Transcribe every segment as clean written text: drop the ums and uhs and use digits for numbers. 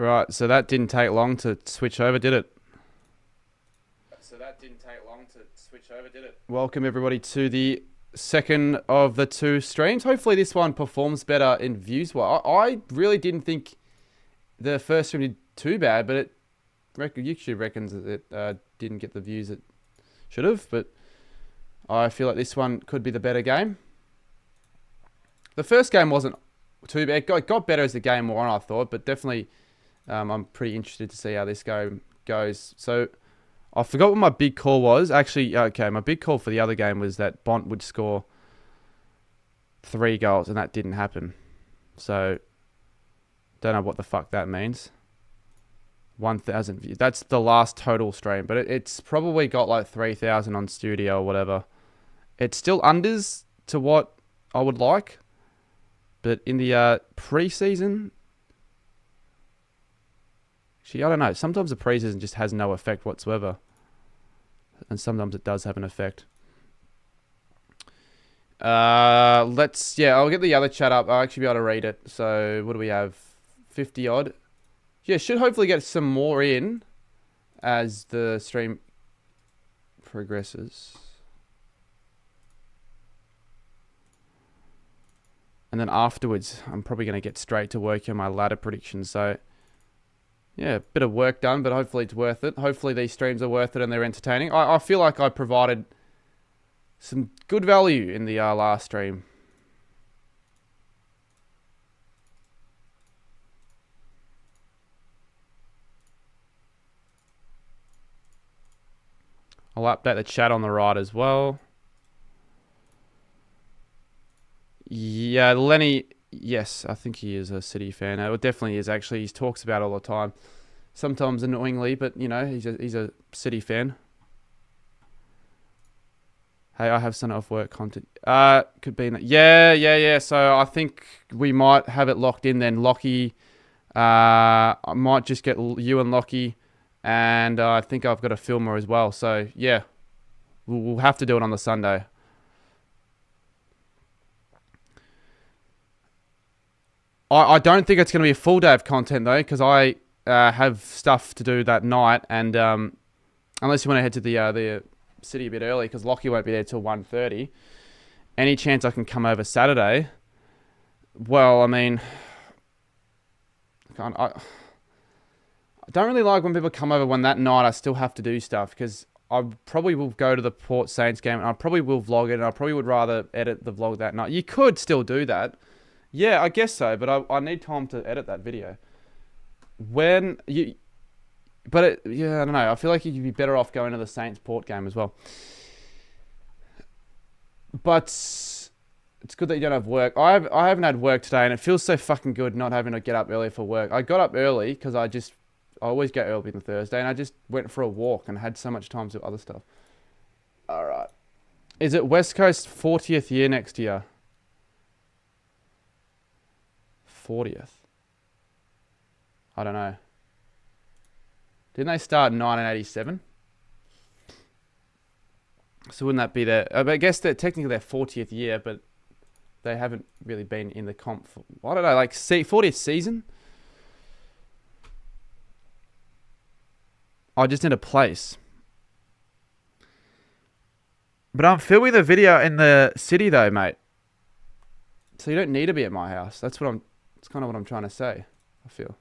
Right, so that didn't take long to switch over, did it? Welcome everybody to the second of the two streams. Hopefully this one performs better in views. Well, I really didn't think the first stream did too bad, but YouTube reckons that it didn't get the views it should have. But I feel like this one could be the better game. The first game wasn't too bad. It got better as the game went on, I thought, but definitely I'm pretty interested to see how this game goes. So I forgot what my big call was. Actually, okay, my big call for the other game was that Bont would score 3 goals, and that didn't happen. So don't know what the fuck that means. 1,000 views. That's the last total stream, but it's probably got like 3,000 on studio or whatever. It's still unders to what I would like, but in the pre-season, actually, I don't know. Sometimes the pre-season just has no effect whatsoever, and sometimes it does have an effect. I'll get the other chat up. I'll actually be able to read it. So what do we have? 50 odd. Yeah, should hopefully get some more in as the stream progresses. And then afterwards, I'm probably going to get straight to work on my ladder predictions. So, yeah, a bit of work done, but hopefully it's worth it. Hopefully these streams are worth it and they're entertaining. I feel like I provided some good value in the last stream. I'll update the chat on the right as well. Yeah, Lenny, yes, I think he is a City fan. It definitely is, actually. He talks about it all the time. Sometimes annoyingly, but, you know, he's a City fan. Hey, I have some off work content. Could be... Yeah. So I think we might have it locked in then. Lockie, I might just get you and Lockie. And I think I've got a filmer as well. So, yeah, we'll have to do it on the Sunday. I don't think it's going to be a full day of content, though, because I have stuff to do that night. And unless you want to head to the city a bit early, because Lockie won't be there till 1:30. Any chance I can come over Saturday? Well, I mean... I don't really like when people come over when that night I still have to do stuff, because I probably will go to the Port Saints game and I probably will vlog it, and I probably would rather edit the vlog that night. You could still do that. Yeah, I guess so, but I need time to edit that video. Yeah, I don't know. I feel like you'd be better off going to the Saints Port game as well. But it's good that you don't have work. I haven't had work today, and it feels so fucking good not having to get up early for work. I got up early because I always get early on Thursday, and I just went for a walk and had so much time to do other stuff. All right. Is it West Coast 40th year next year? 40th? I don't know. Didn't they start in 1987? So wouldn't that be I guess they're technically their 40th year, but they haven't really been in the comp for, I don't know, like 40th season? I just need a place. But I'm filming the video in the city though, mate. So you don't need to be at my house. That's kind of what I'm trying to say, I feel.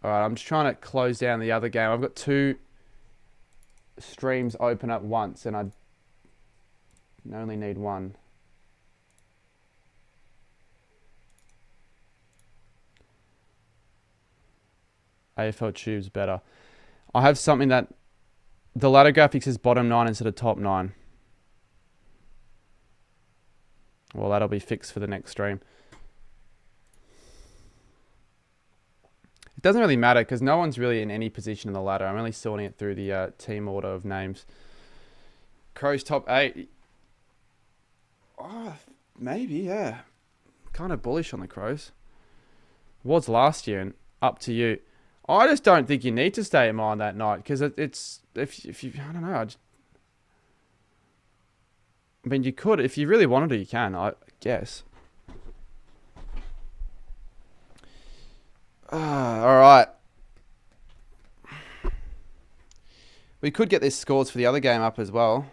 Alright, I'm just trying to close down the other game. I've got 2 streams open at once, and I only need 1. AFL Tube's better. I have something that the ladder graphics is bottom 9 instead of top 9. Well, that'll be fixed for the next stream. It doesn't really matter because no one's really in any position in the ladder. I'm only sorting it through the team order of names. Crows top 8. Oh, maybe, yeah. Kind of bullish on the Crows. Was last year, and up to you. I just don't think you need to stay at mine that night because it's if you I don't know. I mean, you could if you really wanted to. You can, I guess. All right. We could get these scores for the other game up as well.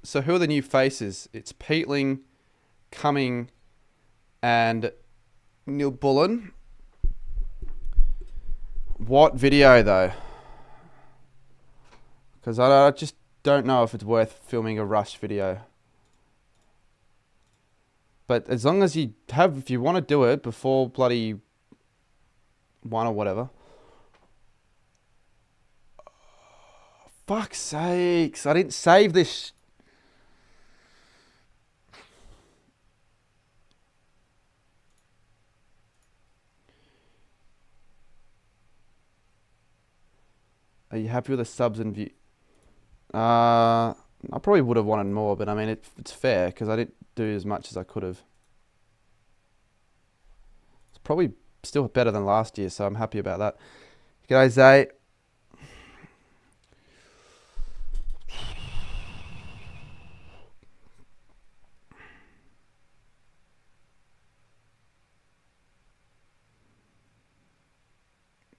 So who are the new faces? It's Peatling, Cumming, and Neil Bullen. What video though? Because I just don't know if it's worth filming a rush video. But as long as you have, if you want to do it before bloody 1 or whatever. Fuck's sakes. I didn't save this. Are you happy with the subs and view? I probably would have wanted more, but I mean, it's fair because I didn't do as much as I could have. It's probably still better than last year, so I'm happy about that. G'day, Zay.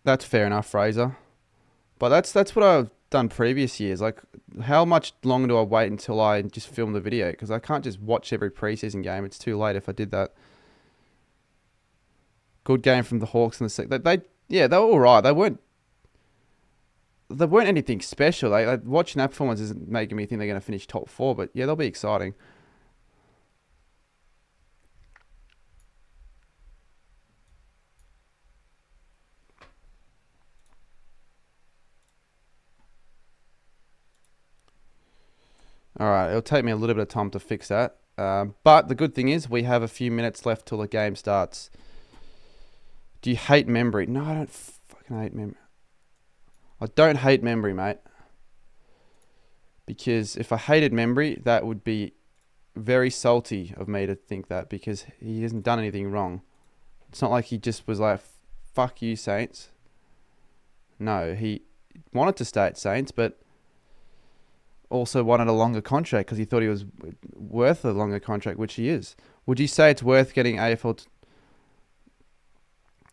That's fair enough, Fraser. But that's what I've done previous years. Like, how much longer do I wait until I just film the video? Because I can't just watch every preseason game. It's too late if I did that. Good game from the Hawks in the they were all right. They weren't anything special. Watching that performance isn't making me think they're going to finish top 4. But yeah, they'll be exciting. All right, it'll take me a little bit of time to fix that. But the good thing is we have a few minutes left till the game starts. Do you hate memory? No, I don't fucking hate memory. I don't hate memory, mate. Because if I hated memory, that would be very salty of me to think that because he hasn't done anything wrong. It's not like he just was like, fuck you, Saints. No, he wanted to stay at Saints, but also wanted a longer contract because he thought he was worth a longer contract, which he is. Would you say it's worth getting AFL?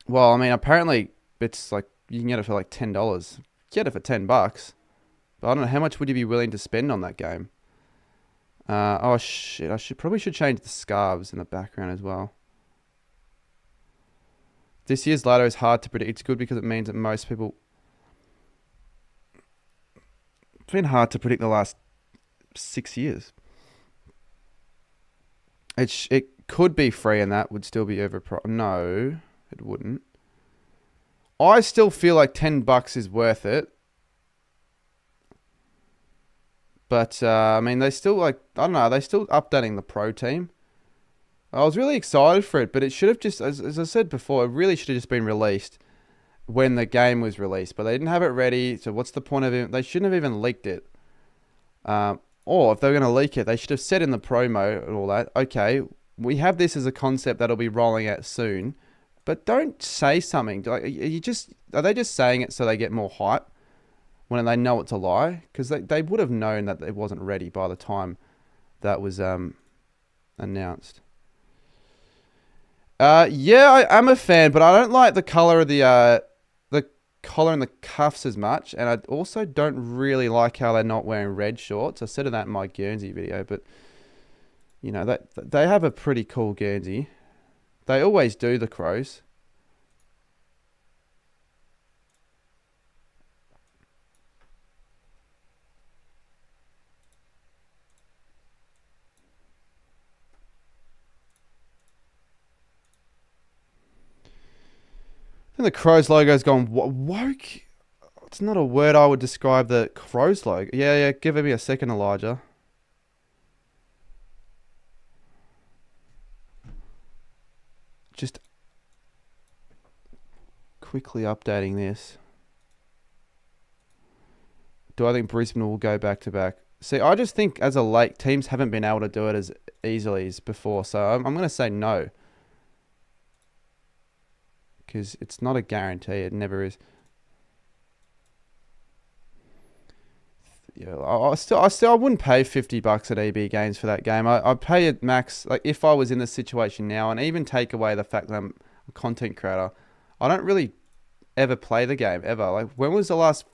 Well, I mean, apparently it's like you can get it for like $10. Get it for $10, but I don't know how much would you be willing to spend on that game. Oh shit! I probably should change the scarves in the background as well. This year's ladder is hard to predict. It's good because it means that most people. It's been hard to predict the last 6 years. It could be free and that would still be overpriced. No, it wouldn't. I still feel like $10 is worth it. But, I mean, they still I don't know, they're still updating the pro team. I was really excited for it, but it should have just, as I said before, it really should have just been released when the game was released, but they didn't have it ready. So what's the point of it? They shouldn't have even leaked it. Or if they were going to leak it, they should have said in the promo and all that, okay, we have this as a concept that'll be rolling out soon, but don't say something. Like, are they just saying it so they get more hype when they know it's a lie? Because they would have known that it wasn't ready by the time that was announced. Yeah, I am a fan, but I don't like the color of the collar and the cuffs as much, and I also don't really like how they're not wearing red shorts. I said that in my Guernsey video, but you know that they have a pretty cool Guernsey. They always do, the Crows. I think the Crows logo's gone woke. It's not a word I would describe the Crows logo. Yeah, give me a second, Elijah. Just quickly updating this. Do I think Brisbane will go back to back? See, I just think as a late, teams haven't been able to do it as easily as before. So I'm going to say no. Because it's not a guarantee. It never is. Yeah, I wouldn't pay $50 at EB Games for that game. I'd pay it max, like if I was in the situation now, and even take away the fact that I'm a content creator, I don't really ever play the game ever. Like, when was the last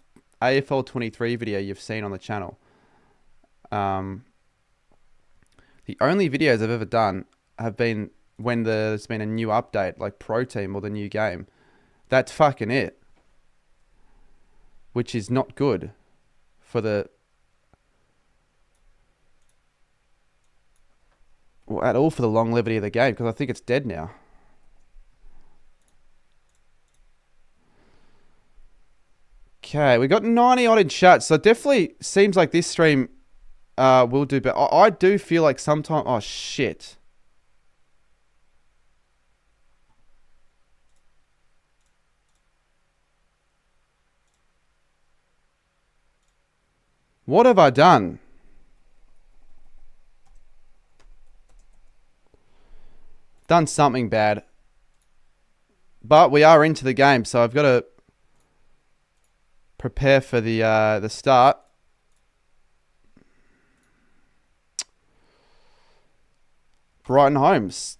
AFL 23 video you've seen on the channel? The only videos I've ever done have been when there's been a new update, like Pro Team or the new game. That's fucking it. Which is not good for the... Well, at all for the longevity of the game, because I think it's dead now. Okay, we got 90 odd in chat, so it definitely seems like this stream will do better. I do feel like sometimes... Oh, shit. What have I done? Done something bad. But we are into the game, so I've got to prepare for the start. Brighton Homes.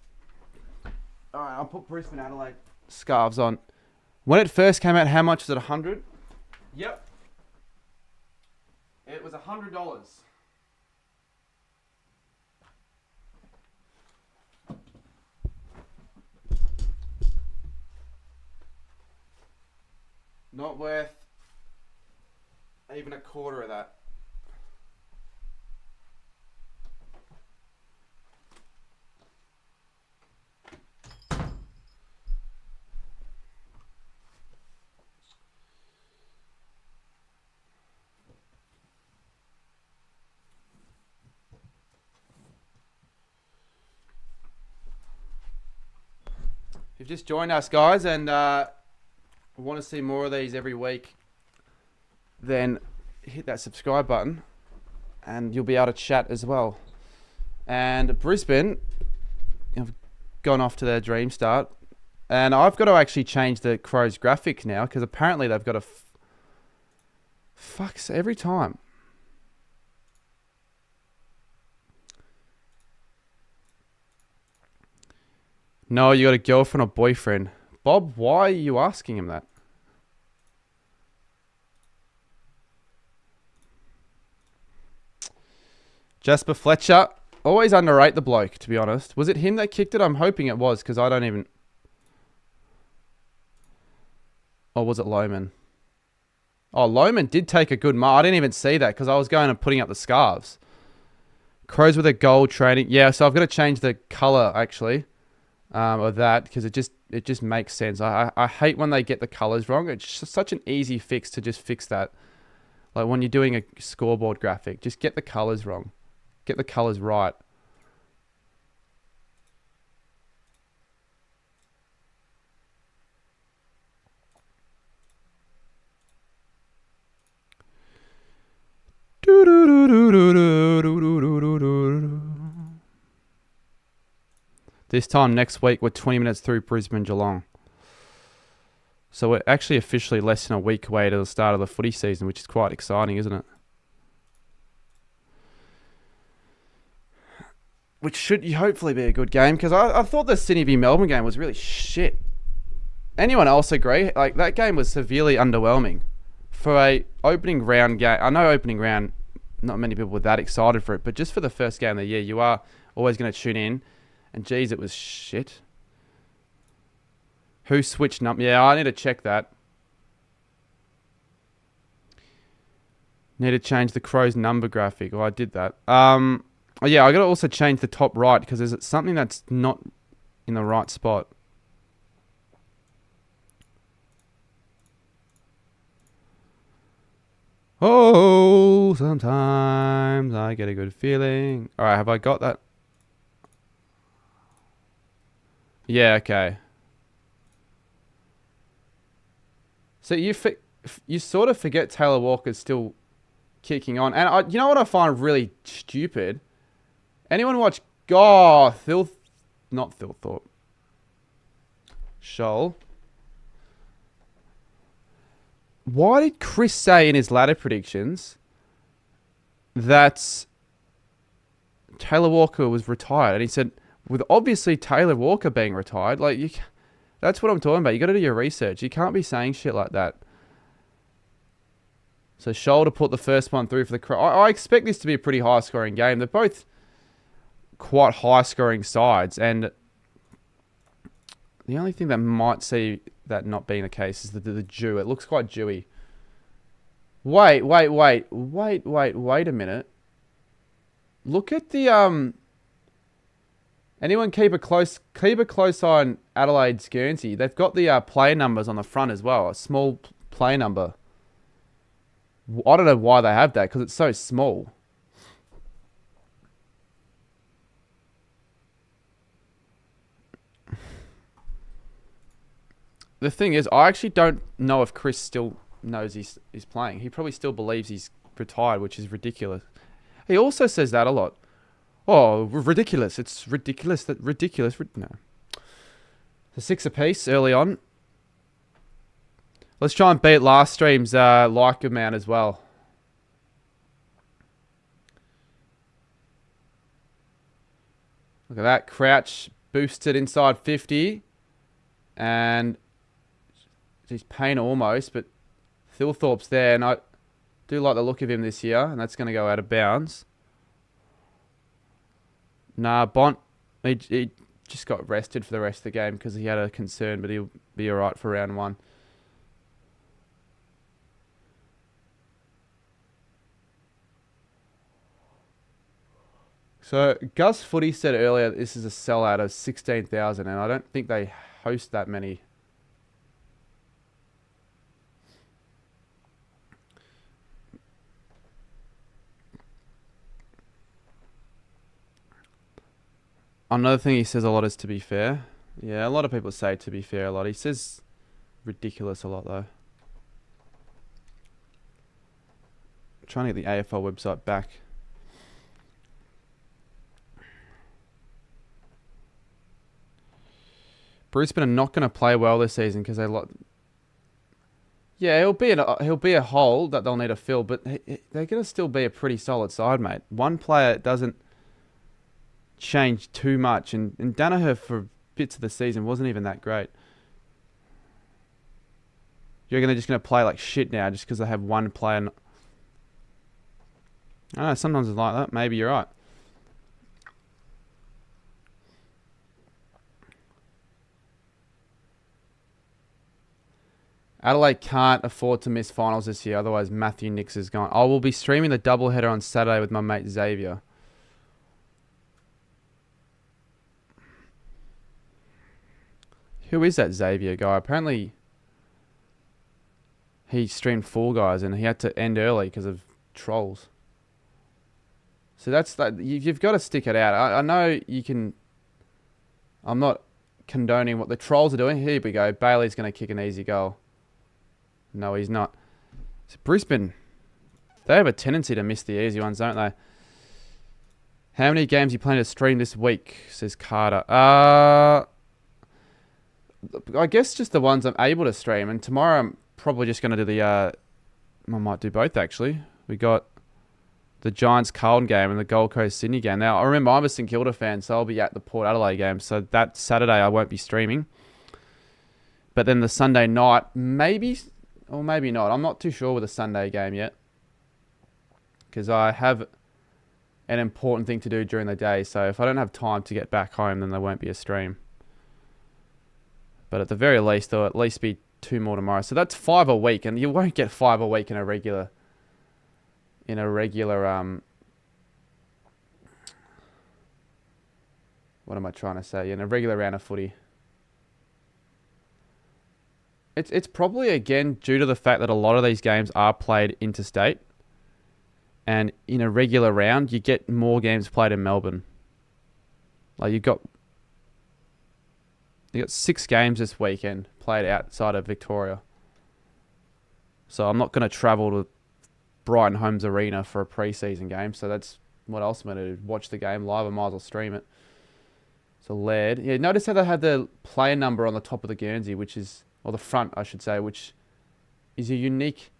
Alright, I'll put Brisbane Adelaide scarves on. When it first came out, how much was it? 100? Yep. It was $100. Not worth even a quarter of that. If you've just joined us, guys, and want to see more of these every week, then hit that subscribe button and you'll be able to chat as well. And Brisbane have gone off to their dream start, and I've got to actually change the Crows graphic now, because apparently they've got a fucks every time. No, you got a girlfriend or boyfriend. Bob, why are you asking him that? Jasper Fletcher. Always underrate the bloke, to be honest. Was it him that kicked it? I'm hoping it was, because I don't even... Or was it Lohman? Oh, Lohman did take a good mark. I didn't even see that, because I was going and putting up the scarves. Crows with a gold training. Yeah, so I've got to change the colour, actually, of that, because it just makes sense. I hate when they get the colours wrong. It's just such an easy fix to just fix that. Like when you're doing a scoreboard graphic, just get the colours wrong. Get the colours right. This time next week, we're 20 minutes through Brisbane Geelong. So we're actually officially less than a week away to the start of the footy season, which is quite exciting, isn't it? Which should hopefully be a good game, because I thought the Sydney v Melbourne game was really shit. Anyone else agree? Like, that game was severely underwhelming for a opening round game. I know opening round, not many people were that excited for it, but just for the first game of the year, you are always going to tune in. And geez, it was shit. Who switched number? Yeah, I need to check that. Need to change the Crows number graphic. Oh, I did that. Oh, yeah, I got to also change the top right, because there's something that's not in the right spot. Oh, sometimes I get a good feeling. All right, have I got that? Yeah, okay. So you sort of forget Taylor Walker's still kicking on. And you know what I find really stupid? Anyone watch... Oh, not Thilthorpe. Shoal. Why did Chris say in his ladder predictions that Taylor Walker was retired? And he said, with obviously Taylor Walker being retired, like that's what I'm talking about. You got to do your research. You can't be saying shit like that. So Shoal to put the first one through for the Crows. I expect this to be a pretty high-scoring game. They're both quite high-scoring sides, and the only thing that might see that not being the case is the dew. It looks quite dewy. Wait a minute. Look at the anyone keep a close eye on Adelaide's Guernsey. They've got the player numbers on the front as well. A small player number. I don't know why they have that, because it's so small. The thing is, I actually don't know if Chris still knows he's playing. He probably still believes he's retired, which is ridiculous. He also says that a lot. Oh, ridiculous. It's ridiculous. No. So 6 apiece early on. Let's try and beat last stream's like amount as well. Look at that. Crouch boosted inside 50. And... he's paying almost, but Thilthorpe's there, and I do like the look of him this year, and that's going to go out of bounds. Nah, Bont, he just got rested for the rest of the game because he had a concern, but he'll be all right for round 1. So, Gus Footy said earlier this is a sellout of 16,000, and I don't think they host that many. Another thing he says a lot is to be fair. Yeah, a lot of people say to be fair a lot. He says ridiculous a lot though. I'm trying to get the AFL website back. Brisbane are not going to play well this season because they yeah, he'll be a hole that they'll need to fill, but they're going to still be a pretty solid side, mate. One player doesn't change too much, and Danaher for bits of the season wasn't even that great. You're just going to play like shit now just because they have one player. I don't know, sometimes it's like that. Maybe you're right. Adelaide can't afford to miss finals this year, otherwise Matthew Nix is gone. I will be streaming the doubleheader on Saturday with my mate Xavier. Who is that Xavier guy? Apparently, he streamed Fall Guys and he had to end early because of trolls. So that's that. You've got to stick it out. I know you can. I'm not condoning what the trolls are doing. Here we go. Bailey's going to kick an easy goal. No, he's not. So Brisbane, they have a tendency to miss the easy ones, don't they? How many games are you planning to stream this week? Says Carter. I guess just the ones I'm able to stream. And tomorrow I'm probably just going to do the... I might do both, actually. We got the Giants-Carlton game and the Gold Coast-Sydney game. Now, I remember I'm a St Kilda fan, so I'll be at the Port Adelaide game. So that Saturday I won't be streaming. But then the Sunday night, maybe... or maybe not. I'm not too sure with the Sunday game yet. Because I have an important thing to do during the day. So if I don't have time to get back home, then there won't be a stream. But at the very least, there'll at least be 2 more tomorrow. So that's 5 a week. And you won't get 5 a week in a regular... what am I trying to say? In a regular round of footy. It's probably, again, due to the fact that a lot of these games are played interstate. And in a regular round, you get more games played in Melbourne. Like, you got 6 games this weekend played outside of Victoria. So I'm not going to travel to Brighton Homes Arena for a pre-season game, so that's what else I'm going to do. Watch the game live. I might as well stream it. So lead. Yeah, notice how they had the player number on the top of the Guernsey, which is, or the front, I should say, which is a unique,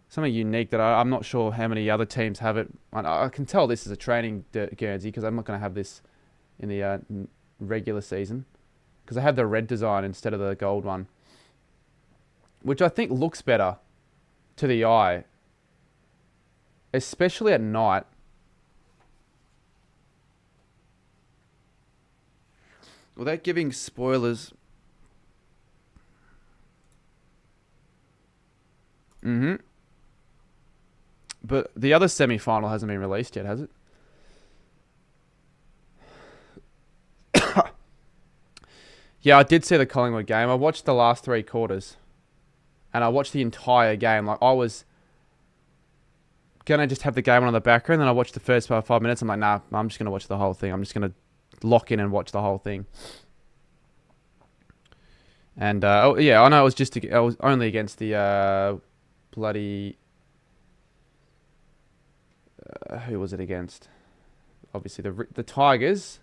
something unique that I'm not sure how many other teams have it. I can tell this is a training Guernsey because I'm not going to have this in the regular season because I have the red design instead of the gold one, which I think looks better to the eye, especially at night. Without giving spoilers. But the other semi-final hasn't been released yet, has it? Yeah, I did see the Collingwood game. I watched the last 3 quarters. And I watched the entire game. Like, I was going to just have the game on the background. Then I watched the first 5 minutes. I'm like, nah, I'm just going to watch the whole thing. I'm just going to lock in and watch the whole thing. And, oh, yeah, I know I was only against the bloody... who was it against? Obviously, the Tigers.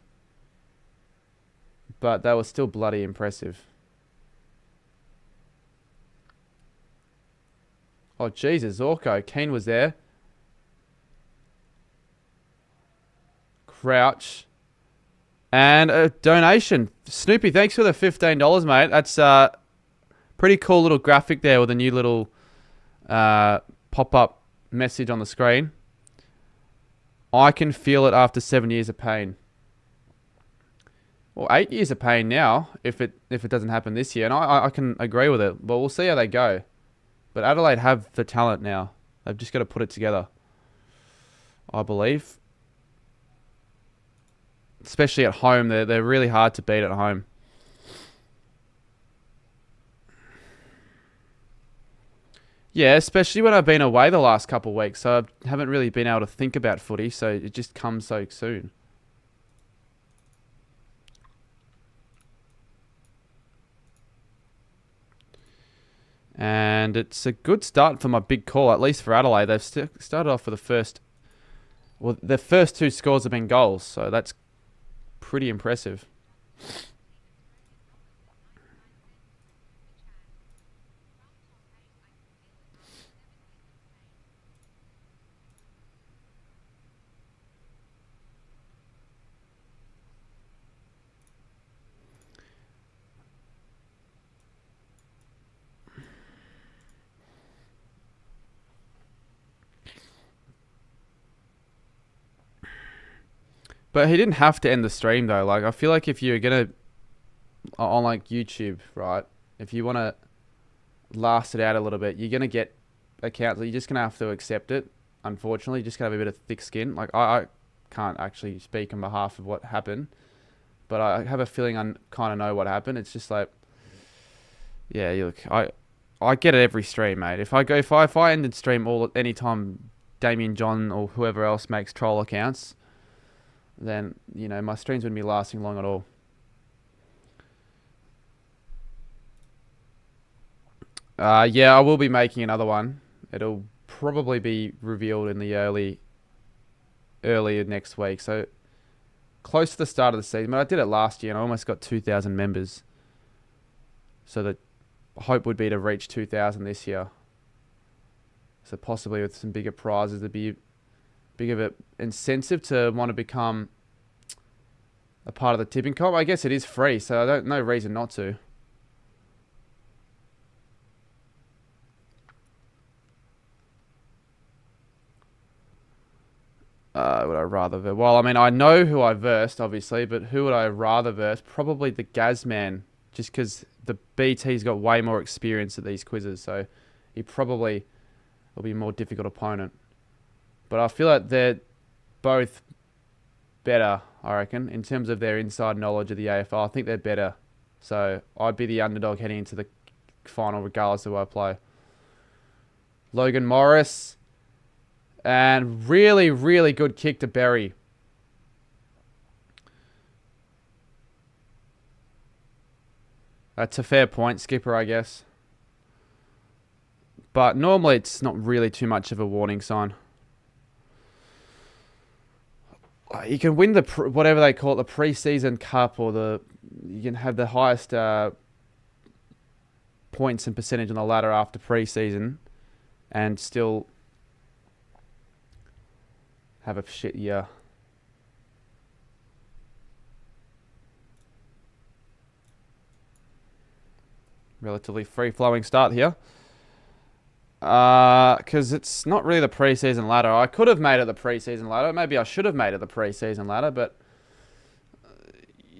But they were still bloody impressive. Oh, Jesus, Zorko. Keane was there. Crouch. And a donation. Snoopy, thanks for the $15, mate. That's a pretty cool little graphic there with a new little pop-up message on the screen. I can feel it after 7 years of pain. Well, 8 years of pain now, if it doesn't happen this year. And I can agree with it. But we'll see how they go. But Adelaide have the talent now. They've just got to put it together, I believe. Especially at home. They're really hard to beat at home. Yeah, especially when I've been away the last couple of weeks. So I haven't really been able to think about footy. So it just comes so soon. And it's a good start for my big call, at least for Adelaide. They've started off with their first 2 scores have been goals. So that's pretty impressive. But he didn't have to end the stream though. Like, I feel like if you're gonna on like YouTube, right? If you want to last it out a little bit, you're gonna get accounts. You're just gonna have to accept it. Unfortunately, you're just gonna have a bit of thick skin. Like I can't actually speak on behalf of what happened, but I have a feeling I kind of know what happened. It's just like, yeah, you look, I get it every stream, mate. If I ended stream anytime Damien John or whoever else makes troll accounts, then, you know, my streams wouldn't be lasting long at all. Yeah, I will be making another one. It'll probably be revealed in the earlier next week. So close to the start of the season. But I did it last year and I almost got 2,000 members. So the hope would be to reach 2,000 this year. So possibly with some bigger prizes, there'd be big of an incentive to want to become a part of the tipping comp. I guess it is free, so no reason not to. Would I rather verse? Well, I mean, I know who I versed, obviously, but who would I rather verse? Probably the Gazman, just because the BT's got way more experience at these quizzes, so he probably will be a more difficult opponent. But I feel like they're both better, I reckon, in terms of their inside knowledge of the AFL. I think they're better. So I'd be the underdog heading into the final regardless of who I play. Logan Morris. And really, really good kick to Berry. That's a fair point, skipper, I guess. But normally it's not really too much of a warning sign. You can win the whatever they call it, the pre-season cup, or you can have the highest points and percentage on the ladder after pre-season, and still have a shit year. Relatively free-flowing start here. Because it's not really the pre-season ladder. I could have made it the pre-season ladder. Maybe I should have made it the pre-season ladder, but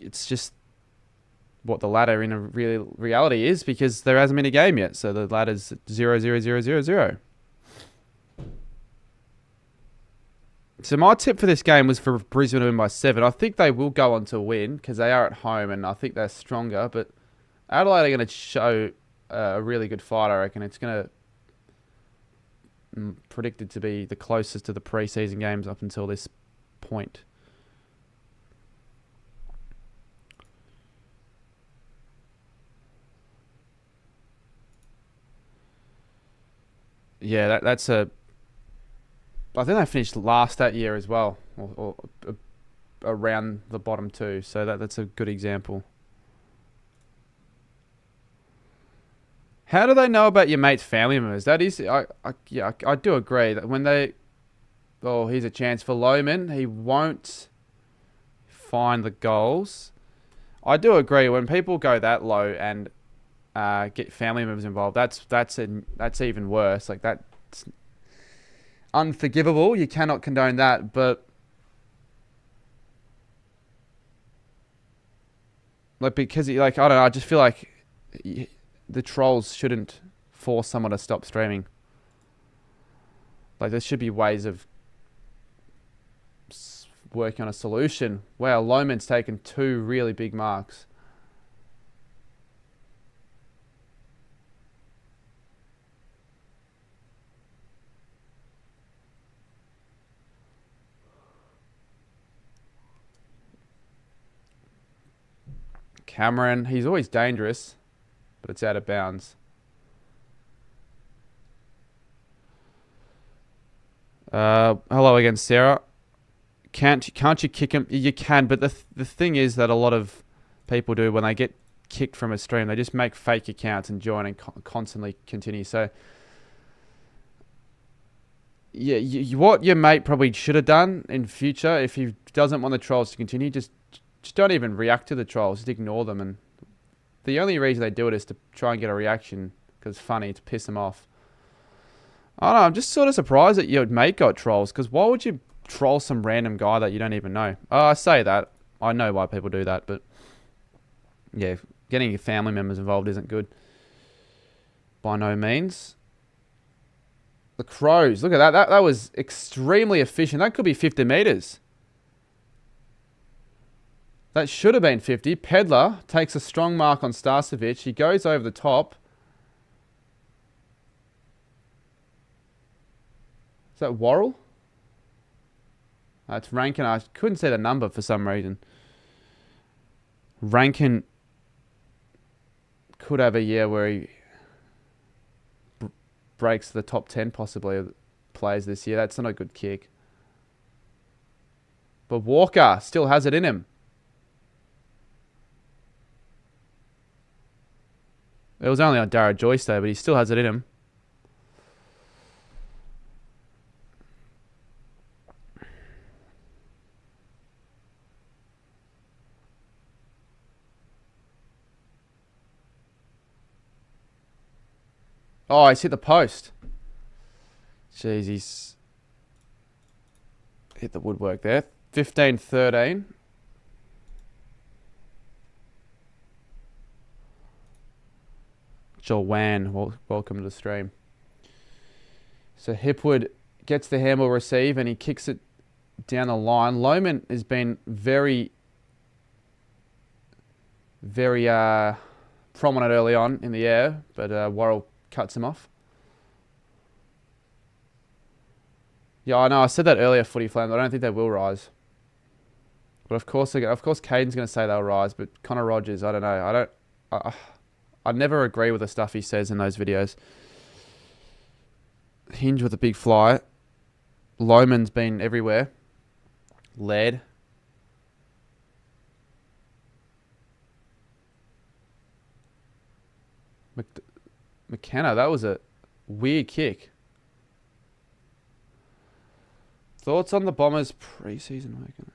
it's just what the ladder in a reality is, because there hasn't been a game yet. So the ladder's 0, 0, 0, 0, 0. So my tip for this game was for Brisbane to win by 7. I think they will go on to win because they are at home and I think they're stronger. But Adelaide are going to show a really good fight, I reckon. It's going to predicted to be the closest to the pre-season games up until this point. Yeah, that's a... I think they finished last that year as well, or around the bottom two. So that's a good example. How do they know about your mate's family members? That is, I do agree that when they... Oh, here's a chance for Lohman. He won't find the goals. I do agree, when people go that low and get family members involved, that's even worse. Like, that's unforgivable. You cannot condone that, but... Like, because, like, I don't know, I just feel like... The trolls shouldn't force someone to stop streaming. Like, there should be ways of working on a solution. Wow, Lohman's taken 2 really big marks. Cameron, he's always dangerous, but it's out of bounds. Hello again, Sarah. Can't you kick him? You can, but the thing is that a lot of people do when they get kicked from a stream, they just make fake accounts and join and constantly continue. So, yeah, what your mate probably should have done in future, if he doesn't want the trolls to continue, just don't even react to the trolls. Just ignore them. And the only reason they do it is to try and get a reaction because it's funny, to piss them off. I don't know, I'm just sort of surprised that your mate got trolls, because why would you troll some random guy that you don't even know? I say that. I know why people do that, but yeah, getting your family members involved isn't good. By no means. The Crows, look at that. That was extremely efficient. That could be 50 metres. That should have been 50. Pedler takes a strong mark on Starcevic. He goes over the top. Is that Worrell? It's Rankin. I couldn't see the number for some reason. Rankin could have a year where he breaks the top 10 possibly of players this year. That's not a good kick. But Walker still has it in him. It was only on Darragh Joyce though, but he still has it in him. Oh, he's hit the post. Jeez, he's hit the woodwork there. 15-13. Joanne, welcome to the stream. So Hipwood gets the handball receive and he kicks it down the line. Lohman has been very prominent early on in the air, but Worrell cuts him off. Yeah, I know. I said that earlier, Footy Flame. I don't think they will rise. But of course, Caden's going to say they'll rise. But Connor Rogers, I don't know. I never agree with the stuff he says in those videos. Hinge with a big fly. Loman's been everywhere. Lead. McKenna, that was a weird kick. Thoughts on the Bombers preseason weekend?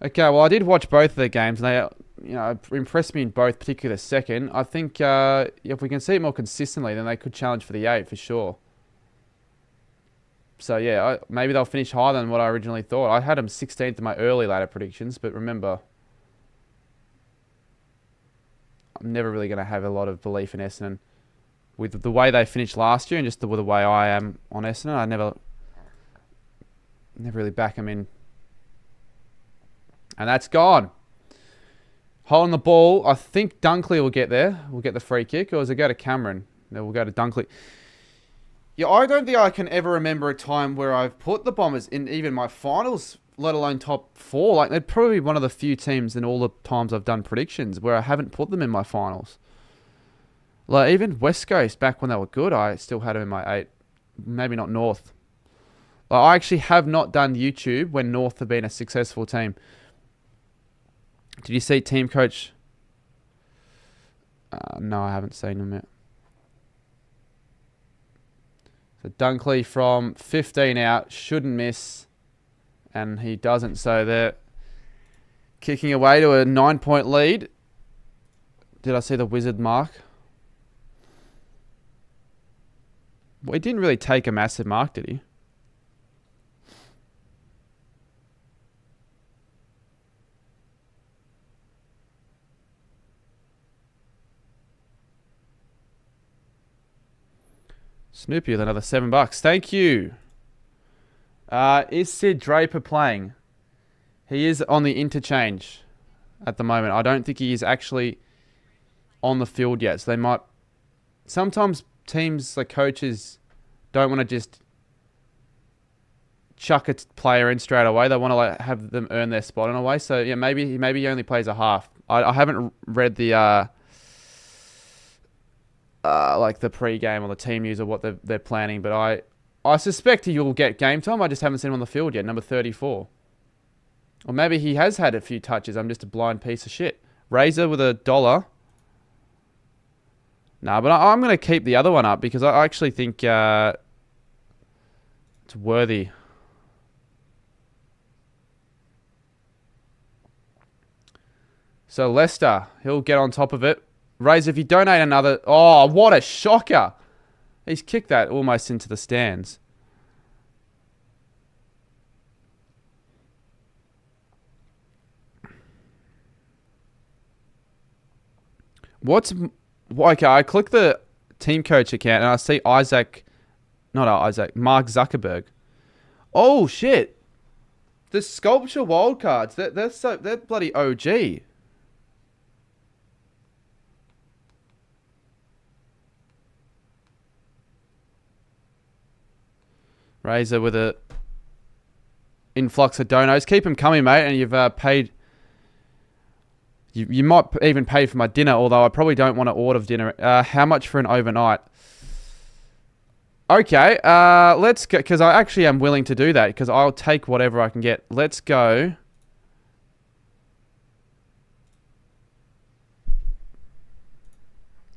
Okay, well, I did watch both of their games, and they, impressed me in both, particularly the second. I think if we can see it more consistently, then they could challenge for the 8 for sure. So yeah, maybe they'll finish higher than what I originally thought. I had them 16th in my early ladder predictions, but remember, I'm never really going to have a lot of belief in Essendon. With the way they finished last year and just the way I am on Essendon, I never really back them in. And that's gone. Holding the ball, I think Dunkley will get there. We'll get the free kick, or does it go to Cameron? No, we'll go to Dunkley. Yeah, I don't think I can ever remember a time where I've put the Bombers in even my finals, let alone top 4. Like, they're probably one of the few teams in all the times I've done predictions where I haven't put them in my finals. Like, even West Coast, back when they were good, I still had them in my 8. Maybe not North. Like, I actually have not done YouTube when North have been a successful team. Did you see team coach? No, I haven't seen them yet. So Dunkley from 15 out, shouldn't miss. And he doesn't. So they're kicking away to a 9-point lead. Did I see the wizard mark? Well, he didn't really take a massive mark, did he? Snoopy with another $7. Thank you. Is Sid Draper playing? He is on the interchange at the moment. I don't think he is actually on the field yet. So they might... Sometimes teams, like coaches, don't want to just chuck a player in straight away. They want to have them earn their spot in a way. So yeah, maybe he only plays a half. I haven't read the... like the pre-game or the team news or what they're planning, but I suspect he will get game time. I just haven't seen him on the field yet, number 34. Or maybe he has had a few touches. I'm just a blind piece of shit. Razor with $1. Nah, but I'm going to keep the other one up because I actually think it's worthy. So Leicester, he'll get on top of it. Razor, if you donate another... Oh, what a shocker. He's kicked that almost into the stands. Okay, I click the team coach account and I see Mark Zuckerberg. Oh, shit. The sculpture wildcards, they're bloody OG. Razor with a influx of donos. Keep them coming, mate. And you've paid... You might even pay for my dinner, although I probably don't want to order dinner. How much for an overnight? Okay, let's go... Because I actually am willing to do that, because I'll take whatever I can get. Let's go...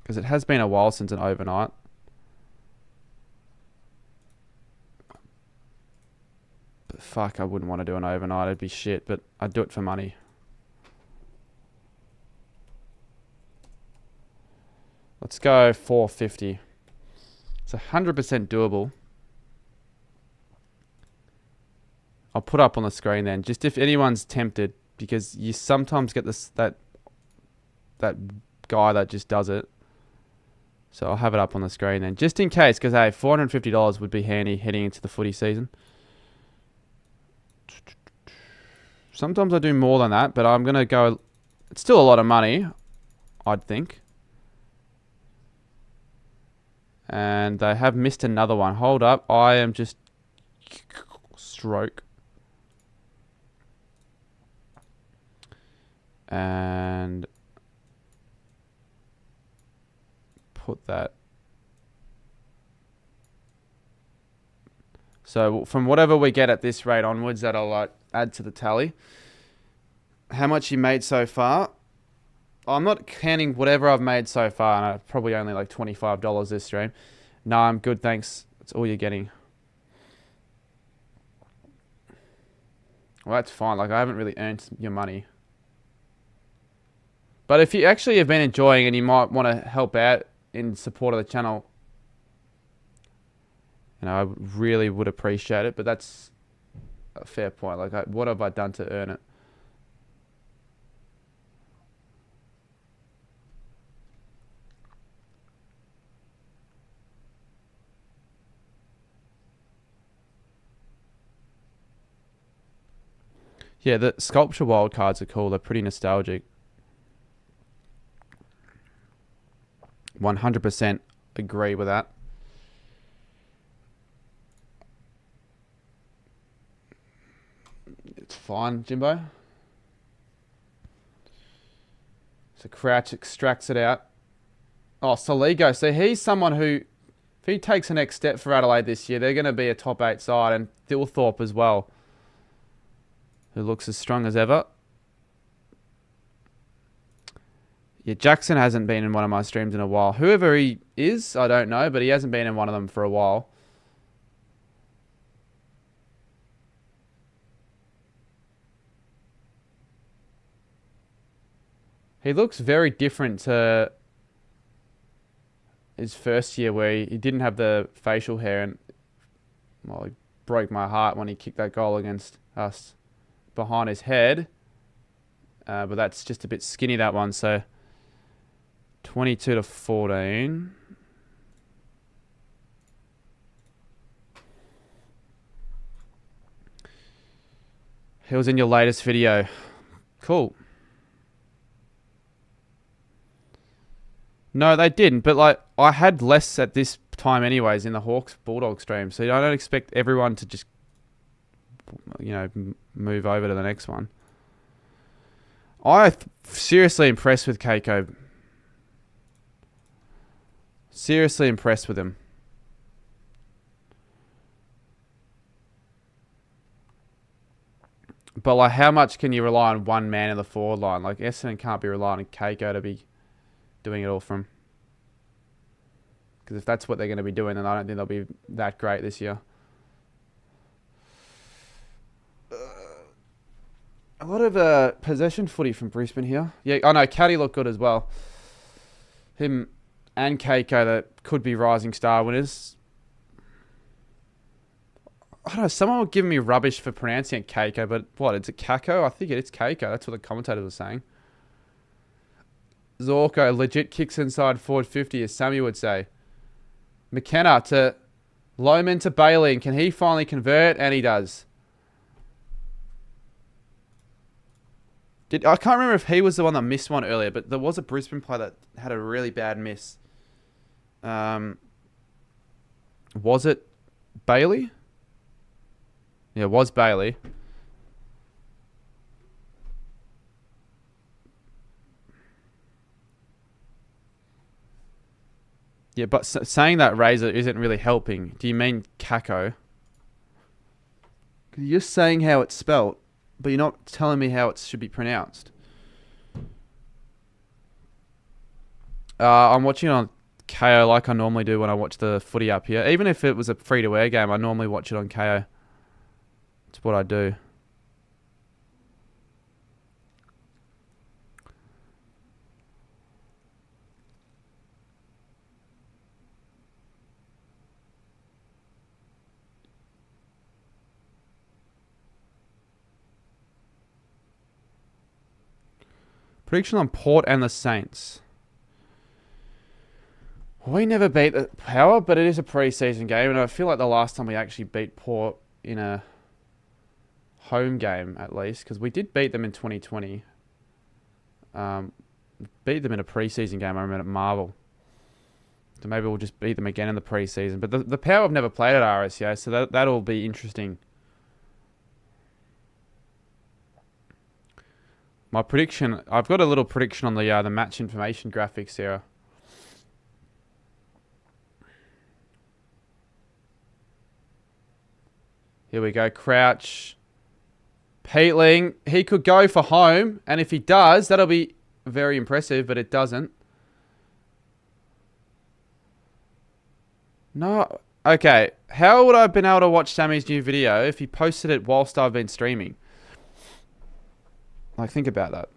Because it has been a while since an overnight. Fuck, I wouldn't want to do an overnight. It'd be shit, but I'd do it for money. Let's go $4.50. It's 100% doable. I'll put up on the screen then, just if anyone's tempted, because you sometimes get that guy that just does it. So I'll have it up on the screen then, just in case, because hey, $450 would be handy heading into the footy season. Sometimes I do more than that, but I'm going to go... It's still a lot of money, I'd think. And they have missed another one. Hold up. I am just... Stroke. And... Put that... So from whatever we get at this rate onwards, that'll like add to the tally. How much you made so far? I'm not counting whatever I've made so far, and I've probably only like $25 this stream. No, I'm good, thanks. That's all you're getting. Well, that's fine. Like, I haven't really earned your money. But if you actually have been enjoying and you might want to help out in support of the channel, you know, I really would appreciate it. But that's a fair point. Like, what have I done to earn it? Yeah, the sculpture wildcards are cool. They're pretty nostalgic. 100% agree with that. It's fine, Jimbo. So Crouch extracts it out. Oh, Soligo. So he's someone who, if he takes the next step for Adelaide this year, they're going to be a top 8 side. And Thilthorpe as well, who looks as strong as ever. Yeah, Jackson hasn't been in one of my streams in a while. Whoever he is, I don't know, but he hasn't been in one of them for a while. He looks very different to his first year where he didn't have the facial hair, and well, he broke my heart when he kicked that goal against us behind his head. But that's just a bit skinny, that one. So 22-14. He was in your latest video. Cool. No, they didn't. But like, I had less at this time anyways in the Hawks Bulldog stream. So I don't expect everyone to just, you know, move over to the next one. I'm seriously impressed with Keiko. Seriously impressed with him. But like, how much can you rely on one man in the forward line? Like, Essendon can't be relying on Keiko to be doing it all from. Because if that's what they're going to be doing, then I don't think they'll be that great this year. A lot of possession footy from Brisbane here. Yeah, I know. Caddy looked good as well. Him and Keiko that could be rising star winners. I don't know. Someone was giving me rubbish for pronouncing it Keiko, but what? It's a Kako? I think it's Keiko. That's what the commentator was saying. Zorko legit kicks inside forward 50, as Sammy would say. McKenna to Lohman to Bailey. And can he finally convert? And he does. I can't remember if he was the one that missed one earlier, but there was a Brisbane player that had a really bad miss. Was it Bailey? Yeah, it was Bailey. Yeah, but saying that Razor isn't really helping. Do you mean Kako? You're just saying how it's spelt, but you're not telling me how it should be pronounced. I'm watching it on KO like I normally do when I watch the footy up here. Even if it was a free-to-air game, I normally watch it on KO. That's what I do. Prediction on Port and the Saints. We never beat the Power, but it is a pre-season game, and I feel like the last time we actually beat Port in a home game, at least, because we did beat them in 2020. Beat them in a pre-season game, I remember, at Marvel. So maybe we'll just beat them again in the pre-season. But the Power have never played at RSCA, so that'll be interesting. My prediction, I've got a little prediction on the match information graphics here. Here we go. Crouch. Peatling. He could go for home. And if he does, that'll be very impressive. But it doesn't. No. Okay. How would I have been able to watch Sammy's new video if he posted it whilst I've been streaming? Like, think about that.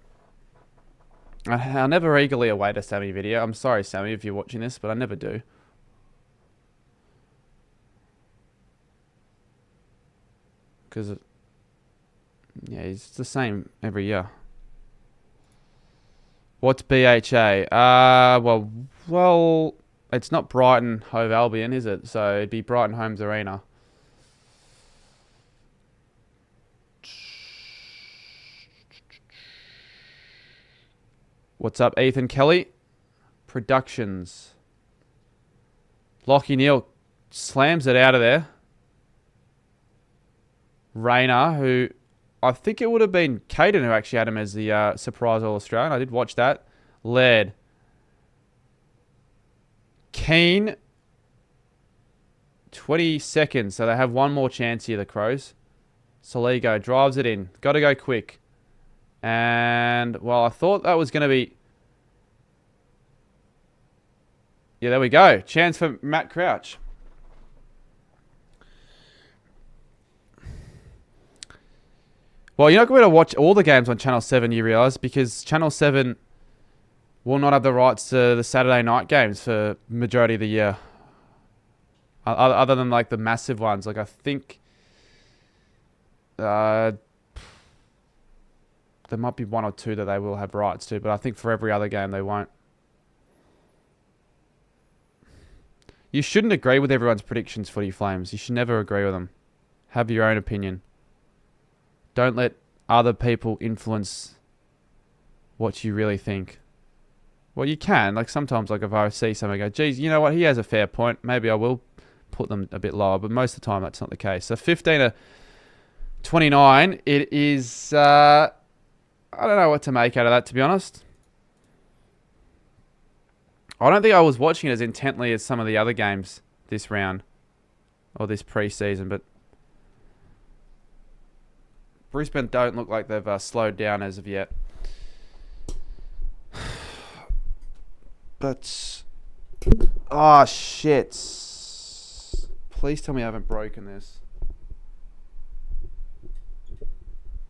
I never eagerly await a Sammy video. I'm sorry, Sammy, if you're watching this, but I never do. Because, yeah, it's the same every year. What's BHA? Well, it's not Brighton Hove Albion, is it? So it'd be Brighton Homes Arena. What's up, Ethan Kelly? Productions. Lockie Neal slams it out of there. Rayner, who I think it would have been Caden who actually had him as the surprise All-Australian. I did watch that. Laird. Keane. 20 seconds. So they have one more chance here, the Crows. Soligo drives it in. Got to go quick. And, well, I thought that was going to be... Yeah, there we go. Chance for Matt Crouch. Well, you're not going to watch all the games on Channel 7, you realise, because Channel 7 will not have the rights to the Saturday night games for majority of the year. Other than, like, the massive ones. Like, I think... there might be one or two that they will have rights to, but I think for every other game they won't. You shouldn't agree with everyone's predictions, Footy Flames. You should never agree with them. Have your own opinion. Don't let other people influence what you really think. Well, you can. Like, sometimes, like, if I see someone go, geez, you know what? He has a fair point. Maybe I will put them a bit lower. But most of the time, that's not the case. So, 15-29. It is... I don't know what to make out of that, to be honest. I don't think I was watching it as intently as some of the other games this round. Or this pre-season, but... Brisbane don't look like they've slowed down as of yet. But... Oh, shit. Please tell me I haven't broken this.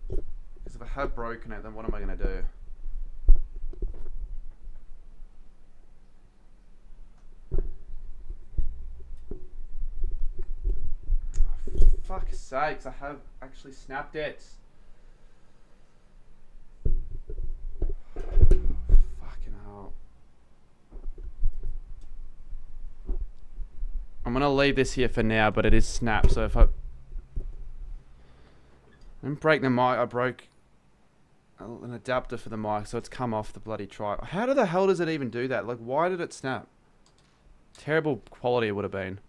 Because if I have broken it, then what am I going to do? Fuck's sakes, I have actually snapped it. Fucking hell. I'm going to leave this here for now, but it is snapped, so if I didn't break the mic, I broke an adapter for the mic, so it's come off the bloody tri. How the hell does it even do that? Like, why did it snap? Terrible quality it would have been.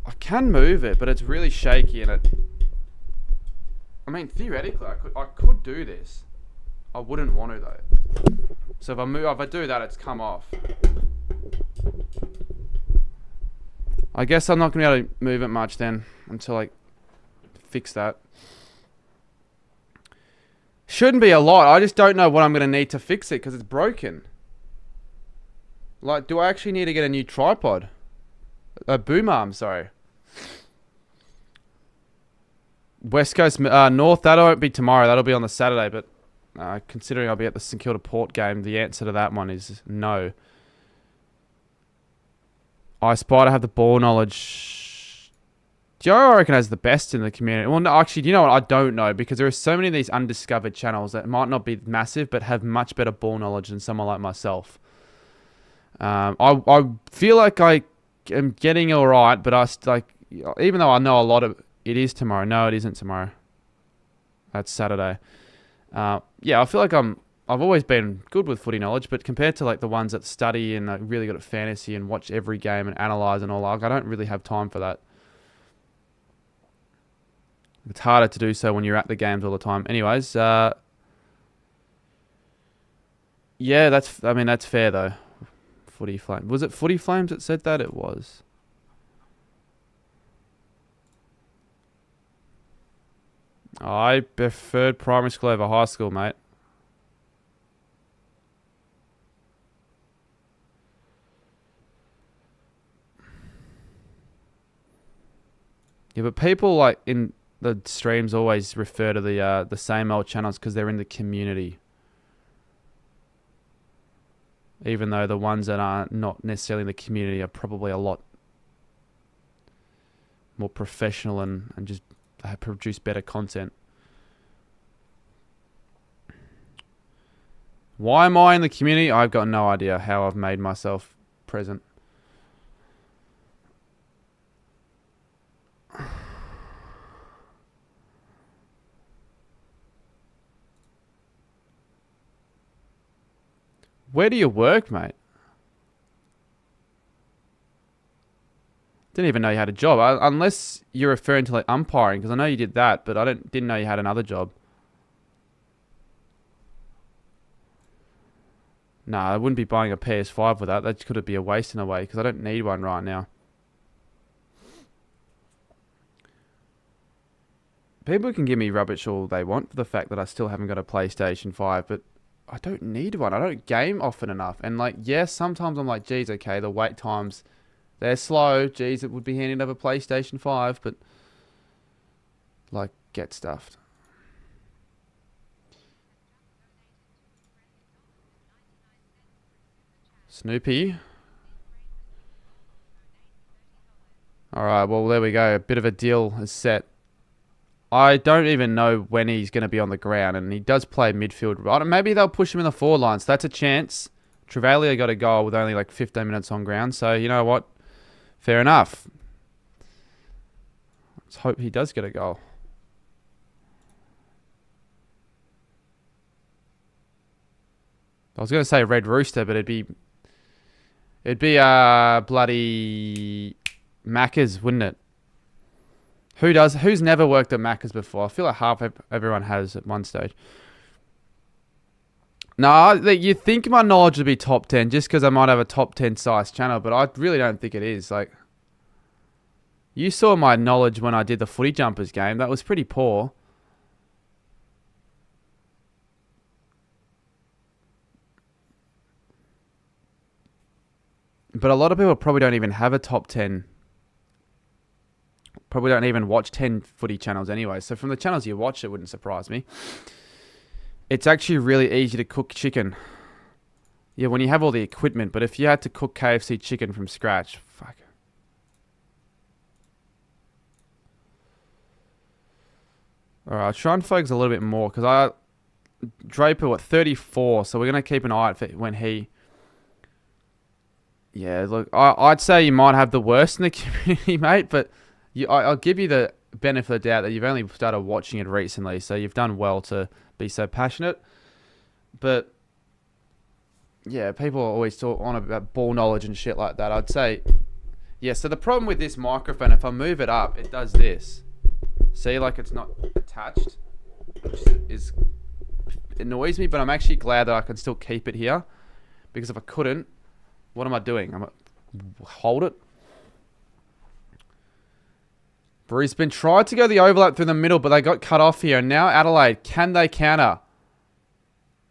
I can move it, but it's really shaky and it... I mean, theoretically, I could do this. I wouldn't want to, though. So if I do that, it's come off. I guess I'm not going to be able to move it much then until I fix that. Shouldn't be a lot. I just don't know what I'm going to need to fix it because it's broken. Like, do I actually need to get a new tripod? A boom arm, sorry. West Coast, North, that won't be tomorrow. That'll be on the Saturday. But considering I'll be at the St Kilda Port game, the answer to that one is no. I Spider have the ball knowledge. Joe, I reckon, has the best in the community. Well, no, actually, do you know what? I don't know because there are so many of these undiscovered channels that might not be massive but have much better ball knowledge than someone like myself. I feel like I am getting all right, but even though I know a lot of it is tomorrow. No, it isn't tomorrow. That's Saturday. Yeah, I feel like I've always been good with footy knowledge, but compared to like the ones that study and are really good at fantasy and watch every game and analyze and all, like, I don't really have time for that. It's harder to do so when you're at the games all the time. Anyways, yeah, that's fair though. Footy Flames. Was it Footy Flames that said that? It was. I preferred primary school over high school, mate. Yeah, but people like in the streams always refer to the same old channels because they're in the community. Even though the ones that are not necessarily in the community are probably a lot more professional and just produce better content. Why am I in the community? I've got no idea how I've made myself present. Where do you work, mate? Didn't even know you had a job. Unless you're referring to like umpiring, because I know you did that, but I didn't know you had another job. Nah, I wouldn't be buying a PS5 with that. That could be a waste in a way, because I don't need one right now. People can give me rubbish all they want for the fact that I still haven't got a PlayStation 5, but I don't need one. I don't game often enough. And like, yes, sometimes I'm like, geez, okay, the wait times, they're slow. Geez, it would be handy to have a PlayStation 5, but like, get stuffed. Snoopy. Alright, well, there we go. A bit of a deal is set. I don't even know when he's going to be on the ground, and he does play midfield. Maybe they'll push him in the forward line, so that's a chance. Trevelyan got a goal with only like 15 minutes on ground, so you know what? Fair enough. Let's hope he does get a goal. I was going to say Red Rooster, but it'd be bloody Macca's, wouldn't it? Who's never worked at Macca's before? I feel like half everyone has at one stage. No, you think my knowledge would be top 10 just because I might have a top 10 size channel, but I really don't think it is. Like, you saw my knowledge when I did the Footy Jumpers game. That was pretty poor. But a lot of people probably don't even have a top 10. Probably don't even watch 10 footy channels anyway. So from the channels you watch, it wouldn't surprise me. It's actually really easy to cook chicken. Yeah, when you have all the equipment. But if you had to cook KFC chicken from scratch, fuck. Alright, I'll try and focus a little bit more. Because Draper, what, 34. So we're going to keep an eye out for when he... Yeah, look, I'd say you might have the worst in the community, mate. But... I'll give you the benefit of the doubt that you've only started watching it recently, so you've done well to be so passionate. But, yeah, people always talk on about ball knowledge and shit like that. I'd say, yeah, so the problem with this microphone, if I move it up, it does this. See, like it's not attached, which annoys me, but I'm actually glad that I can still keep it here. Because if I couldn't, what am I doing? I'm going to hold it. Brisbane tried to go the overlap through the middle, but they got cut off here. And now Adelaide, can they counter?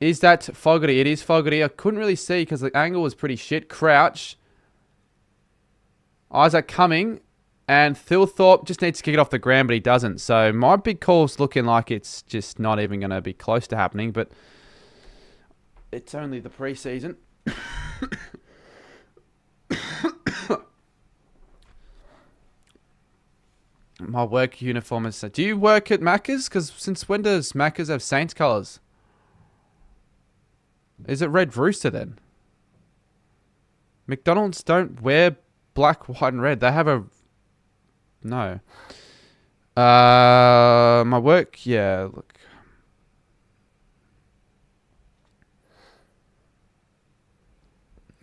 Is that Fogarty? It is Fogarty. I couldn't really see because the angle was pretty shit. Crouch. Isaac coming. And Thilthorpe just needs to kick it off the ground, but he doesn't. So my big call's looking like it's just not even going to be close to happening. But it's only the preseason. My work uniform is... Do you work at Macca's? Because since when does Macca's have Saints colours? Is it Red Rooster then? McDonald's don't wear black, white and red. They have a... No. My work... Yeah, look.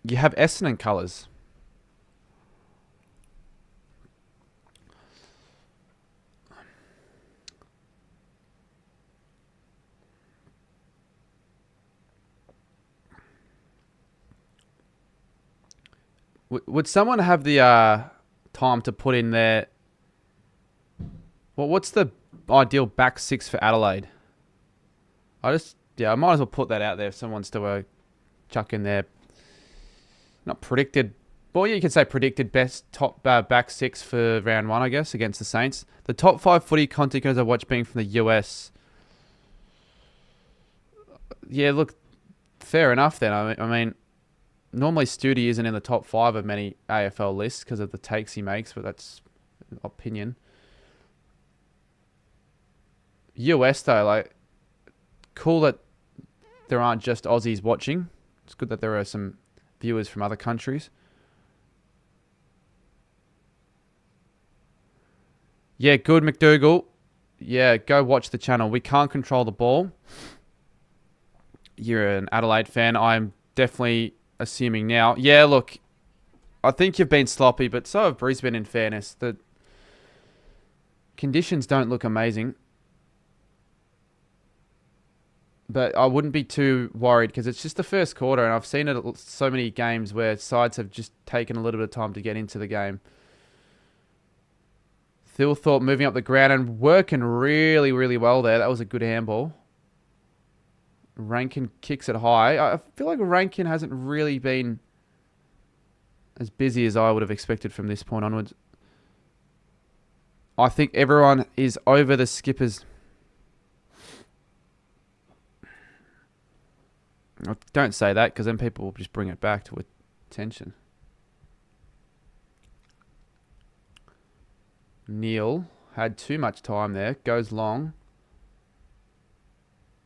You have Essendon colours. Would someone have the time to put in there... Well, what's the ideal back six for Adelaide. I might as well put that out there if someone's to chuck in there. Not predicted. Well, yeah, you can say predicted best top back six for round one, I guess, against the Saints. The top 5 footy content I watch being from the US. Yeah, look, fair enough then. I mean, normally Studi isn't in the top 5 of many AFL lists because of the takes he makes, but that's opinion. US though, like, cool that there aren't just Aussies watching. It's good that there are some viewers from other countries. Yeah, good, McDougall. Yeah, go watch the channel. We can't control the ball. You're an Adelaide fan. I'm definitely assuming now. Yeah, look, I think you've been sloppy, but so have Brisbane, in fairness. The conditions don't look amazing. But I wouldn't be too worried because it's just the first quarter, and I've seen it at so many games where sides have just taken a little bit of time to get into the game. Thilthorpe moving up the ground and working really, really well there. That was a good handball. Rankin kicks it high. I feel like Rankin hasn't really been as busy as I would have expected from this point onwards. I think everyone is over the Skippers. Don't say that because then people will just bring it back to attention. Neil had too much time there. Goes long.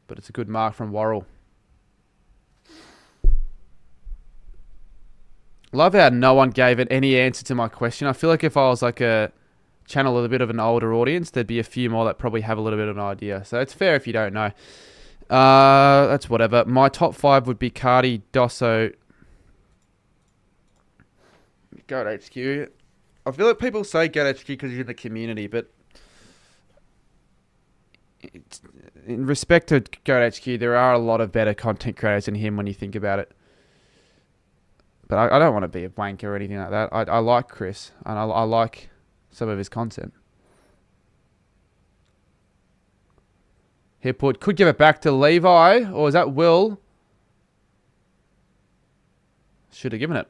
But it's a good mark from Worrell. Love how no one gave it any answer to my question. I feel like if I was like a channel with a bit of an older audience, there'd be a few more that probably have a little bit of an idea. So it's fair if you don't know. That's whatever. My top 5 would be Cardi, Dosso, Goat HQ. I feel like people say Goat HQ because you're in the community, but in respect to Goat HQ, there are a lot of better content creators than him when you think about it. But I don't want to be a wanker or anything like that. I like Chris, and I like some of his content. Hipwood could give it back to Levi, or is that Will? Should have given it.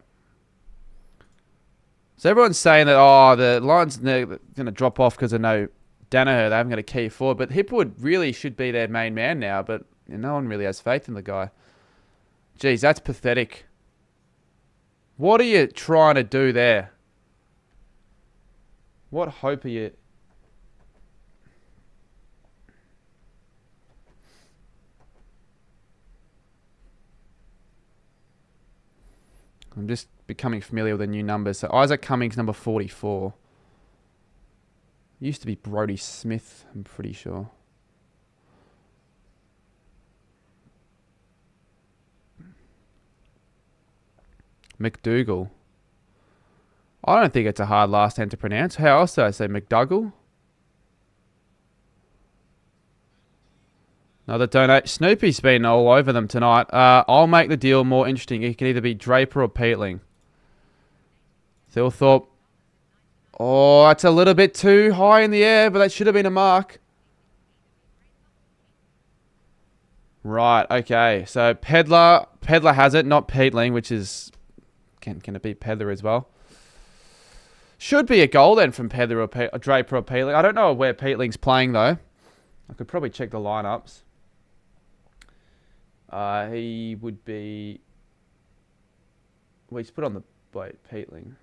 So everyone's saying that, the Lions are going to drop off because of no Danaher. They haven't got a key forward. But Hipwood really should be their main man now, but no one really has faith in the guy. Jeez, that's pathetic. What are you trying to do there? What hope are you... I'm just becoming familiar with the new numbers. So Isaac Cummings, number 44. Used to be Brodie Smith, I'm pretty sure. McDougall. I don't think it's a hard last name to pronounce. How else do I say McDougall? Another donate. Snoopy's been all over them tonight. I'll make the deal more interesting. It can either be Draper or Peatling. Thilthorpe. Oh, that's a little bit too high in the air, but that should have been a mark. Right, okay. So Pedler has it, not Peatling, which is... Can it be Pedler as well? Should be a goal then from Pedler or Draper or Peatling. I don't know where Peatling's playing, though. I could probably check the lineups. He would be... Well, he's put on the... Wait, Peatling.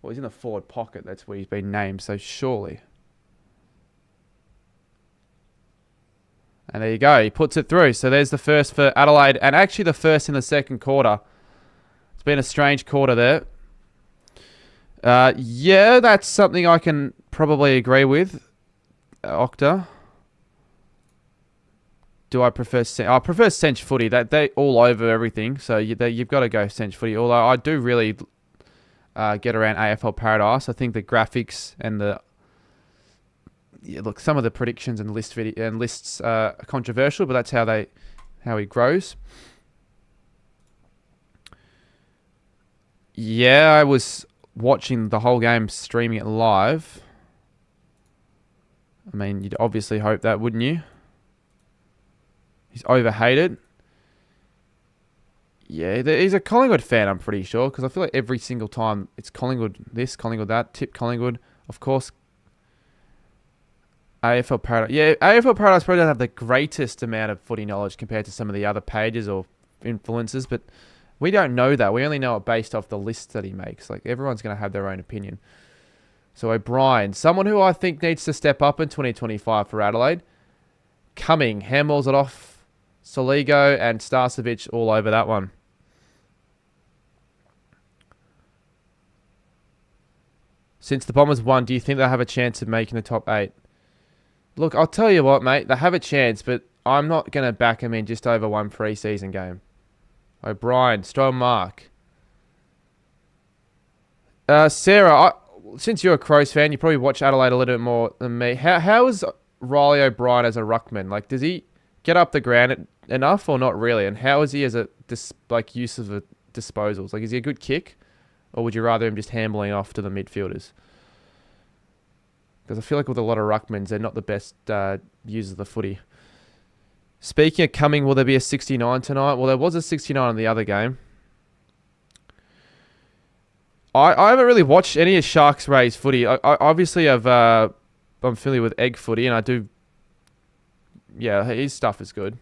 Well, he's in the forward pocket. That's where he's been named, so surely. And there you go. He puts it through. So there's the first for Adelaide, and actually the first in the second quarter. It's been a strange quarter there. Yeah, that's something I can probably agree with. Octa. Do I prefer... I prefer Sench footy. They're all over everything. So you've got to go Sench footy. Although I do really get around AFL Paradise. I think the graphics and the... Yeah, look, some of the predictions and lists are controversial, but that's how he grows. Yeah, I was watching the whole game, streaming it live. I mean, you'd obviously hope that, wouldn't you? He's overhated. Yeah, he's a Collingwood fan, I'm pretty sure, because I feel like every single time it's Collingwood this, Collingwood that, tip Collingwood. Of course, AFL Paradise. Yeah, AFL Paradise probably doesn't have the greatest amount of footy knowledge compared to some of the other pages or influencers, but we don't know that. We only know it based off the lists that he makes. Like, everyone's going to have their own opinion. So O'Brien, someone who I think needs to step up in 2025 for Adelaide. Cumming, handballs it off. Soligo and Starcevic all over that one. Since the Bombers won, do you think they'll have a chance of making the top 8? Look, I'll tell you what, mate. They have a chance, but I'm not going to back them in just over one pre-season game. O'Brien, strong mark. Sarah, since you're a Crows fan, you probably watch Adelaide a little bit more than me. How is Riley O'Brien as a ruckman? Like, does he get up the ground enough or not really? And how is he as a use of disposals? Like, is he a good kick, or would you rather him just handling off to the midfielders? Because I feel like with a lot of ruckmans, they're not the best users of the footy. Speaking of Cumming, will there be a 69 tonight? Well, there was a 69 in the other game. I haven't really watched any of Sharks Ray's footy. I obviously I'm familiar with Egg footy, and I do. Yeah, his stuff is good.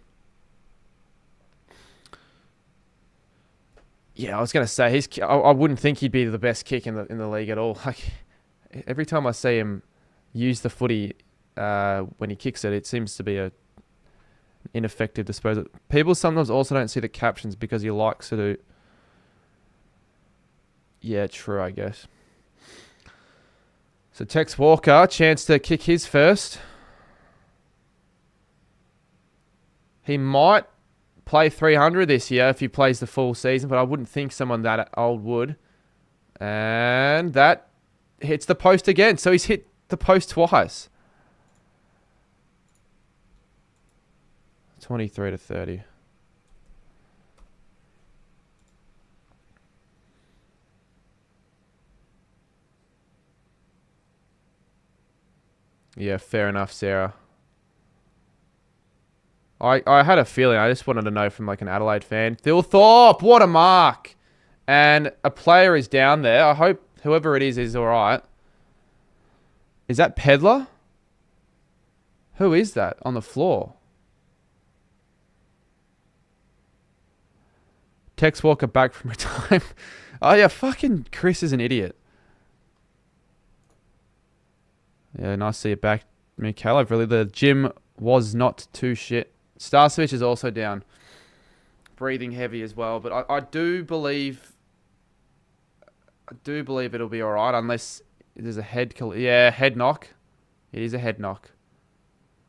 Yeah, I was gonna say I wouldn't think he'd be the best kick in the league at all. Like, every time I see him use the footy when he kicks it, it seems to be a ineffective disposal. People sometimes also don't see the captions because he likes to do. Yeah, true, I guess. So Tex Walker, chance to kick his first. He might play 300 this year if he plays the full season, but I wouldn't think someone that old would. And that hits the post again. So he's hit the post twice. 23-30. Yeah, fair enough, Sarah. I had a feeling. I just wanted to know from like an Adelaide fan. Phil Thorpe, what a mark. And a player is down there. I hope whoever it is all right. Is that Pedler? Who is that on the floor? Tex Walker back from retirement. Oh, yeah, fucking Chris is an idiot. Yeah, nice to see you back, Mikhailov. Really, the gym was not too shit. Starcevic is also down. Breathing heavy as well. But I do believe it'll be all right unless there's a head knock. It is a head knock.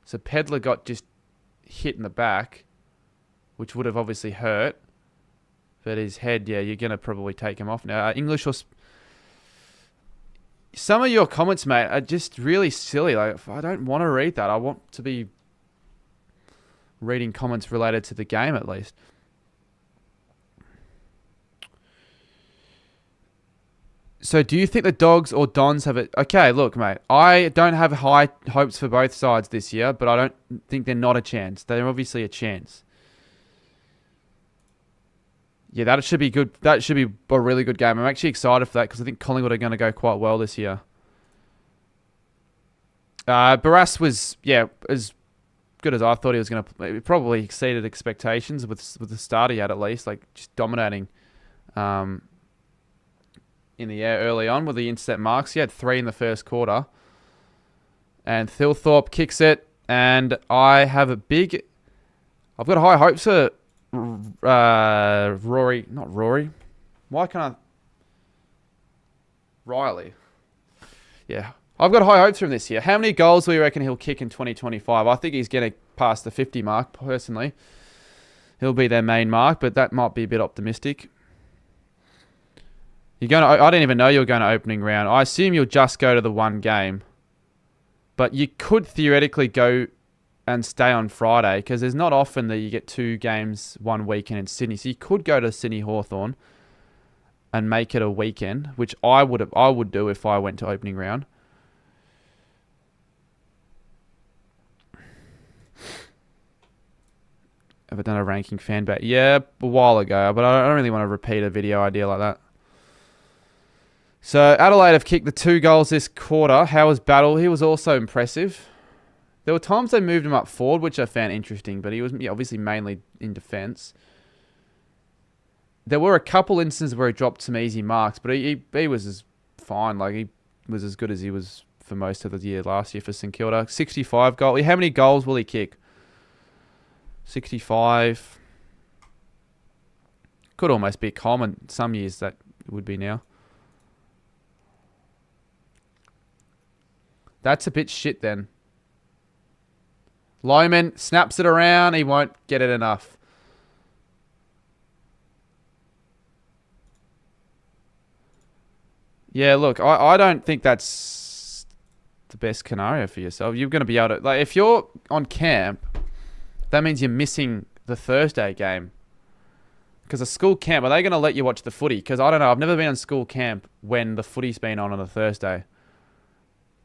So Pedler got just hit in the back, which would have obviously hurt. But his head, yeah, you're going to probably take him off now. English or... Some of your comments, mate, are just really silly. Like, I don't want to read that. I want to be reading comments related to the game, at least. So, do you think the Dogs or Dons have it? Okay, look, mate. I don't have high hopes for both sides this year, but I don't think they're not a chance. They're obviously a chance. Yeah, that should be good. That should be a really good game. I'm actually excited for that because I think Collingwood are going to go quite well this year. Barras was, as good as I thought he was going to. He probably exceeded expectations with the start he had at least, like just dominating in the air early on with the intercept marks. He had 3 in the first quarter. And Thilthorpe kicks it, and I've got high hopes for Rory. Not Rory. Why can't I? Riley. Yeah. I've got high hopes from this year. How many goals do you reckon he'll kick in 2025? I think he's going to pass the 50 mark, personally. He'll be their main mark, but that might be a bit optimistic. I didn't even know you were going to opening round. I assume you'll just go to the one game. But you could theoretically go and stay on Friday, because there's not often that you get 2 games one weekend in Sydney. So you could go to Sydney Hawthorn and make it a weekend, which I would do if I went to opening round. Have I done a ranking fan bet? Yeah, a while ago, but I don't really want to repeat a video idea like that. So Adelaide have kicked the 2 goals this quarter. How was Battle? He was also impressive. There were times they moved him up forward, which I found interesting, but he was obviously mainly in defence. There were a couple instances where he dropped some easy marks, but he was fine. Like, he was as good as he was for most of the year last year for St Kilda. 65 goal. How many goals will he kick? 65. Could almost be common. Some years that would be now. That's a bit shit then. Loman snaps it around. He won't get it enough. Yeah, look, I don't think that's the best scenario for yourself. You're going to be able to... Like, if you're on camp, that means you're missing the Thursday game. Because a school camp, are they going to let you watch the footy? Because I don't know. I've never been on school camp when the footy's been on a Thursday.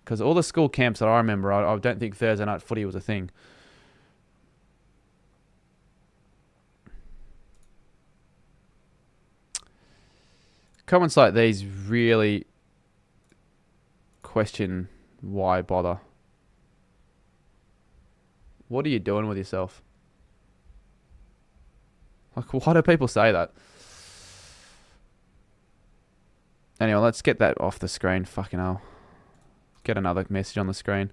Because all the school camps that I remember, I don't think Thursday night footy was a thing. Comments like these really question why bother. What are you doing with yourself? Like, why do people say that? Anyway, let's get that off the screen. Fucking hell. Get another message on the screen.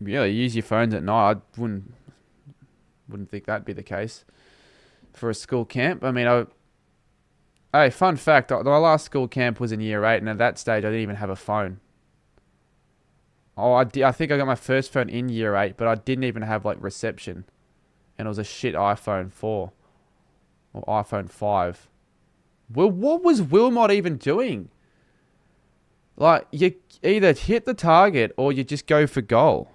Yeah, use your phones at night. I wouldn't think that'd be the case for a school camp. I mean, hey, fun fact, my last school camp was in year 8, and at that stage I didn't even have a phone. Oh, I think I got my first phone in year 8, but I didn't even have like reception, and it was a shit iPhone 4 or iPhone 5. Well, what was Wilmot even doing? Like, you either hit the target or you just go for goal.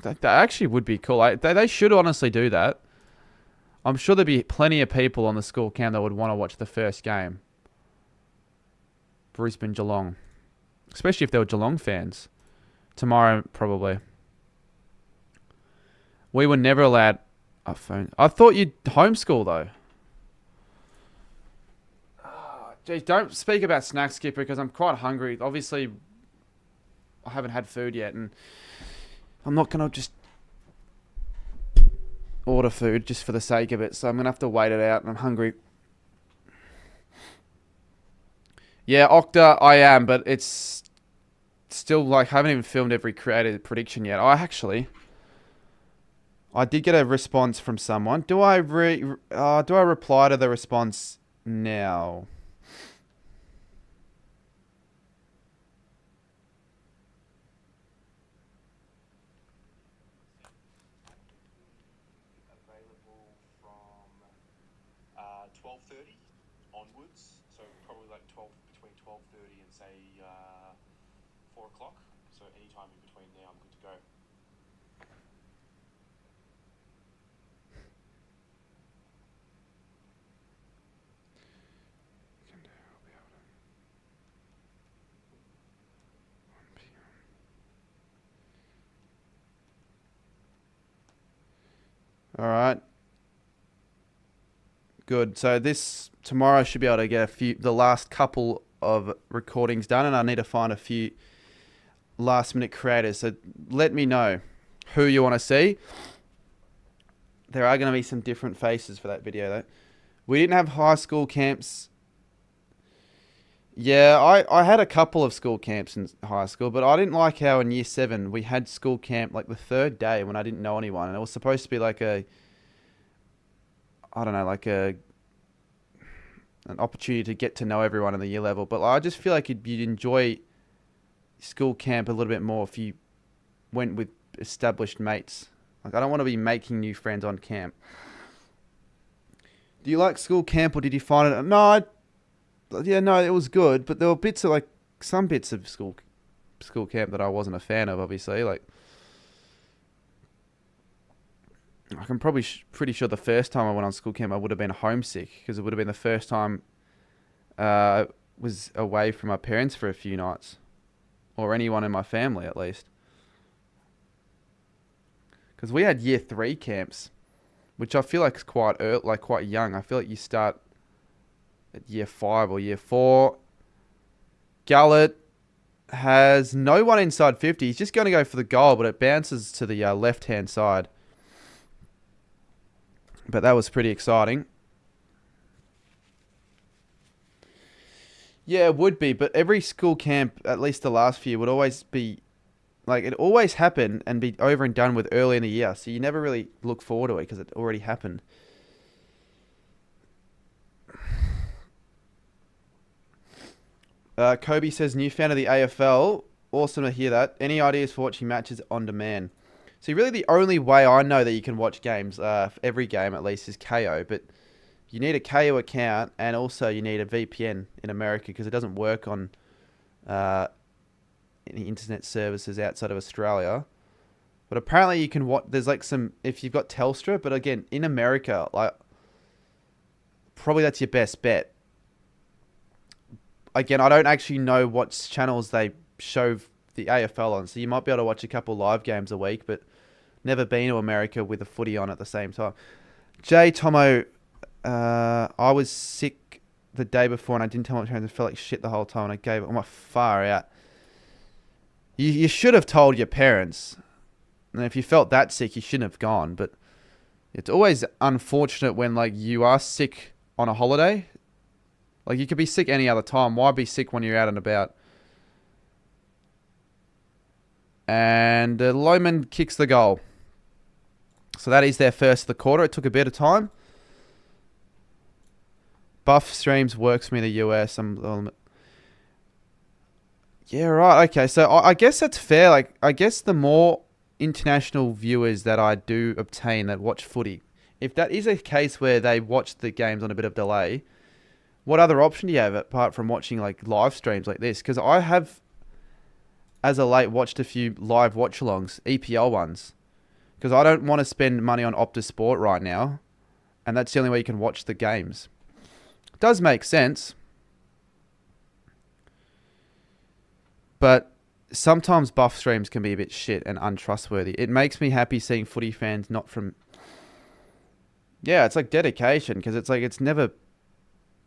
That actually would be cool. They should honestly do that. I'm sure there'd be plenty of people on the school camp that would want to watch the first game. Brisbane Geelong. Especially if they were Geelong fans. Tomorrow, probably. We were never allowed a phone. I thought you'd homeschool, though. Geez, don't speak about Snack Skipper because I'm quite hungry. Obviously, I haven't had food yet, and I'm not going to just order food just for the sake of it, so I'm going to have to wait it out, and I'm hungry. Yeah, Octa, I am, but it's still like, I haven't even filmed every creative prediction yet. I did get a response from someone. Do I reply to the response now? Available from 12:30 onwards, so probably like between 12:30 and say 4 o'clock. So anytime in between now, I'm good to go. All right. Good. So tomorrow I should be able to get the last couple of recordings done, and I need to find a few last minute creators. So let me know who you want to see. There are going to be some different faces for that video, though. We didn't have high school camps. Yeah, I had a couple of school camps in high school, but I didn't like how in year 7 we had school camp like the 3rd day when I didn't know anyone, and it was supposed to be like an opportunity to get to know everyone in the year level. But I just feel like you'd enjoy school camp a little bit more if you went with established mates. Like, I don't want to be making new friends on camp. Do you like school camp, or did you find it? No, it was good, but there were some bits of school camp that I wasn't a fan of, obviously. Like, I'm probably pretty sure the first time I went on school camp, I would have been homesick, because it would have been the first time was away from my parents for a few nights, or anyone in my family at least. Because we had year 3 camps, which I feel like is quite early, like quite young. I feel like you start at year 5 or year 4. Gullet has no one inside 50. He's just going to go for the goal, but it bounces to the left-hand side. But that was pretty exciting. Yeah, it would be, but every school camp, at least the last few, would always be, like, it always happened and be over and done with early in the year. So you never really look forward to it because it already happened. Kobe says, new fan of the AFL. Awesome to hear that. Any ideas for watching matches on demand? See, really the only way I know that you can watch games, every game at least, is KO. But you need a KO account, and also you need a VPN in America because it doesn't work on any internet services outside of Australia. But apparently you can watch, there's like some, if you've got Telstra, but again, in America, like, probably that's your best bet. Again, I don't actually know what channels they show the AFL on, so you might be able to watch a couple live games a week, but never been to America with a footy on at the same time. Jay Tomo, I was sick the day before and I didn't tell my parents. I felt like shit the whole time and I gave it. I'm far out. You should have told your parents. And if you felt that sick, you shouldn't have gone. But it's always unfortunate when, like, you are sick on a holiday. Like, you could be sick any other time. Why be sick when you're out and about? And Lohman kicks the goal. So that is their first of the quarter. It took a bit of time. Buff Streams works for me in the US. Yeah, right. Okay, so I guess that's fair. Like, I guess the more international viewers that I do obtain that watch footy, if that is a case where they watch the games on a bit of delay, what other option do you have apart from watching like live streams like this? Because I have, as of late, watched a few live watch-alongs, EPL ones, because I don't want to spend money on Optus Sport right now, and that's the only way you can watch the games. It does make sense, but sometimes buff streams can be a bit shit and untrustworthy. It makes me happy seeing footy fans not from... Yeah, it's like dedication, because it's like it's never...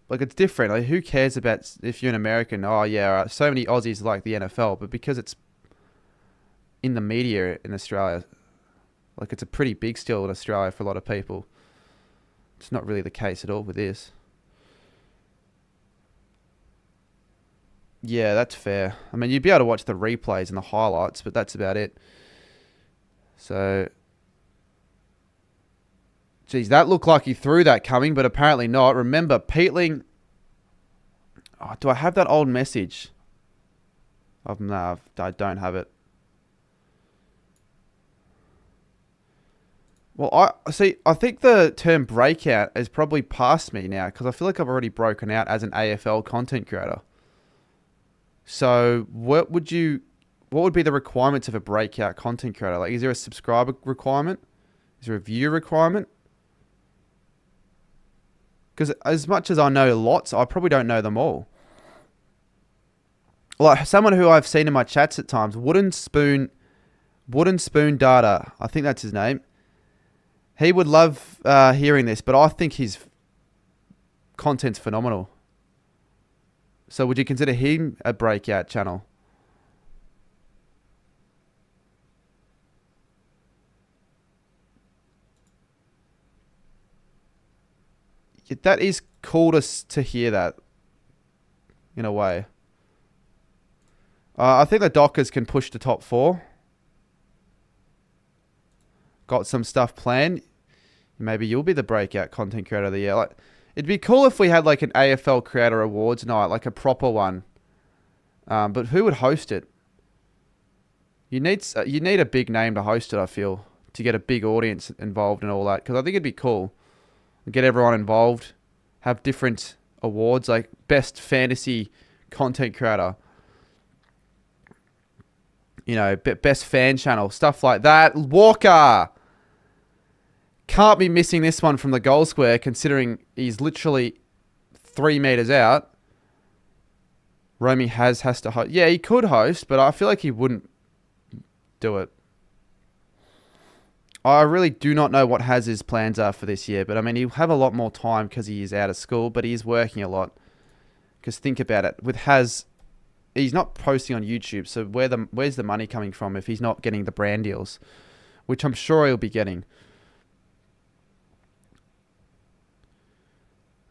Like, it's different. Like, who cares about if you're an American? Oh, yeah, so many Aussies like the NFL. But because it's in the media in Australia, like, it's a pretty big deal in Australia for a lot of people. It's not really the case at all with this. Yeah, that's fair. I mean, you'd be able to watch the replays and the highlights, but that's about it. So... Geez, that looked like he threw that coming, but apparently not. Remember, Peatling... Oh, do I have that old message? No, I don't have it. Well, I think the term breakout is probably past me now, because I feel like I've already broken out as an AFL content creator. So, what would be the requirements of a breakout content creator? Like, is there a subscriber requirement? Is there a view requirement? Because as much as I know lots, I probably don't know them all. Like someone who I've seen in my chats at times, Wooden Spoon Data, I think that's his name. He would love hearing this, but I think his content's phenomenal. So would you consider him a breakout channel? That is cool to hear that, in a way. I think the Dockers can push the top 4. Got some stuff planned. Maybe you'll be the breakout content creator of the year. Like, it'd be cool if we had like an AFL Creator Awards night, like a proper one. But who would host it? You need a big name to host it, I feel, to get a big audience involved and all that. Because I think it'd be cool. Get everyone involved, have different awards like best fantasy content creator, you know, best fan channel, stuff like that. Walker can't be missing this one from the goal square, considering he's literally 3 meters out. Romy has to host. Yeah, he could host, but I feel like he wouldn't do it. I really do not know what Haz's plans are for this year, but I mean, he'll have a lot more time because he is out of school, but he is working a lot. Because think about it, with Haz, he's not posting on YouTube, so where's the money coming from if he's not getting the brand deals, which I'm sure he'll be getting.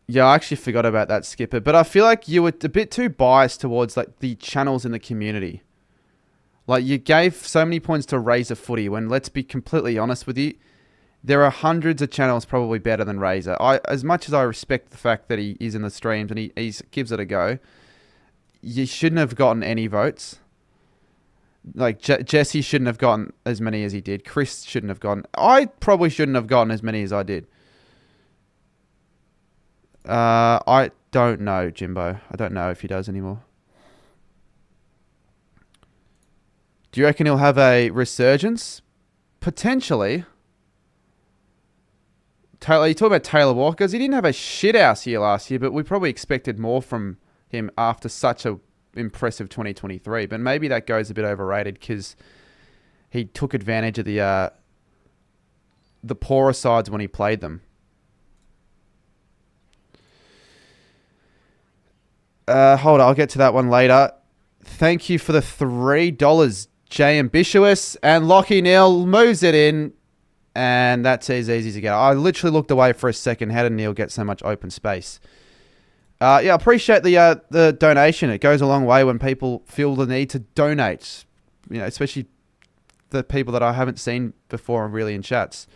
Yeah, I actually forgot about that, Skipper, but I feel like you were a bit too biased towards like the channels in the community. Like, you gave so many points to Razor Footy when, let's be completely honest with you, there are hundreds of channels probably better than Razor. As much as I respect the fact that he is in the streams and he gives it a go, you shouldn't have gotten any votes. Like, Jesse shouldn't have gotten as many as he did. Chris shouldn't have gotten... I probably shouldn't have gotten as many as I did. I don't know, Jimbo. I don't know if he does anymore. Do you reckon he'll have a resurgence? Potentially. You talk about Taylor Walker. He didn't have a shit-house year last year, but we probably expected more from him after such a impressive 2023. But maybe that goes a bit overrated because he took advantage of the poorer sides when he played them. Hold on, I'll get to that one later. Thank you for the $3, Jay Ambitious. And Lockie Neal moves it in. And that's as easy as it gets. I literally looked away for a second. How did Neil get so much open space? Yeah, I appreciate the donation. It goes a long way when people feel the need to donate. You know, especially the people that I haven't seen before really in chats.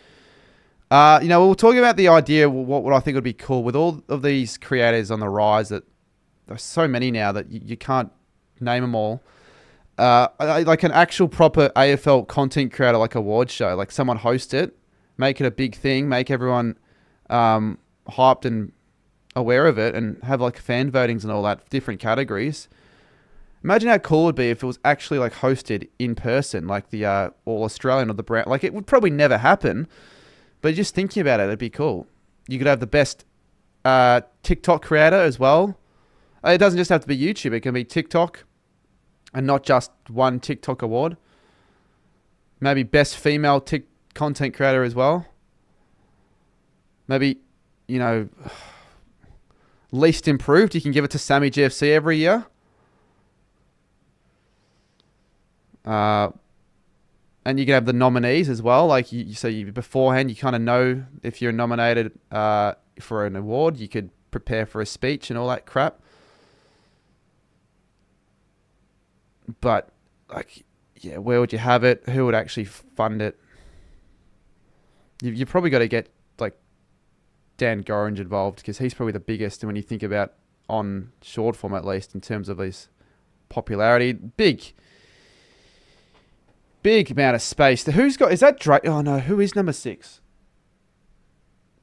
You know, we were talking about the idea, what I think would be cool with all of these creators on the rise, that there's so many now that you can't name them all. Like an actual proper AFL content creator, like award show, like someone host it, make it a big thing, make everyone hyped and aware of it, and have like fan votings and all that, different categories. Imagine how cool it would be if it was actually like hosted in person, like the All Australian or the Brown. Like, it would probably never happen, but just thinking about it, it'd be cool. You could have the best TikTok creator as well. It doesn't just have to be YouTube. It can be TikTok. And not just one TikTok award. Maybe best female content creator as well. Maybe, you know, least improved. You can give it to Sammy GFC every year. And you can have the nominees as well. Like, beforehand, you kind of know if you're nominated for an award. You could prepare for a speech and all that crap. But, like, yeah, where would you have it? Who would actually fund it? You've probably got to get, like, Dan Gorringe involved, because he's probably the biggest when you think about, on short form at least, in terms of his popularity. Big amount of space. Is that Drake? Oh, no, who is number 6?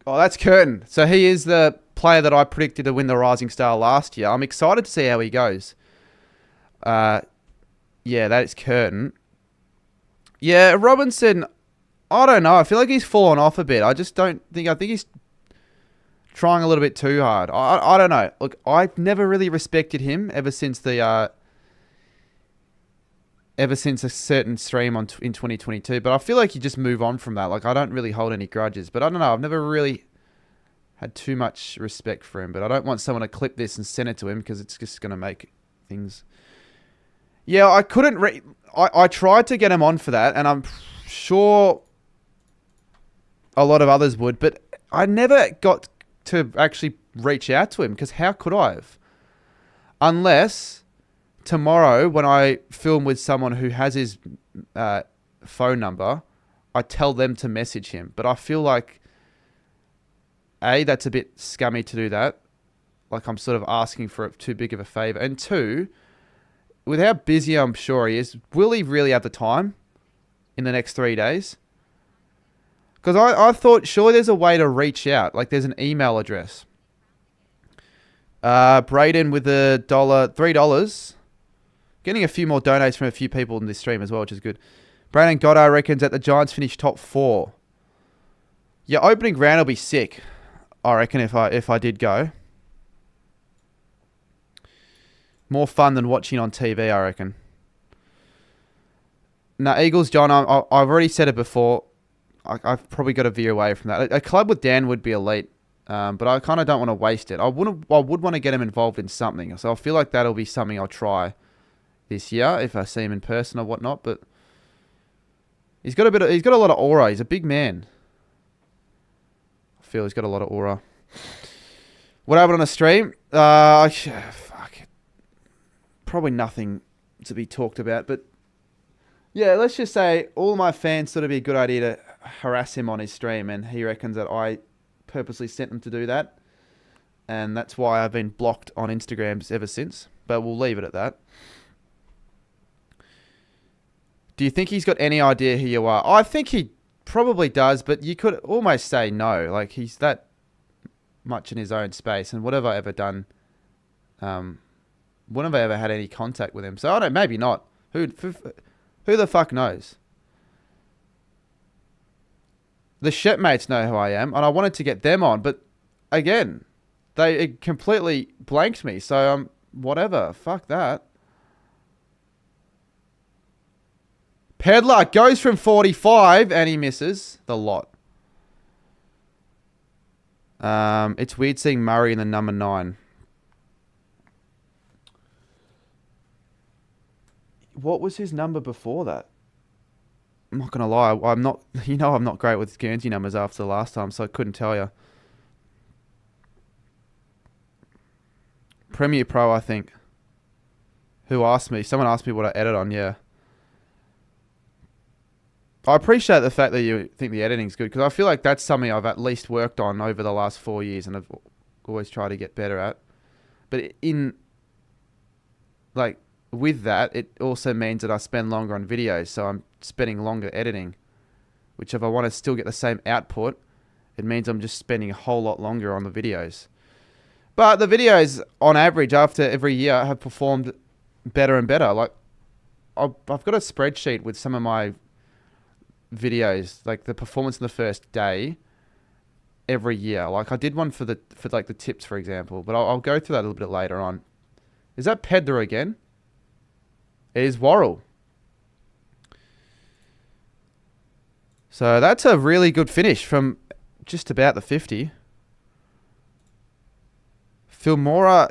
Oh, that's Curtin. So he is the player that I predicted to win the Rising Star last year. I'm excited to see how he goes. Yeah, that is Curtin. Yeah, Robinson, I don't know. I feel like he's fallen off a bit. I think he's trying a little bit too hard. I don't know. Look, I've never really respected him ever since a certain stream in 2022. But I feel like you just move on from that. Like, I don't really hold any grudges. But I don't know. I've never really had too much respect for him. But I don't want someone to clip this and send it to him, because it's just going to make things... Yeah, I couldn't... I tried to get him on for that, and I'm sure a lot of others would, but I never got to actually reach out to him, because how could I have? Unless tomorrow, when I film with someone who has his phone number, I tell them to message him. But I feel like, A, that's a bit scummy to do that. Like, I'm sort of asking for too big of a favour. And 2... with how busy I'm sure he is, will he really have the time in the next 3 days? Because I thought, surely there's a way to reach out. Like, there's an email address. Braden with $3. Getting a few more donates from a few people in this stream as well, which is good. Brandon Goddard reckons that the Giants finish top 4. Yeah, opening round will be sick, I reckon, if I did go. More fun than watching on TV, I reckon. Now, Eagles, John, I've already said it before. I've probably got to veer away from that. A club with Dan would be elite, but I kind of don't want to waste it. I would want to get him involved in something. So I feel like that'll be something I'll try this year if I see him in person or whatnot. But he's got a lot of aura. He's a big man. I feel he's got a lot of aura. What happened on the stream? Fuck. Probably nothing to be talked about, but yeah, let's just say all my fans thought it'd be a good idea to harass him on his stream, and he reckons that I purposely sent them to do that, and that's why I've been blocked on Instagram ever since, but we'll leave it at that. Do you think he's got any idea who you are? I think he probably does, but you could almost say no. Like, he's that much in his own space, and what have I ever done? When have I ever had any contact with him? So I don't. Maybe not. Who the fuck knows? The shipmates know who I am, and I wanted to get them on, but again, they completely blanked me. So whatever. Fuck that. Pedlar goes from 45 and he misses the lot. It's weird seeing Murray in the number 9. What was his number before that? I'm not going to lie. I'm not, I'm not great with Guernsey numbers after the last time, so I couldn't tell you. Premiere Pro, I think. Who asked me? Someone asked me what I edit on, yeah. I appreciate the fact that you think the editing's good, because I feel like that's something I've at least worked on over the last 4 years and I've always tried to get better at. But with that, it also means that I spend longer on videos, so I'm spending longer editing, which if I want to still get the same output, it means I'm just spending a whole lot longer on the videos. But the videos, on average, after every year, have performed better and better. Like, I've got a spreadsheet with some of my videos, like the performance in the first day every year. Like, I did one for the tips, for example, but I'll go through that a little bit later on. Is that Pedro again? It is Worrell. So that's a really good finish from just about the 50. Filmora,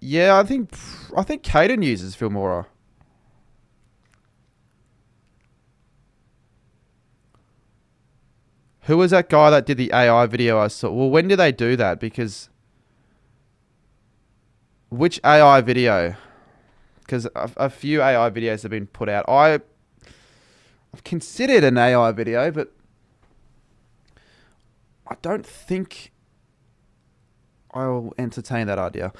yeah, I think Caden uses Filmora. Who was that guy that did the AI video I saw? Well, when did they do that? Because which AI video? Because a few AI videos have been put out. I've considered an AI video, but I don't think I'll entertain that idea.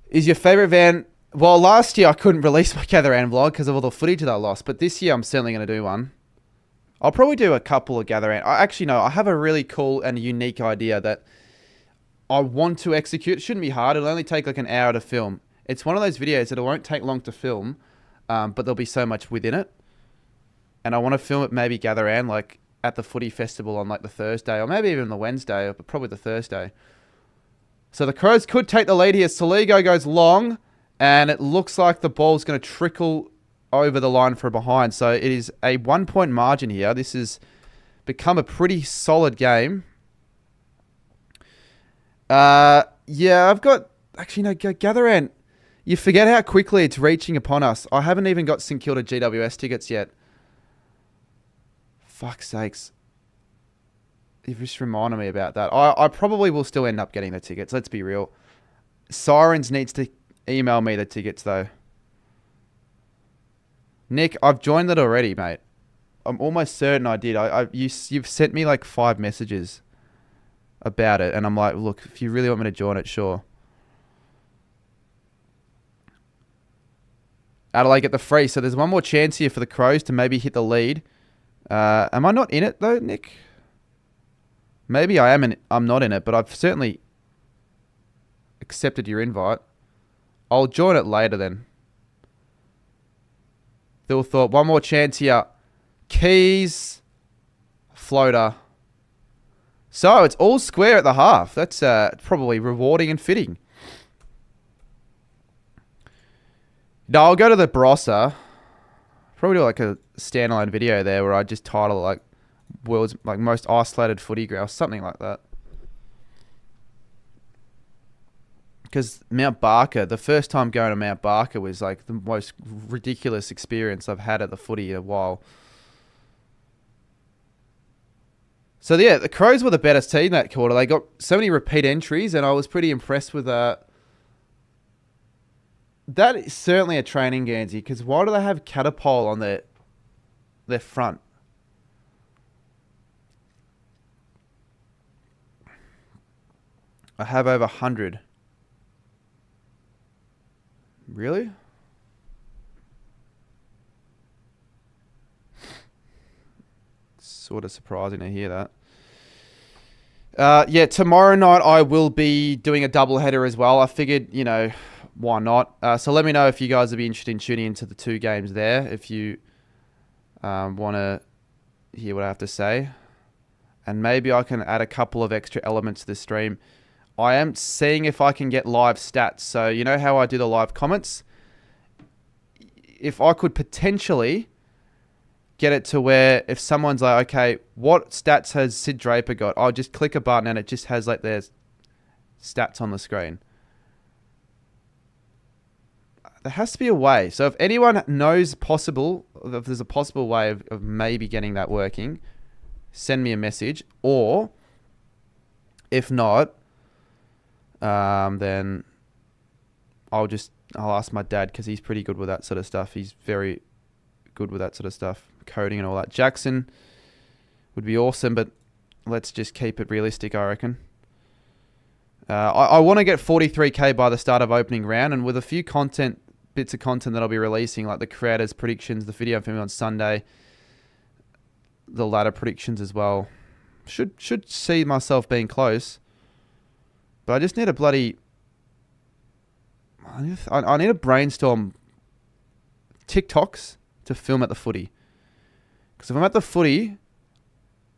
Is your favourite van... Well, last year I couldn't release my Gather-Round vlog because of all the footage that I lost, but this year I'm certainly going to do one. I'll probably do a couple of Gather-Round. I have a really cool and unique idea that I want to execute. It shouldn't be hard. It'll only take like an hour to film. It's one of those videos that it won't take long to film, but there'll be so much within it. And I want to film it maybe Gather-Round, like at the footy festival on like the Thursday, or maybe even the Wednesday, but probably the Thursday. So the Crows could take the lead here. Soligo goes long, and it looks like the ball's going to trickle over the line for a behind. So it is a 1 point margin here. This has become a pretty solid game. Yeah, I've got... Actually, no, Gather-Round. You forget how quickly it's reaching upon us. I haven't even got St Kilda GWS tickets yet. Fuck's sakes. You've just reminded me about that. I probably will still end up getting the tickets. Let's be real. Sirens needs to email me the tickets, though. Nick, I've joined that already, mate. I'm almost certain I did. You've sent me like 5 messages about it, and I'm like, look, if you really want me to join it, sure. Adelaide get the free, so there's one more chance here for the Crows to maybe hit the lead. Am I not in it though, Nick? Maybe I am. I'm not in it, but I've certainly accepted your invite. I'll join it later then. Phil thought one more chance here. Keys, floater. So it's all square at the half. That's probably rewarding and fitting. No, I'll go to the Barossa. Probably do like a standalone video there where I just title it like world's like most isolated footy ground, something like that. Because Mount Barker, the first time going to Mount Barker was like the most ridiculous experience I've had at the footy in a while. So yeah, the Crows were the better team that quarter. They got so many repeat entries, and I was pretty impressed with that. That is certainly a training Guernsey, because why do they have catapult on their front? I have over 100. Really? Sort of surprising to hear that. Yeah, tomorrow night I will be doing a double header as well. I figured, why not? So let me know if you guys would be interested in tuning into the 2 games there. If you want to hear what I have to say. And maybe I can add a couple of extra elements to the stream. I am seeing if I can get live stats. So you know how I do the live comments? If I could potentially get it to where if someone's like, okay, what stats has Sid Draper got? I'll just click a button and it just has like their stats on the screen. There has to be a way. So if anyone knows if there's a possible way of maybe getting that working, send me a message. Or if not, then I'll ask my dad, because he's pretty good with that sort of stuff. He's very good with that sort of stuff, coding and all that. Jackson would be awesome, but let's just keep it realistic, I reckon. I want to get 43k by the start of opening round, and with a few bits of content that I'll be releasing, like the creators' predictions, the video I'm filming on Sunday, the ladder predictions as well, should see myself being close. But I just need I need to brainstorm TikToks to film at the footy. Because if I'm at the footy,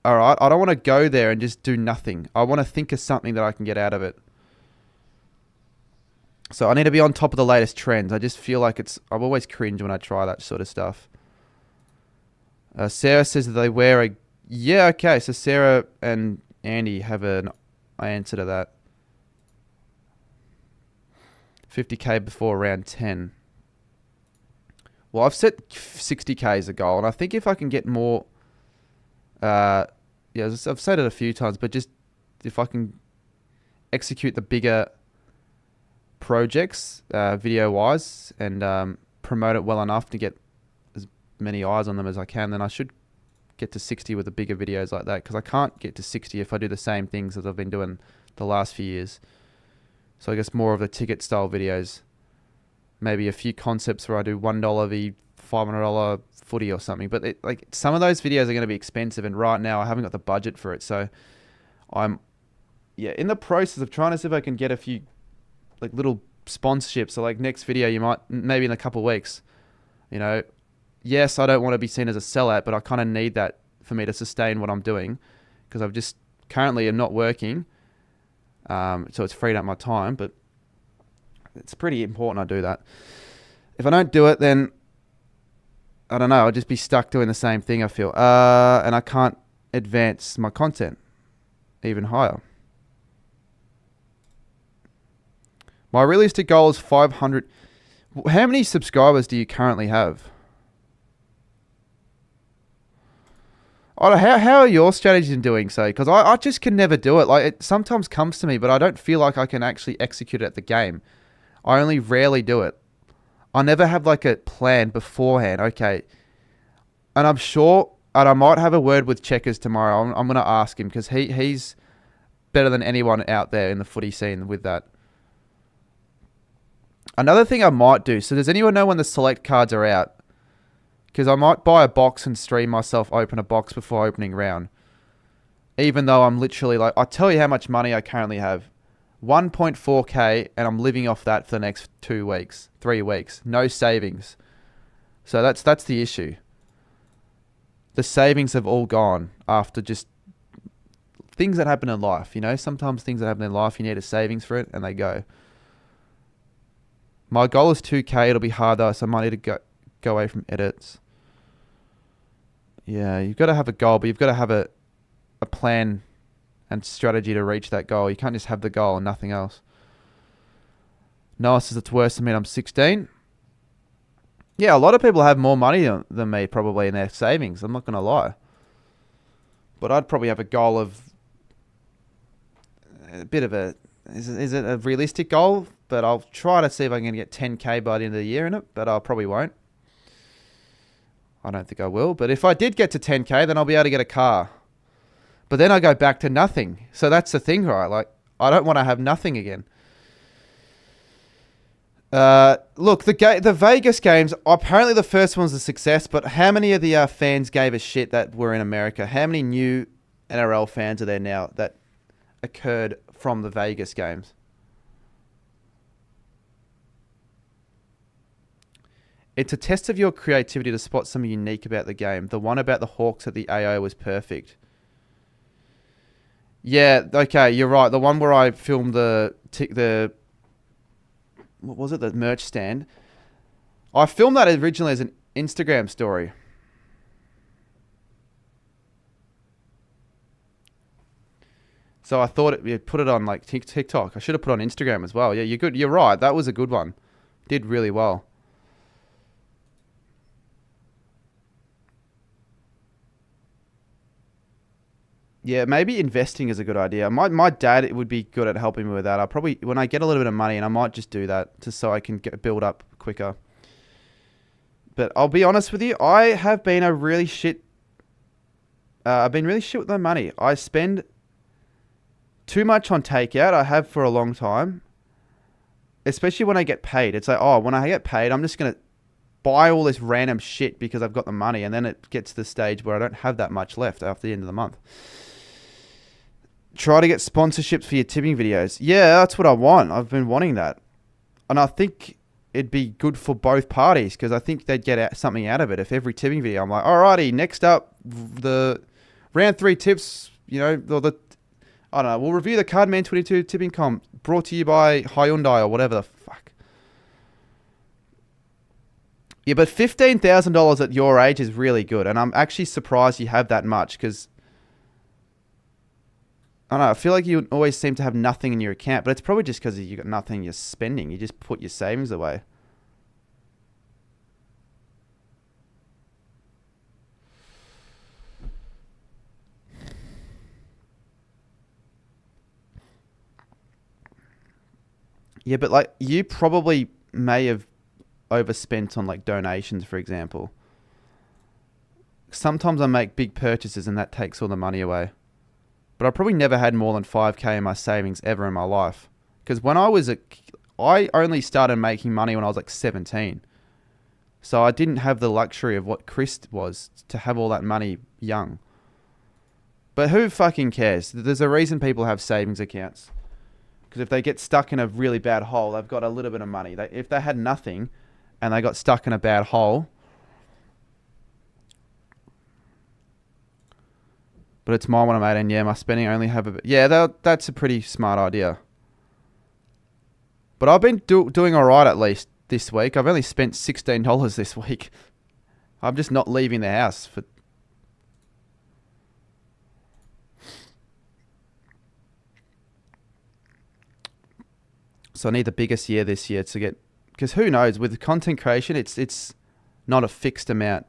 alright, I don't want to go there and just do nothing. I want to think of something that I can get out of it. So I need to be on top of the latest trends. I just feel like I always cringe when I try that sort of stuff. Sarah says that they wear a... Yeah, okay. So Sarah and Andy have an answer to that. 50k before round 10. Well, I've set 60k as a goal, and I think if I can get more... I've said it a few times, but just if I can execute the bigger projects video-wise and promote it well enough to get as many eyes on them as I can, then I should get to 60 with the bigger videos like that, because I can't get to 60 if I do the same things as I've been doing the last few years. So I guess more of the ticket style videos. Maybe a few concepts where I do $1 v $500 footy or something. But some of those videos are going to be expensive, and right now I haven't got the budget for it. So I'm in the process of trying to see if I can get a few like little sponsorships. So like next video, maybe in a couple of weeks, yes, I don't want to be seen as a sellout, but I kind of need that for me to sustain what I'm doing, because I've just currently am not working. So it's freed up my time, but it's pretty important I do that. If I don't do it, then I don't know, I'll just be stuck doing the same thing, I feel. And I can't advance my content even higher. My realistic goal is 500. How many subscribers do you currently have? How are your strategies in doing so? Because I just can never do it. Like, it sometimes comes to me, but I don't feel like I can actually execute it at the game. I only rarely do it. I never have like a plan beforehand. Okay. And I'm sure, and I might have a word with Checkers tomorrow. I'm going to ask him, because he's better than anyone out there in the footy scene with that. Another thing I might do, so does anyone know when the select cards are out? Because I might buy a box and stream myself open a box before opening round. Even though I'm literally like, I tell you how much money I currently have. 1.4k, and I'm living off that for the next 3 weeks. No savings. So that's the issue. The savings have all gone after just things that happen in life. Sometimes things that happen in life, you need a savings for it, and they go. My goal is 2K. It'll be hard though, so I might need to go away from edits. Yeah, you've got to have a goal, but you've got to have a plan and strategy to reach that goal. You can't just have the goal and nothing else. Noah says it's worse than me. I'm 16. Yeah, a lot of people have more money than me probably in their savings. I'm not going to lie. But I'd probably have a goal of a bit of a... Is it a realistic goal? But I'll try to see if I can get 10K by the end of the year in it. But I probably won't. I don't think I will. But if I did get to 10K, then I'll be able to get a car. But then I go back to nothing. So that's the thing, right? Like, I don't want to have nothing again. Look, the Vegas games, apparently the first one's a success, but how many of the fans gave a shit that were in America? How many new NRL fans are there now that occurred from the Vegas games? It's a test of your creativity to spot something unique about the game. The one about the Hawks at the AO was perfect. Yeah, okay, you're right. The one where I filmed the what was it? The merch stand. I filmed that originally as an Instagram story. So I thought put it on like TikTok. I should have put it on Instagram as well. Yeah, you're good. You're right. That was a good one. Did really well. Yeah, maybe investing is a good idea. My dad would be good at helping me with that. I'll probably, when I get a little bit of money, and I might just do that just so I can build up quicker. But I'll be honest with you, I have been really shit with my money. I spend too much on takeout. I have for a long time. Especially when I get paid. It's like, oh, when I get paid, I'm just going to buy all this random shit because I've got the money. And then it gets to the stage where I don't have that much left after the end of the month. Try to get sponsorships for your tipping videos. Yeah, that's what I want. I've been wanting that. And I think it'd be good for both parties because I think they'd get something out of it. If every tipping video, I'm like, alrighty, next up, the round 3 tips, you know, I don't know, we'll review the Cardman 22 tipping comp brought to you by Hyundai or whatever the fuck. Yeah, but $15,000 at your age is really good. And I'm actually surprised you have that much because I don't know, I feel like you always seem to have nothing in your account, but it's probably just because you got nothing you're spending. You just put your savings away. Yeah, but like you probably may have overspent on like donations, for example. Sometimes I make big purchases and that takes all the money away. But I probably never had more than 5K in my savings ever in my life. Because when I only started making money when I was like 17. So I didn't have the luxury of what Chris was to have all that money young. But who fucking cares? There's a reason people have savings accounts. Because if they get stuck in a really bad hole, they've got a little bit of money. If they had nothing and they got stuck in a bad hole... But it's my one I'm at, and yeah, my spending only have a bit. Yeah, that's a pretty smart idea. But I've been doing all right at least this week. I've only spent $16 this week. I'm just not leaving the house for. So I need the biggest year this year to get, because who knows, with content creation, it's not a fixed amount.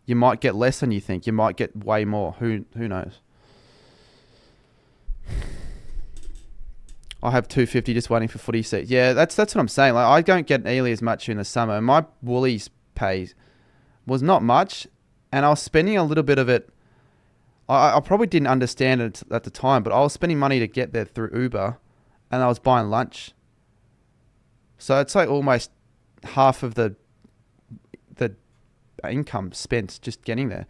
You might get less than you think. You might get way more. Who knows? I have $250 just waiting for footy seats. Yeah, that's what I'm saying. Like I don't get nearly as much in the summer. My Woolies pay was not much, and I was spending a little bit of it. I probably didn't understand it at the time, but I was spending money to get there through Uber, and I was buying lunch. So it's like almost half of the income spent just getting there.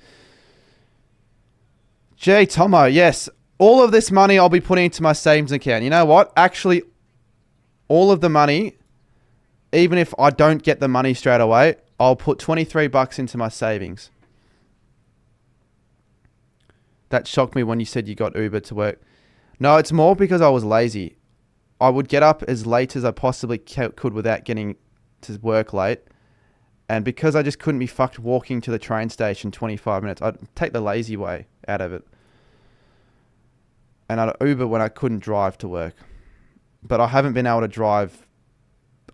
Jay Tomo, yes. All of this money I'll be putting into my savings account. You know what? Actually, all of the money, even if I don't get the money straight away, I'll put $23 into my savings. That shocked me when you said you got Uber to work. No, it's more because I was lazy. I would get up as late as I possibly could without getting to work late. And because I just couldn't be fucked walking to the train station 25 minutes, I'd take the lazy way out of it. And I'd Uber when I couldn't drive to work. But I haven't been able to drive.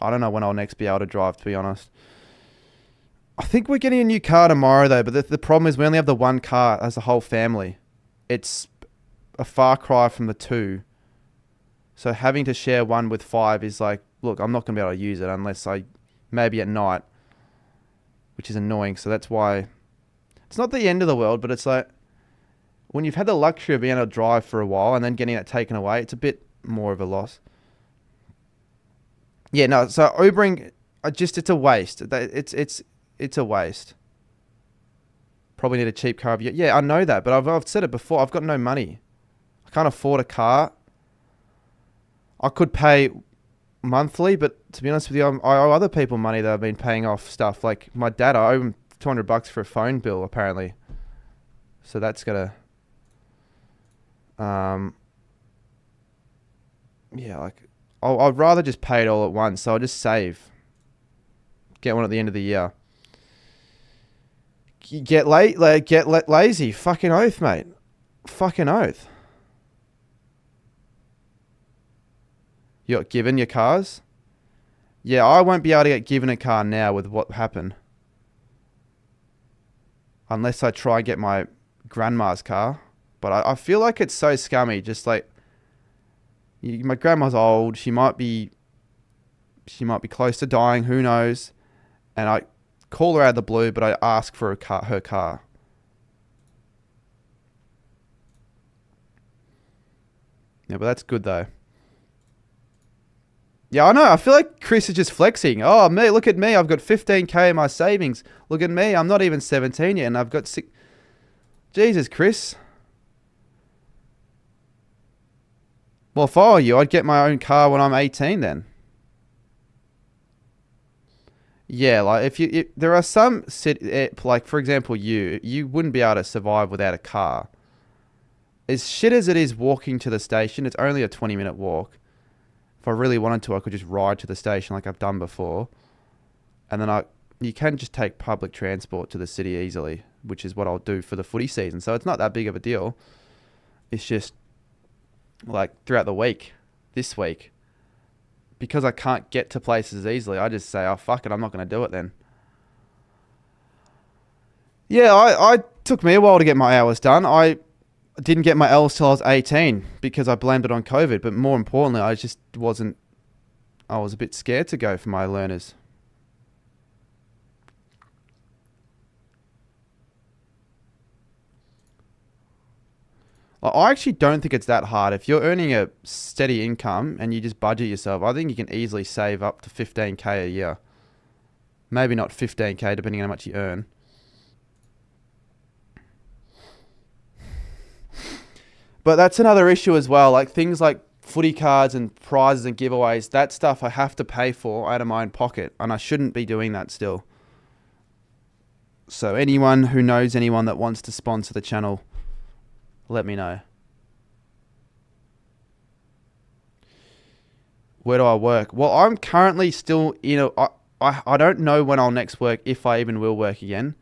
I don't know when I'll next be able to drive, to be honest. I think we're getting a new car tomorrow, though. But the problem is we only have the one car as a whole family. It's a far cry from the two. So having to share one with 5 is like, look, I'm not going to be able to use it unless maybe at night, which is annoying. So that's why it's not the end of the world, but it's like when you've had the luxury of being able to drive for a while and then getting it taken away, it's a bit more of a loss. Yeah, no, so Ubering, it's a waste. It's a waste. Probably need a cheap car. Yeah, I know that, but I've said it before. I've got no money. I can't afford a car. I could pay monthly, but to be honest with you, I owe other people money that I've been paying off stuff. Like my dad, I owe him $200 for a phone bill, apparently. So that's gotta, yeah, like I'd rather just pay it all at once. So I'll just save. Get one at the end of the year. Get lazy. Fucking oath, mate. Fucking oath. You got given your cars? Yeah, I won't be able to get given a car now with what happened. Unless I try and get my grandma's car. But I feel like it's so scummy. Just like, my grandma's old. She might be close to dying. Who knows? And I call her out of the blue, but I ask for her car. Yeah, but that's good though. Yeah, I know. I feel like Chris is just flexing. Oh, me, look at me. I've got 15k in my savings. Look at me. I'm not even 17 yet, and I've got 6. Jesus, Chris. Well, if I were you, I'd get my own car when I'm 18 then. Yeah, like there are some like for example, you wouldn't be able to survive without a car. As shit as it is walking to the station, it's only a 20-minute walk. If I really wanted to, I could just ride to the station like I've done before. And then you can just take public transport to the city easily, which is what I'll do for the footy season. So it's not that big of a deal. It's just like throughout the week, this week, because I can't get to places easily, I just say, oh, fuck it, I'm not going to do it then. Yeah, I took me a while to get my hours done. I didn't get my L's till I was 18 because I blamed it on COVID. But more importantly, I was a bit scared to go for my learners. I actually don't think it's that hard. If you're earning a steady income and you just budget yourself, I think you can easily save up to 15k a year. Maybe not 15k, depending on how much you earn. But that's another issue as well. Like things like footy cards and prizes and giveaways, that stuff I have to pay for out of my own pocket. And I shouldn't be doing that still. So anyone who knows anyone that wants to sponsor the channel, let me know. Where do I work? Well, I'm currently still, I don't know when I'll next work, if I even will work again.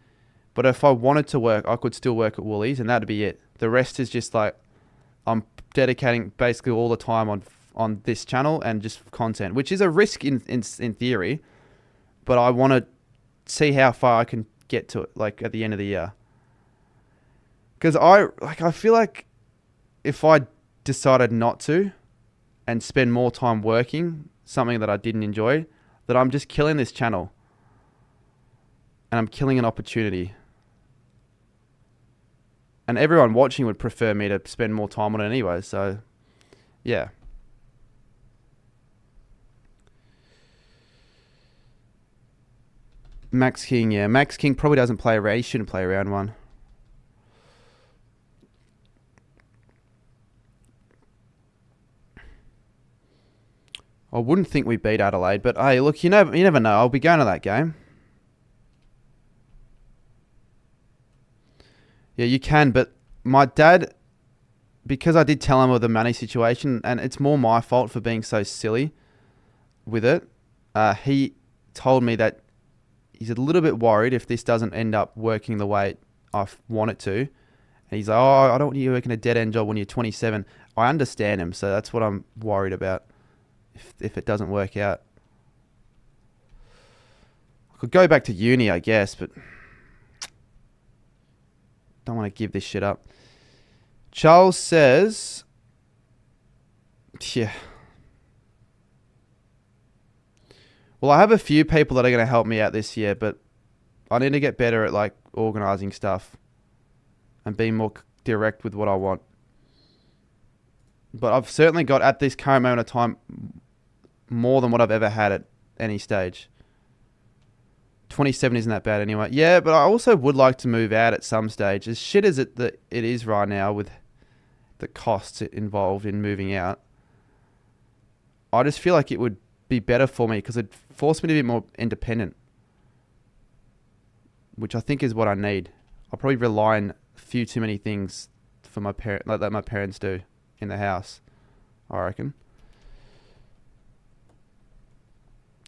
But if I wanted to work, I could still work at Woolies and that'd be it. The rest is just like, I'm dedicating basically all the time on this channel and just content, which is a risk in theory. But I want to see how far I can get to it, like at the end of the year. Because I feel like if I decided not to and spend more time working, something that I didn't enjoy, that I'm just killing this channel. And I'm killing an opportunity. And everyone watching would prefer me to spend more time on it anyway, so yeah. Max King, yeah. Max King probably doesn't play around. He shouldn't play round one. I wouldn't think we beat Adelaide, but hey, look, you never know. I'll be going to that game. Yeah, you can, but my dad, because I did tell him of the money situation, and it's more my fault for being so silly with it, he told me that he's a little bit worried if this doesn't end up working the way I want it to. And he's like, oh, I don't want you working a dead-end job when you're 27. I understand him, so that's what I'm worried about if it doesn't work out. I could go back to uni, I guess, but don't want to give this shit up. Charles says, yeah. Well, I have a few people that are going to help me out this year, but I need to get better at like organising stuff and being more direct with what I want. But I've certainly got, at this current moment of time, more than what I've ever had at any stage. 27 isn't that bad anyway. Yeah, but I also would like to move out at some stage. As shit as it is right now with the costs involved in moving out, I just feel like it would be better for me because it'd force me to be more independent, which I think is what I need. I'll probably rely on a few too many things for my like that my parents do in the house, I reckon.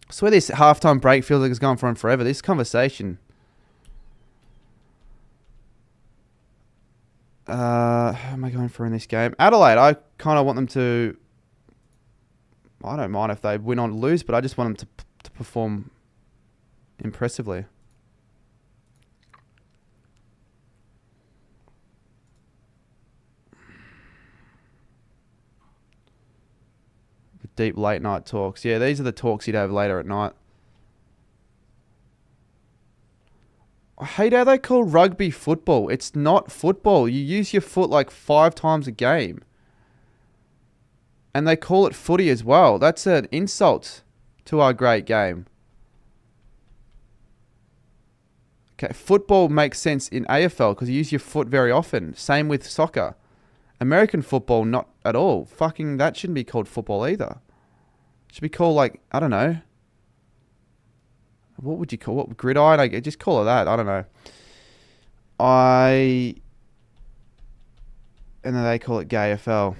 I swear this halftime break feels like it's gone on forever. This conversation. Who am I going for in this game? Adelaide, I kind of want them to... I don't mind if they win or lose, but I just want them to perform impressively. The deep late night talks. Yeah, these are the talks you'd have later at night. I hate how they call rugby football. It's not football. You use your foot like 5 times a game. And they call it footy as well. That's an insult to our great game. Okay, football makes sense in AFL because you use your foot very often. Same with soccer. American football, not at all. Fucking, that shouldn't be called football either. It should be called like, I don't know. What would you call it? Gridiron? Like, just call it that. I don't know. And then they call it gay AFL.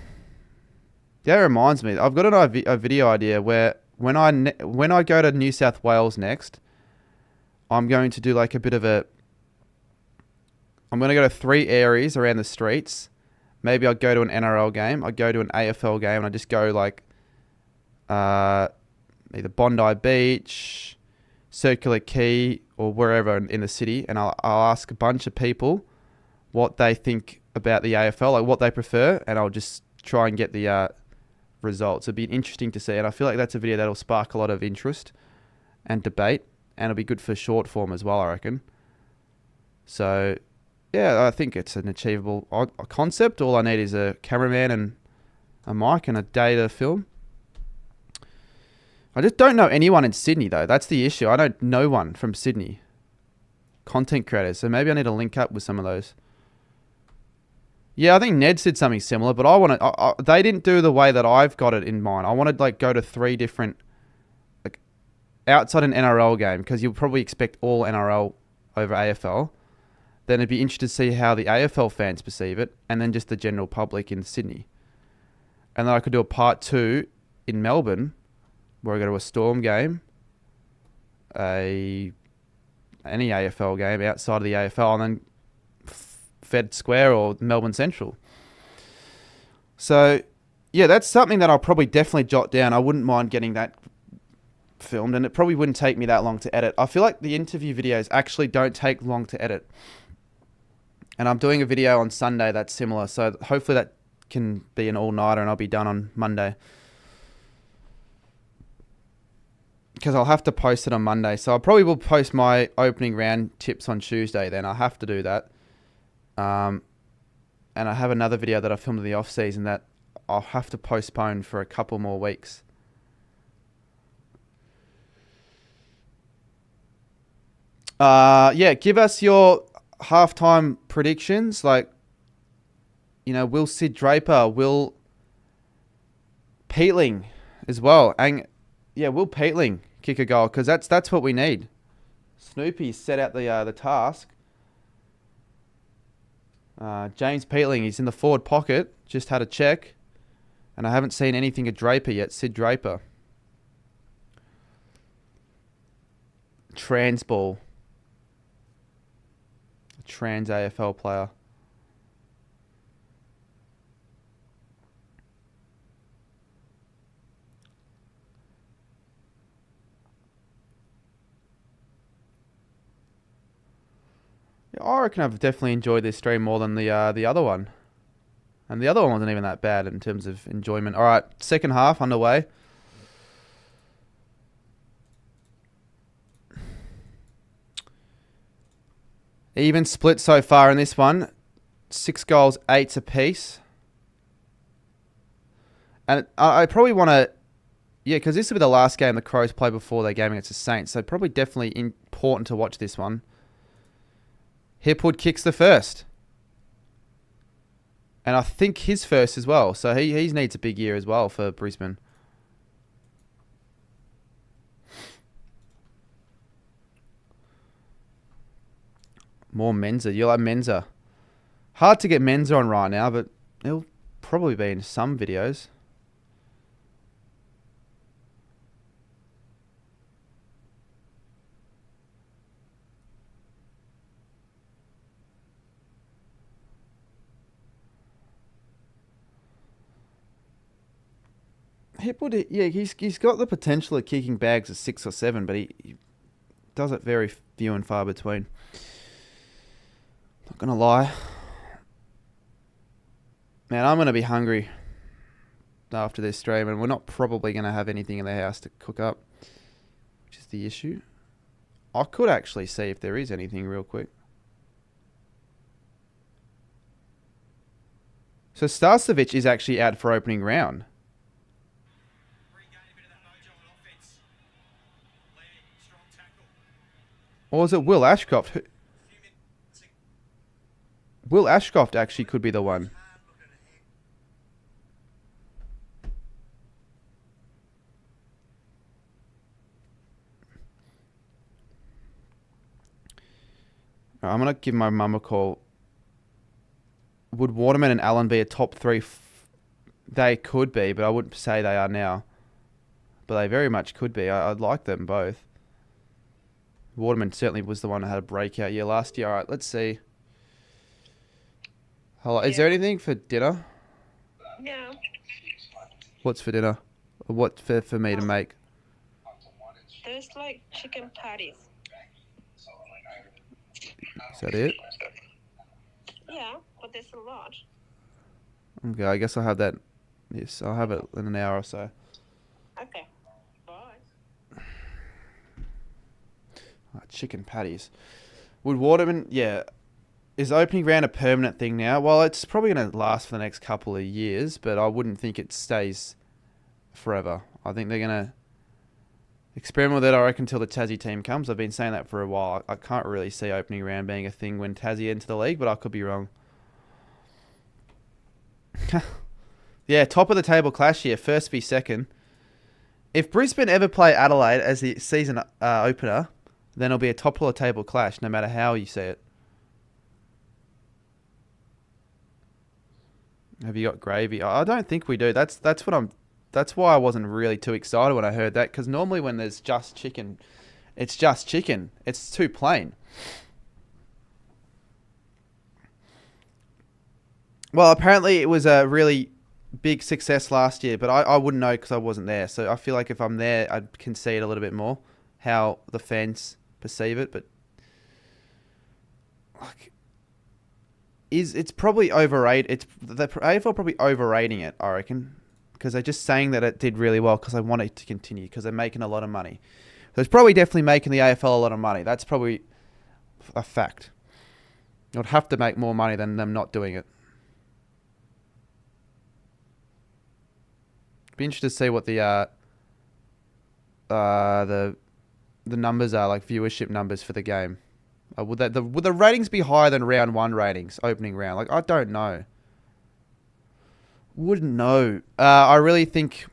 That reminds me. I've got a video idea where when I go to New South Wales next, I'm going to do like a bit of a... I'm going to go to 3 areas around the streets. Maybe I'll go to an NRL game. I'll go to an AFL game and I just go like either Bondi Beach, Circular Quay, or wherever in the city. And I'll ask a bunch of people what they think about the AFL, like what they prefer. And I'll just try and get the results. It'd be interesting to see. And I feel like that's a video that'll spark a lot of interest and debate. And it'll be good for short form as well, I reckon. So... yeah, I think it's an achievable concept. All I need is a cameraman and a mic and a day to film. I just don't know anyone in Sydney, though. That's the issue. I don't know one from Sydney. Content creators. So maybe I need to link up with some of those. Yeah, I think Ned said something similar, but I want to... they didn't do the way that I've got it in mind. I wanted to like go to 3 different... like outside an NRL game, because you'll probably expect all NRL over AFL. Then it'd be interesting to see how the AFL fans perceive it, and then just the general public in Sydney. And then I could do a part 2 in Melbourne, where I go to a Storm game, any AFL game outside of the AFL, and then Fed Square or Melbourne Central. So, yeah, that's something that I'll probably definitely jot down. I wouldn't mind getting that filmed, and it probably wouldn't take me that long to edit. I feel like the interview videos actually don't take long to edit. And I'm doing a video on Sunday that's similar, so hopefully that can be an all-nighter and I'll be done on Monday. Because I'll have to post it on Monday. So I probably will post my opening round tips on Tuesday then. I'll have to do that. And I have another video that I filmed in the off-season that I'll have to postpone for a couple more weeks. Yeah, give us your halftime predictions. Like, you know, will Sid Draper, will Peatling as well. And yeah, will Peatling kick a goal? Because that's what we need. Snoopy set out the task. James Peatling, he's in the forward pocket. Just had a check. And I haven't seen anything of Draper yet. Sid Draper. trans ball. A trans AFL player. Yeah, I reckon I've definitely enjoyed this stream more than the other one. And the other one wasn't even that bad in terms of enjoyment. All right, second half underway. Even split so far in this one. 6 goals, 8 apiece. And I probably want to... Yeah, because this will be the last game the Crows play before their game against the Saints. So probably definitely important to watch this one. Hipwood kicks the first. And I think his first as well. So he needs a big year as well for Brisbane. More Menza. You like Menza? Hard to get Menza on right now, but he'll probably be in some videos. Hipwood, yeah, he's got the potential of kicking bags of 6 or 7, but he does it very few and far between. Not gonna lie, man, I'm gonna be hungry after this stream, and we're not probably gonna have anything in the house to cook up, which is the issue. I could actually see if there is anything real quick. So Starcevic is actually out for opening round. Or is it Will Ashcroft? Will Ashcroft actually could be the one. Right, I'm going to give my mum a call. Would Waterman and Allen be a top 3? They could be, but I wouldn't say they are now. But they very much could be. I'd like them both. Waterman certainly was the one that had a breakout year last year. All right, let's see. Hello, is there anything for dinner? Yeah. What's for dinner? Or what for me to make? There's like chicken patties. Is that it? Yeah, but there's a lot. Okay, I guess I'll have that. Yes, I'll have it in an hour or so. Okay. Bye. Chicken patties. Would Waterman, yeah. Is opening round a permanent thing now? Well, it's probably going to last for the next couple of years, but I wouldn't think it stays forever. I think they're going to experiment with it, I reckon, until the Tassie team comes. I've been saying that for a while. I can't really see opening round being a thing when Tassie enter the league, but I could be wrong. Yeah, top of the table clash here. First v second. If Brisbane ever play Adelaide as the season opener, then it'll be a top of the table clash, no matter how you see it. Have you got gravy? I don't think we do. That's why I wasn't really too excited when I heard that, because normally when there's just chicken, it's just chicken. It's too plain. Well, apparently it was a really big success last year, but I wouldn't know because I wasn't there. So I feel like if I'm there, I can see it a little bit more, how the fans perceive it. But like, it's probably overrated. It's the AFL probably overrating it, I reckon, because they're just saying that it did really well because they want it to continue because they're making a lot of money. So it's probably definitely making the AFL a lot of money. That's probably a fact. It would have to make more money than them not doing it. Be interested to see what the numbers are, like viewership numbers for the game. Would the ratings be higher than round 1 ratings, opening round? Like, I don't know. Wouldn't know. I really think.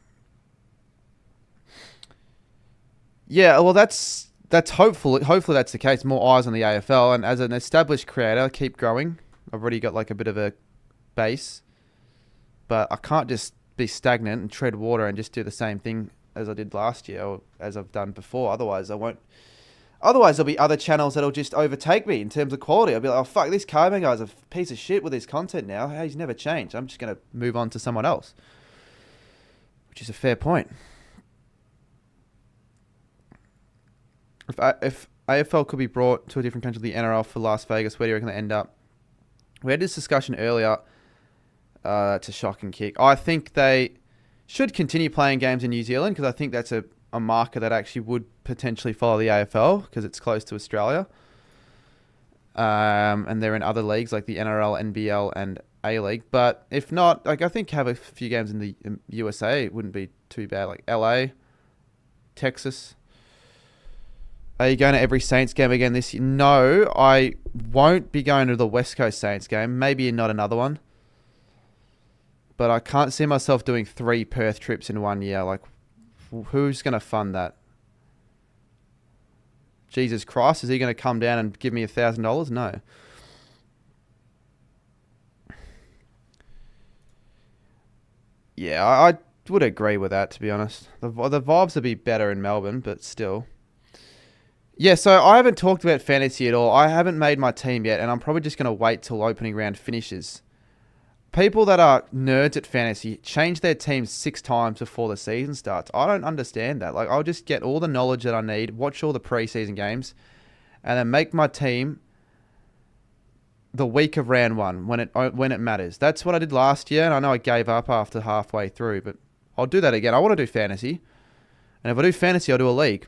Yeah, well, that's hopefully that's the case. More eyes on the AFL, and as an established creator, keep growing. I've already got like a bit of a base, but I can't just be stagnant and tread water and just do the same thing as I did last year or as I've done before. Otherwise, I Otherwise, there'll be other channels that'll just overtake me in terms of quality. I'll be like, oh, fuck, this Carman guy's a piece of shit with his content now. He's never changed. I'm just going to move on to someone else. Which is a fair point. If AFL could be brought to a different country, the NRL for Las Vegas, where do you reckon they end up? We had this discussion earlier. It's a shocking kick. I think they should continue playing games in New Zealand because I think that's a market that actually would potentially follow the AFL because it's close to Australia. And they're in other leagues like the NRL, NBL, and A-League. But if not, like I think have a few games in the USA wouldn't be too bad. Like LA, Texas. Are you going to every Saints game again this year? No, I won't be going to the West Coast Saints game. Maybe not another one. But I can't see myself doing 3 Perth trips in 1 year. Like, who's going to fund that? Jesus Christ, is he going to come down and give me $1,000? No. Yeah, I would agree with that, to be honest. The vibes would be better in Melbourne, but still. Yeah, so I haven't talked about fantasy at all. I haven't made my team yet, and I'm probably just going to wait till opening round finishes. People that are nerds at fantasy change their teams 6 times before the season starts. I don't understand that. Like, I'll just get all the knowledge that I need, watch all the preseason games, and then make my team the week of round 1 when it matters. That's what I did last year, and I know I gave up after halfway through, but I'll do that again. I want to do fantasy, and if I do fantasy, I'll do a league.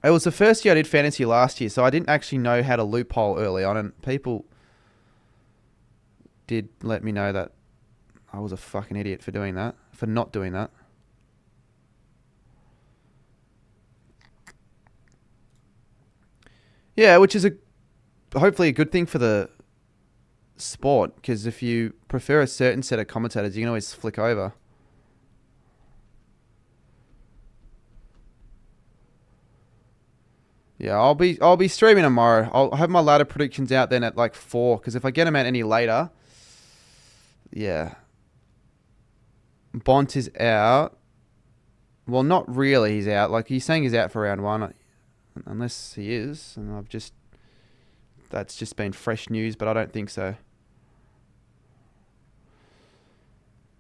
It was the first year I did fantasy last year, so I didn't actually know how to loophole early on, and people did let me know that I was a fucking idiot for doing that, for not doing that. Yeah, which is hopefully a good thing for the sport, because if you prefer a certain set of commentators, you can always flick over. Yeah, I'll be streaming tomorrow. I'll have my ladder predictions out then at like 4, because if I get them out any later, yeah. Bont is out. Well, not really he's out. Like, he's saying he's out for round 1. Unless he is. And that's just been fresh news, but I don't think so.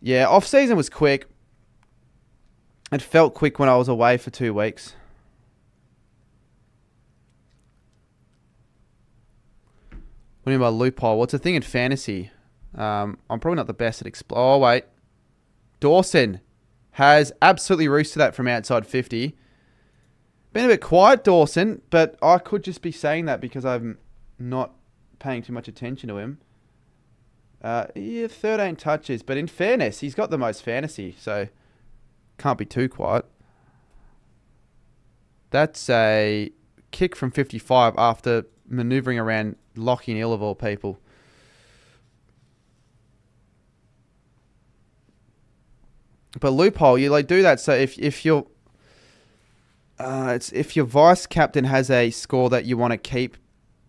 Yeah, off-season was quick. It felt quick when I was away for 2 weeks. What do you mean by loophole? What's the thing in fantasy? I'm probably not the best at Oh, wait. Dawson has absolutely roosted that from outside 50. Been a bit quiet, Dawson, but I could just be saying that because I'm not paying too much attention to him. Yeah, 13 touches, but in fairness, he's got the most fantasy, so can't be too quiet. That's a kick from 55 after manoeuvring around Lockie Hill of all people. But loophole, you like do that. So if your vice captain has a score that you want to keep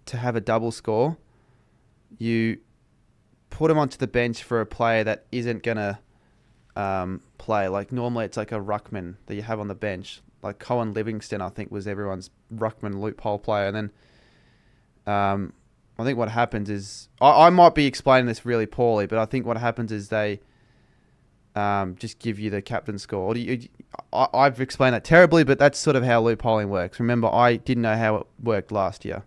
to have a double score, you put him onto the bench for a player that isn't gonna play. Like normally it's like a ruckman that you have on the bench. Like Cohen Livingston, I think was everyone's ruckman loophole player, and then I think what happens is I might be explaining this really poorly, but I think what happens is they just give you the captain score. I've explained that terribly, but that's sort of how loopholing works. Remember, I didn't know how it worked last year.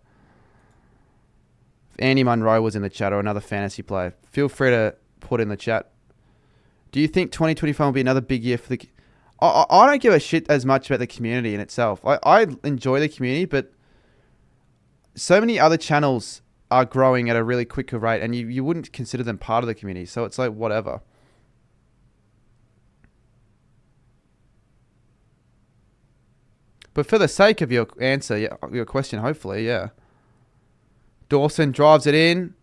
If Andy Munro was in the chat or another fantasy player, feel free to put in the chat. Do you think 2025 will be another big year for the... I don't give a shit as much about the community in itself. I enjoy the community, but so many other channels are growing at a really quicker rate, and you wouldn't consider them part of the community. So it's like, whatever. But for the sake of your answer, your question, hopefully, yeah. Dawson drives it in.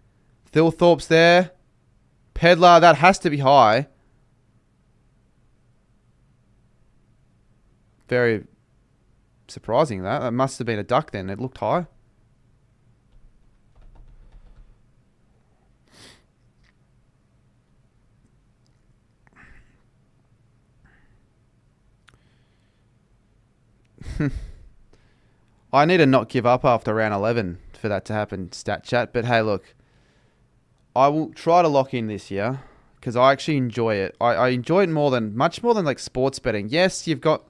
Thilthorpe's there. Pedlar, that has to be high. Very surprising, that. That must have been a duck then. It looked high. I need to not give up after round 11 for that to happen, stat chat. But hey, look, I will try to lock in this year because I actually enjoy it. I enjoy it much more than like sports betting. Yes, you've got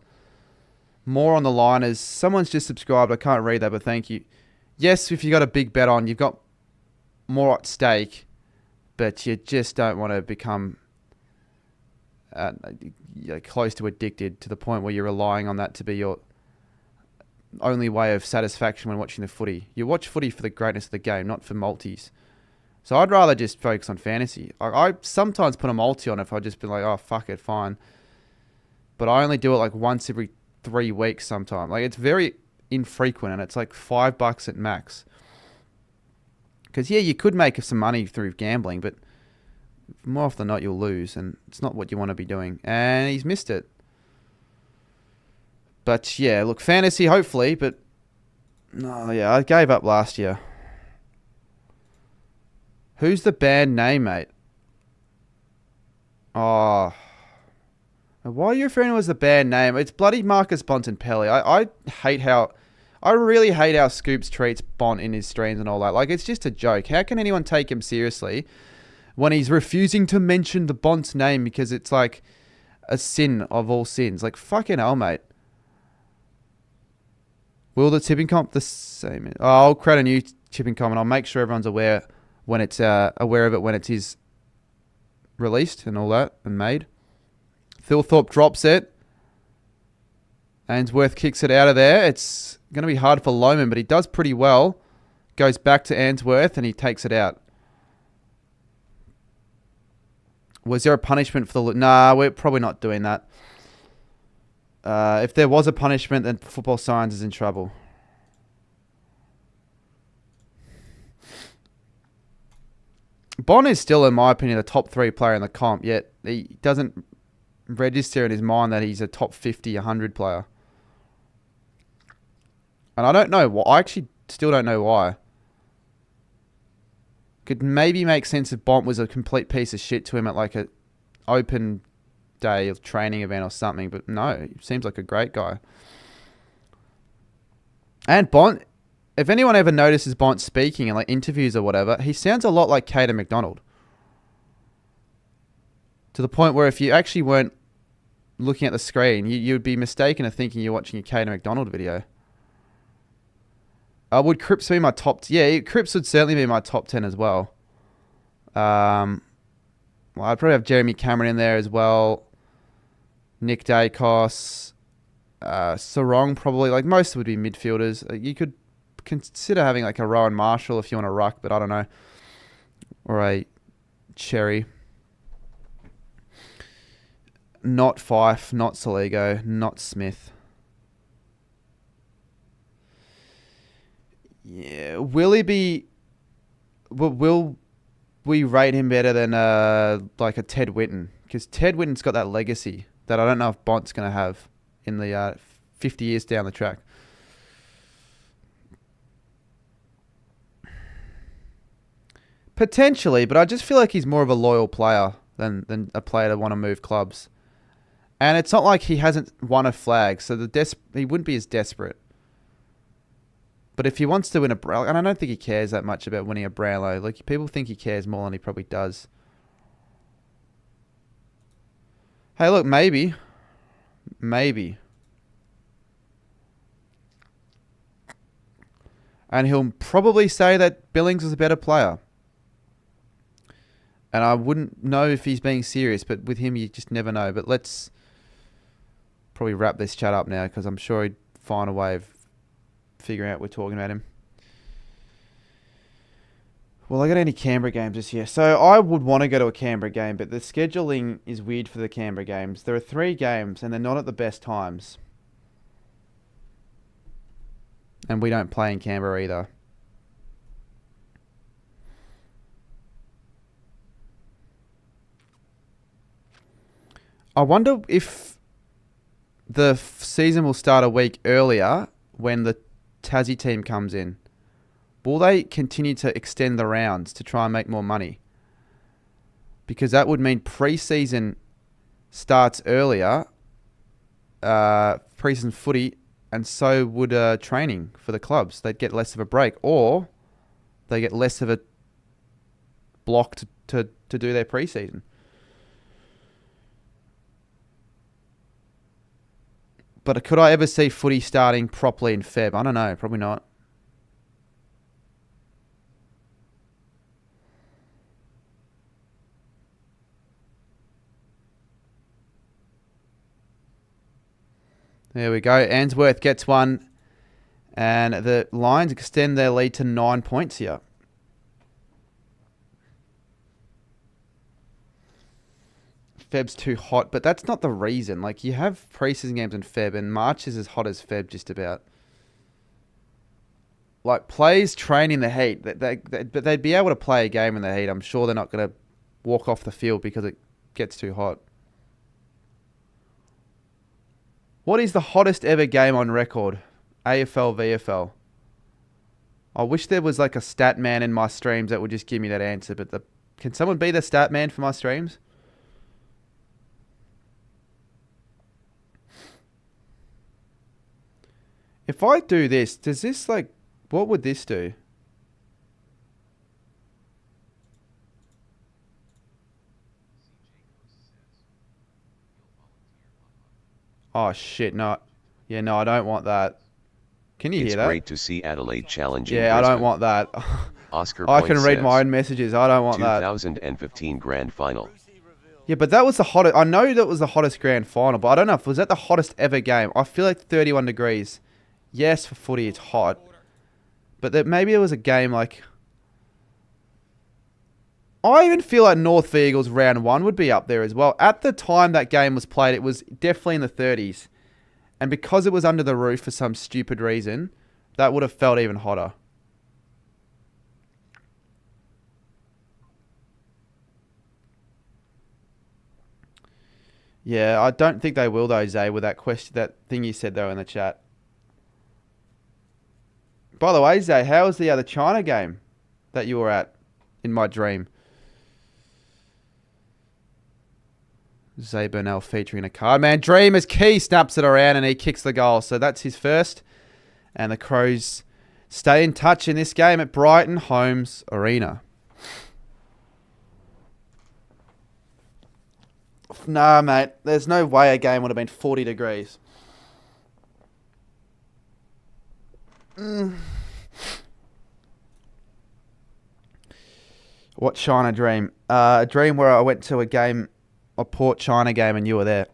more on the line as someone's just subscribed. I can't read that, but thank you. Yes, if you got a big bet on, you've got more at stake, but you just don't want to become close to addicted to the point where you're relying on that to be your only way of satisfaction when watching the footy. You watch footy for the greatness of the game, not for multis. So I'd rather just focus on fantasy. I sometimes put a multi on if I just be like, oh, fuck it, fine. But I only do it like once every 3 weeks sometimes. Like, it's very infrequent, and it's like $5 at max. Because, yeah, you could make some money through gambling, but more often than not, you'll lose, and it's not what you want to be doing. And he's missed it. But, yeah, look, fantasy, hopefully, but... No, yeah, I gave up last year. Who's the band name, mate? Oh... Why are you referring to it as the band name? It's bloody Marcus Bontempelli. I really hate how Scoops treats Bont in his streams and all that. Like, it's just a joke. How can anyone take him seriously when he's refusing to mention the Bont's name because it's like a sin of all sins? Like, fucking hell, mate. Will the tipping comp the same? Oh, I'll create a new tipping comp and I'll make sure everyone's aware of it when it is released and all that and made. Thilthorpe drops it. Ainsworth kicks it out of there. It's going to be hard for Lohman, but he does pretty well. Goes back to Ainsworth and he takes it out. Was there a punishment for the... Nah, we're probably not doing that. If there was a punishment, then Football Science is in trouble. Bond is still, in my opinion, the top 3 player in the comp, yet he doesn't register in his mind that he's a top 50, 100 player. And I don't know why. I actually still don't know why. Could maybe make sense if Bont was a complete piece of shit to him at like a open day of training event or something, but no, he seems like a great guy. And Bont, if anyone ever notices Bont speaking in like interviews or whatever, he sounds a lot like Caden McDonald. To the point where if you actually weren't looking at the screen, you would be mistaken of thinking you're watching a Caden McDonald video. Would Cripps be my top... Yeah, Cripps would certainly be my top 10 as well. Well, I'd probably have Jeremy Cameron in there as well. Nick Dacos. Sarong probably. Like, most would be midfielders. You could consider having like a Rowan Marshall if you want a ruck, but I don't know. Or a Cherry. Not Fife, not Saligo, not Smith. Yeah, will he be... Will we rate him better than like a Ted Whitten? Because Ted Whitten's got that legacy that I don't know if Bont's going to have in the 50 years down the track. Potentially, but I just feel like he's more of a loyal player than a player to want to move clubs. And it's not like he hasn't won a flag, so he wouldn't be as desperate. But if he wants to win a Brownlow, and I don't think he cares that much about winning a Brownlow. Like, people think he cares more than he probably does. Hey, look, maybe. Maybe. And he'll probably say that Billings is a better player. And I wouldn't know if he's being serious, but with him, you just never know. But let's probably wrap this chat up now, because I'm sure he'd find a way of figuring out we're talking about him. Well, I got any Canberra games this year. So I would want to go to a Canberra game, but the scheduling is weird for the Canberra games. There are 3 games, and they're not at the best times. And we don't play in Canberra either. I wonder if the season will start a week earlier when the Tassie team comes in. Will they continue to extend the rounds to try and make more money? Because that would mean pre-season starts earlier, pre-season footy, and so would training for the clubs. They'd get less of a break, or they get less of a block to do their preseason. But could I ever see footy starting properly in Feb? I don't know. Probably not. There we go. Answorth gets one. And the Lions extend their lead to 9 points here. Feb's too hot, but that's not the reason. Like, you have preseason games in Feb, and March is as hot as Feb just about. Like, players train in the heat. But they'd be able to play a game in the heat. I'm sure they're not going to walk off the field because it gets too hot. What is the hottest ever game on record? AFL, VFL. I wish there was like a stat man in my streams that would just give me that answer. But can someone be the stat man for my streams? If I do this, does this like... What would this do? Oh, shit, no. Yeah, no, I don't want that. Can you hear that? It's great to see Adelaide challenging Yeah, Brisbane. I don't want that. Oscar I can Point read says, my own messages. I don't want that. 2015 Grand Final. Yeah, but that was the hottest... I know that was the hottest grand final, but I don't know if... Was that the hottest ever game? I feel like 31 degrees. Yes, for footy, it's hot. But that maybe it was a game like... I even feel like North v Eagles round 1 would be up there as well. At the time that game was played, it was definitely in the 30s. And because it was under the roof for some stupid reason, that would have felt even hotter. Yeah, I don't think they will though, Zay, with that question, that thing you said though in the chat. By the way, Zay, how was the other China game that you were at in my dream? Zay Burnell featuring a card. Man, Dream is key, snaps it around and he kicks the goal. So that's his first. And the Crows stay in touch in this game at Brighton Homes Arena. Nah, mate. There's no way a game would have been 40 degrees. What China dream? A dream where I went to a Port China game and you were there.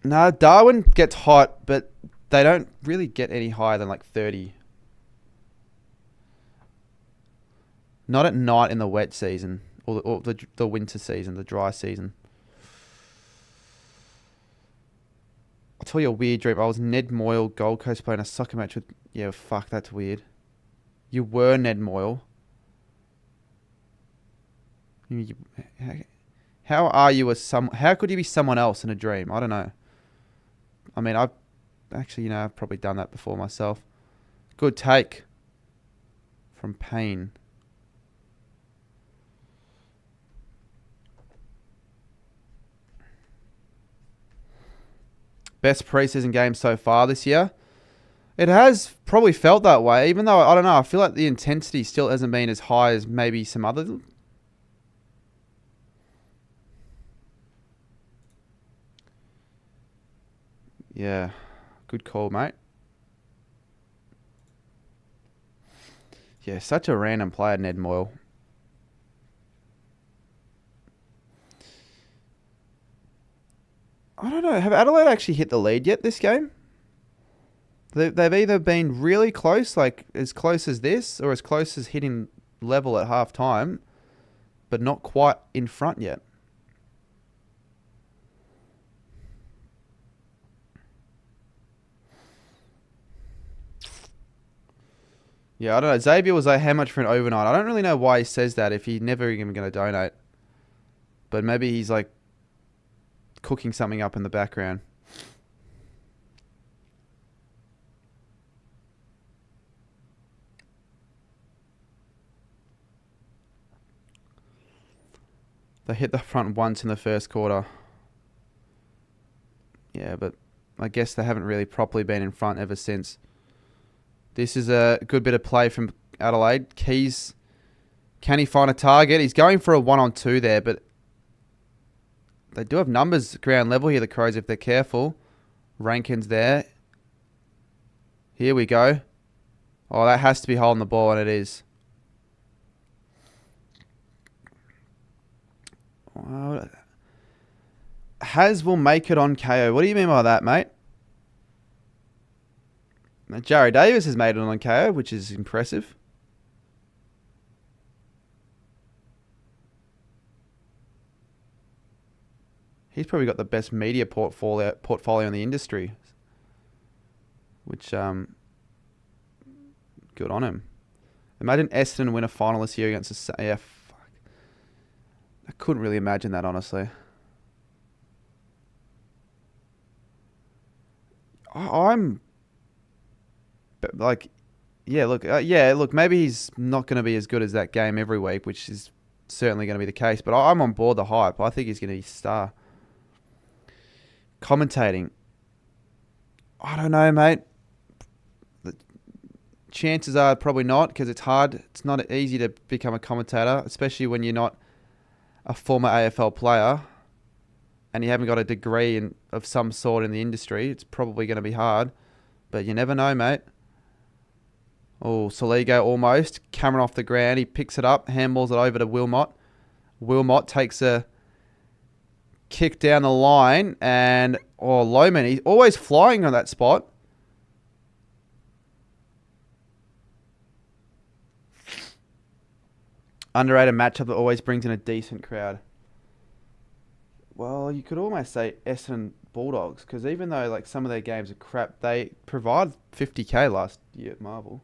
No, Darwin gets hot, but they don't really get any higher than like 30. Not at night in the wet season or the winter season, the dry season. I'll tell you a weird dream. I was Ned Moyle, Gold Coast playing a soccer match with... Yeah, fuck, that's weird. You were Ned Moyle. How are you how could you be someone else in a dream? I don't know. I mean, I've probably done that before myself. Good take from Payne. Best preseason game so far this year. It has probably felt that way, even though, I don't know, I feel like the intensity still hasn't been as high as maybe some other... Yeah, good call, mate. Yeah, such a random player, Ned Moyle. I don't know. Have Adelaide actually hit the lead yet this game? They've either been really close, like as close as this, or as close as hitting level at half time, but not quite in front yet. Yeah, I don't know. Xavier was like, how much for an overnight? I don't really know why he says that if he's never even going to donate. But maybe he's like cooking something up in the background. They hit the front once in the first quarter. Yeah, but I guess they haven't really properly been in front ever since. This is a good bit of play from Adelaide. Keys, can he find a target? He's going for a 1-on-2 there, but they do have numbers ground level here, the Crows, if they're careful. Rankin's there. Here we go. Oh, that has to be holding the ball, and it is. Well, Has will make it on KO. What do you mean by that, mate? Now, Jared Davis has made it on KO, which is impressive. He's probably got the best media portfolio in the industry, which good on him. Imagine Essendon win a final this year against a... Yeah, fuck. I couldn't really imagine that, honestly. I'm like, yeah, look, maybe he's not going to be as good as that game every week, which is certainly going to be the case, but I'm on board the hype. I think he's going to be a star. Commentating. I don't know, mate. The chances are probably not, because it's hard. It's not easy to become a commentator, especially when you're not a former AFL player and you haven't got a degree of some sort in the industry. It's probably going to be hard, but you never know, mate. Oh, Soligo almost. Cameron off the ground. He picks it up, handballs it over to Wilmot. Wilmot takes a kick down the line, and Lohman, he's always flying on that spot. Underrated matchup that always brings in a decent crowd. Well, you could almost say Essendon Bulldogs, because even though like some of their games are crap, they provide 50k last year at Marvel.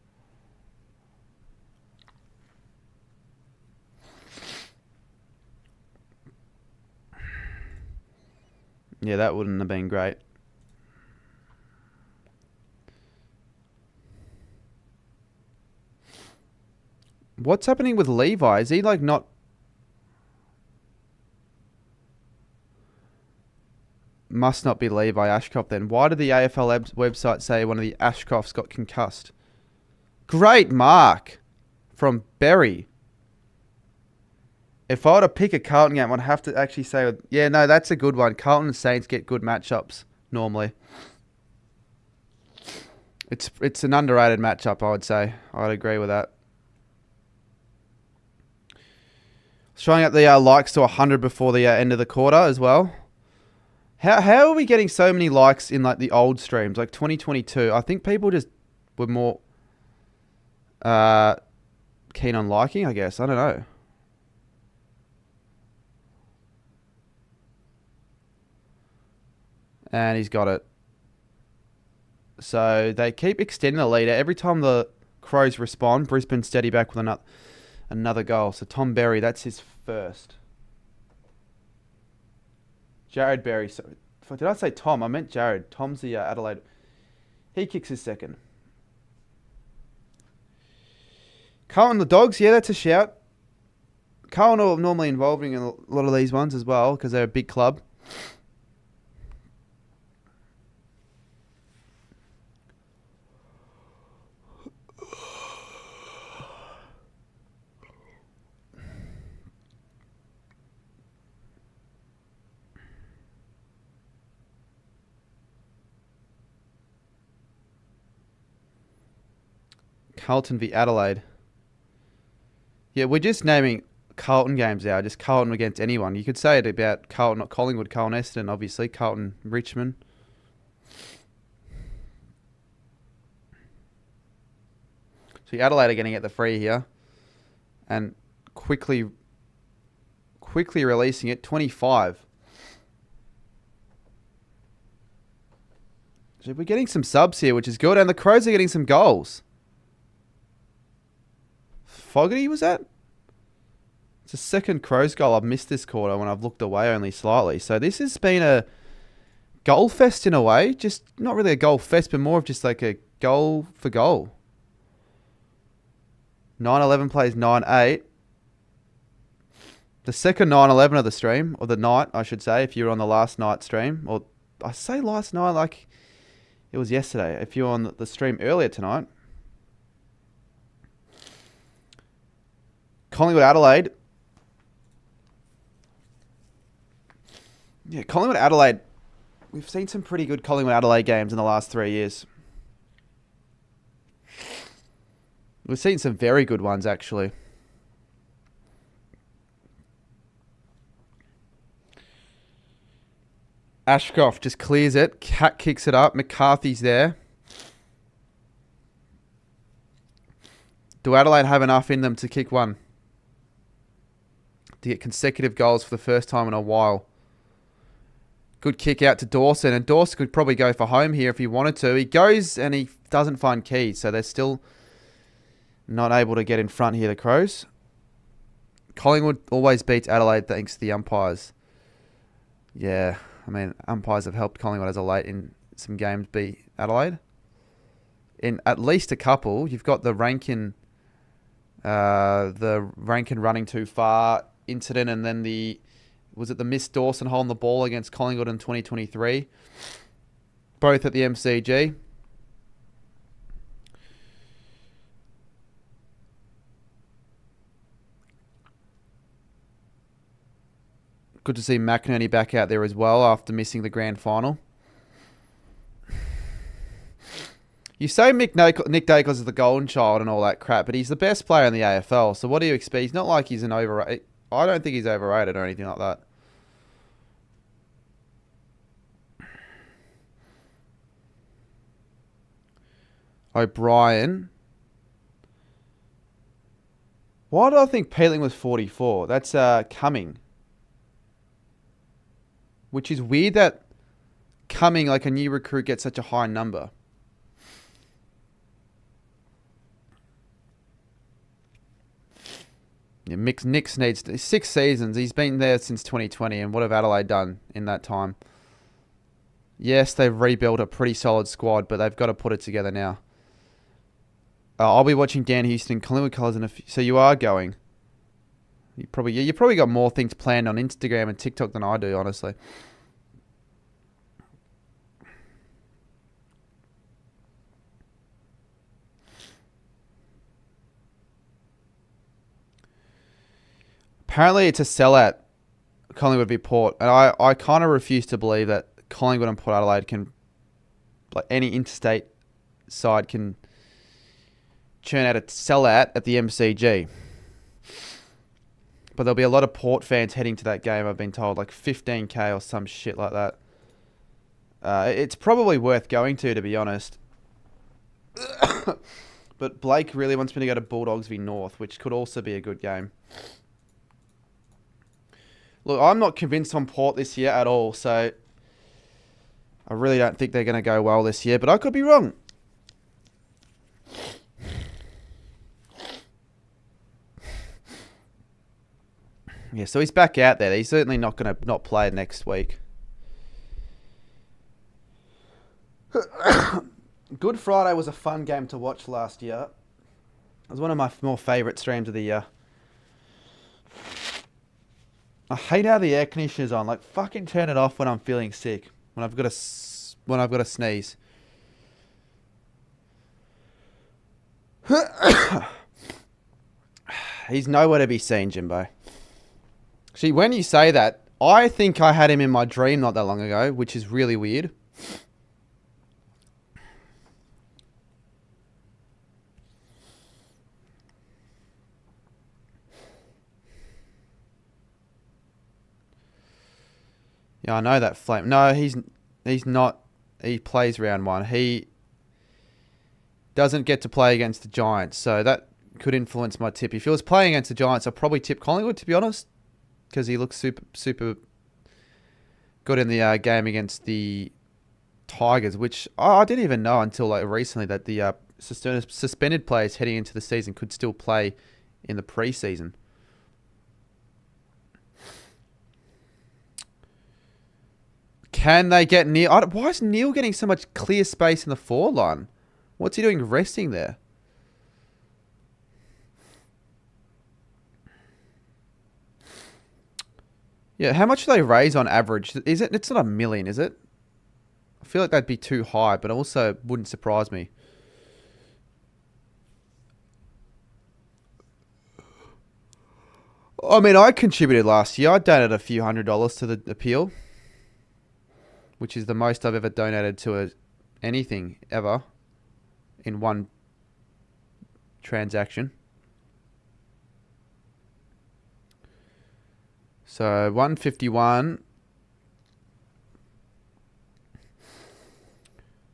Yeah, that wouldn't have been great. What's happening with Levi? Is he like not... Must not be Levi Ashcroft then. Why did the AFL website say one of the Ashcrofts got concussed? Great mark from Berry. If I were to pick a Carlton game, I'd have to actually say, yeah, no, that's a good one. Carlton and Saints get good matchups normally. It's an underrated matchup, I would say. I'd agree with that. Showing up the likes to 100 before the end of the quarter as well. How are we getting so many likes in like the old streams, like 2022? I think people just were more keen on liking, I guess. I don't know. And he's got it. So they keep extending the lead. Every time the Crows respond, Brisbane steady back with another goal. So Tom Berry, that's his first. Jared Berry. So, did I say Tom? I meant Jared. Tom's the Adelaide. He kicks his second. Carlton the Dogs. Yeah, that's a shout. Carlton are normally involved in a lot of these ones as well because they're a big club. Carlton v Adelaide. Yeah, we're just naming Carlton games now. Just Carlton against anyone. You could say it about Carlton, not Collingwood, Carlton Essendon, obviously. Carlton, Richmond. So Adelaide are getting at the free here. And quickly releasing it. 25. So we're getting some subs here, which is good. And the Crows are getting some goals. Fogarty was that? It's the second Crows goal I've missed this quarter when I've looked away only slightly. So this has been a goal fest in a way. Just not really a goal fest, but more of just like a goal for goal. 9-11 plays 9-8. The second 9-11 of the stream, or the night, I should say, if you were on the last night stream. Or I say last night, like It was yesterday. If you're on the stream earlier tonight. Collingwood Adelaide. Yeah, Collingwood Adelaide. We've seen some pretty good Collingwood Adelaide games in the last 3 years. We've seen some very good ones, actually. Ashcroft just clears it. Cat kicks it up. McCarthy's there. Do Adelaide have enough in them to kick one? To get consecutive goals for the first time in a while. Good kick out to Dawson. And Dawson could probably go for home here if he wanted to. He goes and he doesn't find Keys. So they're still not able to get in front here, the Crows. Collingwood always beats Adelaide thanks to the umpires. Yeah, I mean, umpires have helped Collingwood as of late in some games beat Adelaide. In at least a couple. You've got the Rankin running too far incident, and then was it the missed Dawson holding the ball against Collingwood in 2023? Both at the MCG. Good to see McInerney back out there as well after missing the grand final. You say Nick Dacos is the golden child and all that crap, but he's the best player in the AFL. So what do you expect? He's not like he's an overrated. I don't think he's overrated or anything like that. O'Brien. Why do I think Peeling was 44? That's Cumming. Which is weird that Cumming, like a new recruit, gets such a high number. Yeah, Nick's needs 6 seasons. He's been there since 2020, and what have Adelaide done in that time? Yes, they've rebuilt a pretty solid squad, but they've got to put it together now. I'll be watching Dan Houston, Collingwood colours in a few. So you are going. You probably got more things planned on Instagram and TikTok than I do, honestly. Apparently it's a sellout, Collingwood v Port. And I kind of refuse to believe that Collingwood and Port Adelaide can, like any interstate side can churn out a sellout at the MCG. But there'll be a lot of Port fans heading to that game, I've been told. Like 15k or some shit like that. It's probably worth going to be honest. But Blake really wants me to go to Bulldogs v North, which could also be a good game. Look, I'm not convinced on Port this year at all, so I really don't think they're going to go well this year, but I could be wrong. Yeah, so he's back out there. He's certainly not going to not play next week. Good Friday was a fun game to watch last year. It was one of my more favourite streams of the year. I hate how the air conditioner's on. Like, fucking turn it off when I'm feeling sick. When I've got a sneeze. He's nowhere to be seen, Jimbo. See, when you say that, I think I had him in my dream not that long ago, which is really weird. Yeah, I know that flame. No, he's not. He plays round one. He doesn't get to play against the Giants, so that could influence my tip. If he was playing against the Giants, I'd probably tip Collingwood, to be honest, because he looks super good in the game against the Tigers, which I didn't even know until like recently that the suspended players heading into the season could still play in the preseason. Can they get Neil? Why is Neil getting so much clear space in the forward line? What's he doing resting there? Yeah, how much do they raise on average? Is it? It's not $1 million, is it? I feel like that'd be too high, but also wouldn't surprise me. I mean, I contributed last year. I donated a few $100s to the appeal, which is the most I've ever donated to anything ever in one transaction. So 151.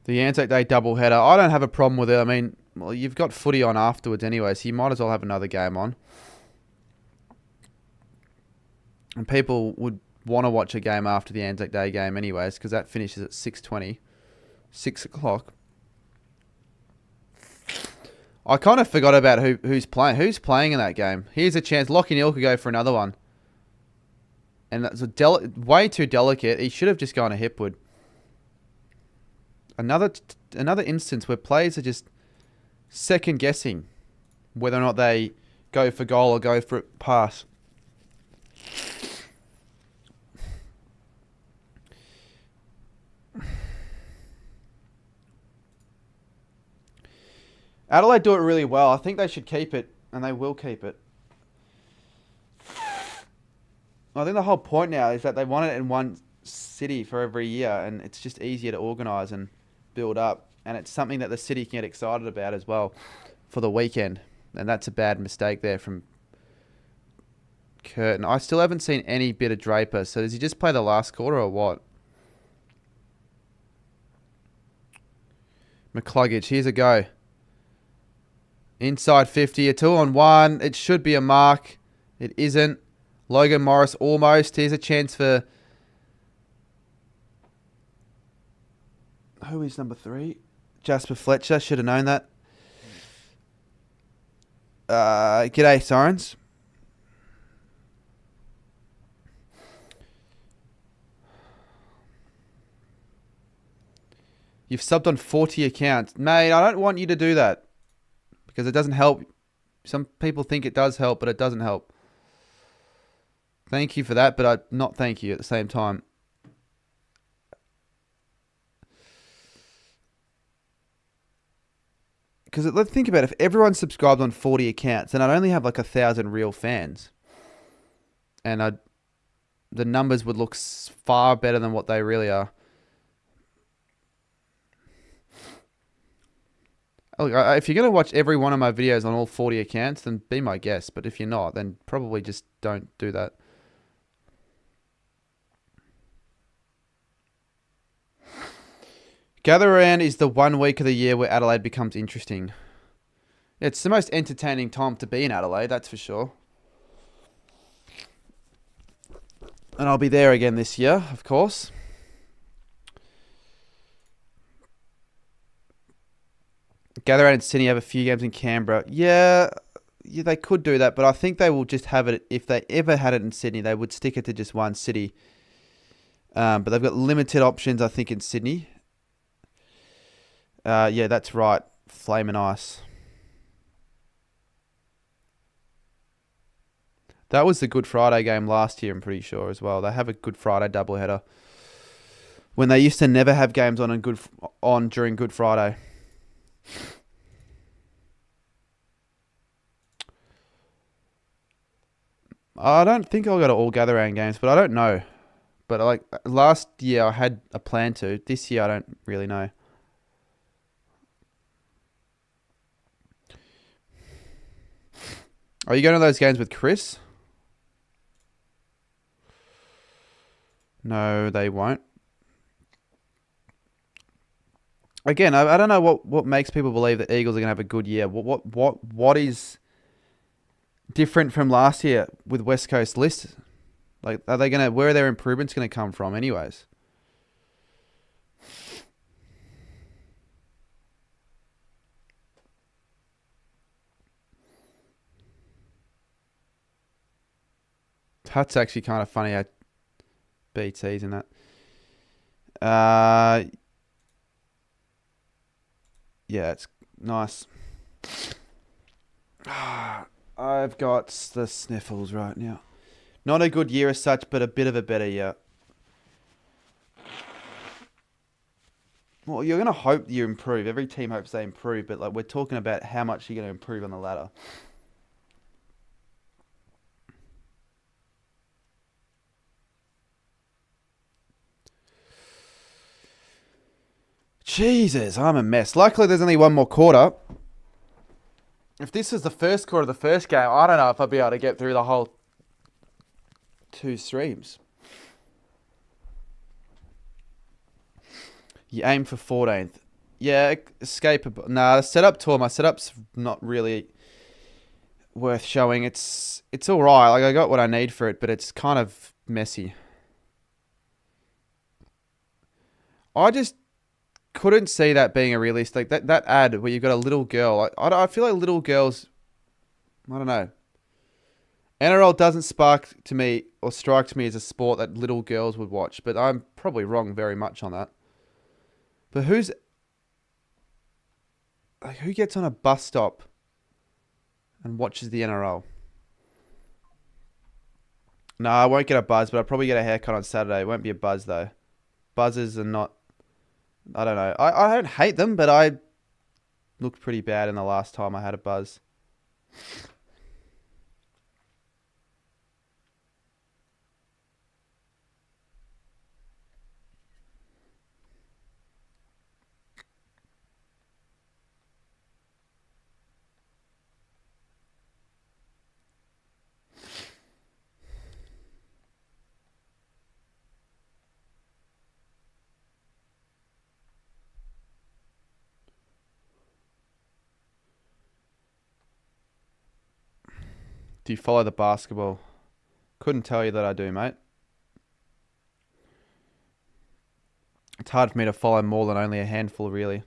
The Anzac Day doubleheader. I don't have a problem with it. I mean, well, you've got footy on afterwards anyway, so you might as well have another game on. And people would want to watch a game after the Anzac Day game anyways, because that finishes at 6:20. 6 o'clock. I kind of forgot about who's playing. Who's playing in that game? Here's a chance. Lachie Neale could go for another one. And that's way too delicate. He should have just gone to Hipwood. Another instance where players are just second guessing whether or not they go for goal or go for pass. Adelaide do it really well. I think they should keep it, and they will keep it. I think the whole point now is that they want it in one city for every year, and it's just easier to organise and build up. And it's something that the city can get excited about as well for the weekend. And that's a bad mistake there from Curtin. I still haven't seen any bit of Draper. So does he just play the last quarter or what? McCluggage, here's a go. Inside 50, a 2-on-1. It should be a mark. It isn't. Logan Morris almost. Here's a chance for... Who is number 3? Jasper Fletcher. Should have known that. G'day, Sirens. You've subbed on 40 accounts. Mate, I don't want you to do that. Because it doesn't help. Some people think it does help, but it doesn't help. Thank you for that, but not thank you at the same time. Because let's think about it. If everyone subscribed on 40 accounts, then I'd only have like 1,000 real fans. And the numbers would look far better than what they really are. Look, if you're going to watch every one of my videos on all 40 accounts, then be my guest. But if you're not, then probably just don't do that. Gather Around is the 1 week of the year where Adelaide becomes interesting. It's the most entertaining time to be in Adelaide, that's for sure. And I'll be there again this year, of course. Gather Around in Sydney have a few games in Canberra. Yeah, they could do that, but I think they will just have it. If they ever had it in Sydney, they would stick it to just one city. But they've got limited options, I think, in Sydney. Yeah, that's right. Flame and Ice. That was the Good Friday game last year, I'm pretty sure, as well. They have a Good Friday doubleheader. When they used to never have games on during Good Friday. I don't think I'll go to all Gather Round games, but I don't know. But like last year I had a plan to. This year I don't really know. Are you going to those games with Chris? No, they won't. Again, I don't know what makes people believe that Eagles are going to have a good year. What is different from last year with West Coast list? Like, where are their improvements going to come from anyways? That's actually kind of funny how BT's in that. Yeah, it's nice. I've got the sniffles right now. Not a good year as such, but a bit of a better year. Well, you're going to hope you improve. Every team hopes they improve, but like we're talking about how much you're going to improve on the ladder. Jesus, I'm a mess. Luckily, there's only one more quarter. If this was the first quarter of the first game, I don't know if I'd be able to get through the whole 2 streams. You aim for 14th. Yeah, escapable. Nah, the setup tour, my setup's not really worth showing. It's alright. Like, I got what I need for it, but it's kind of messy. I just couldn't see that being a realistic... That ad where you've got a little girl. I feel like little girls... I don't know. NRL doesn't spark to me or strike to me as a sport that little girls would watch, but I'm probably wrong very much on that. But who gets on a bus stop and watches the NRL? No, I won't get a buzz, but I'll probably get a haircut on Saturday. It won't be a buzz, though. Buzzers are not... I don't know. I don't hate them, but I looked pretty bad in the last time I had a buzz. Do you follow the basketball? Couldn't tell you that I do, mate. It's hard for me to follow more than only a handful, really.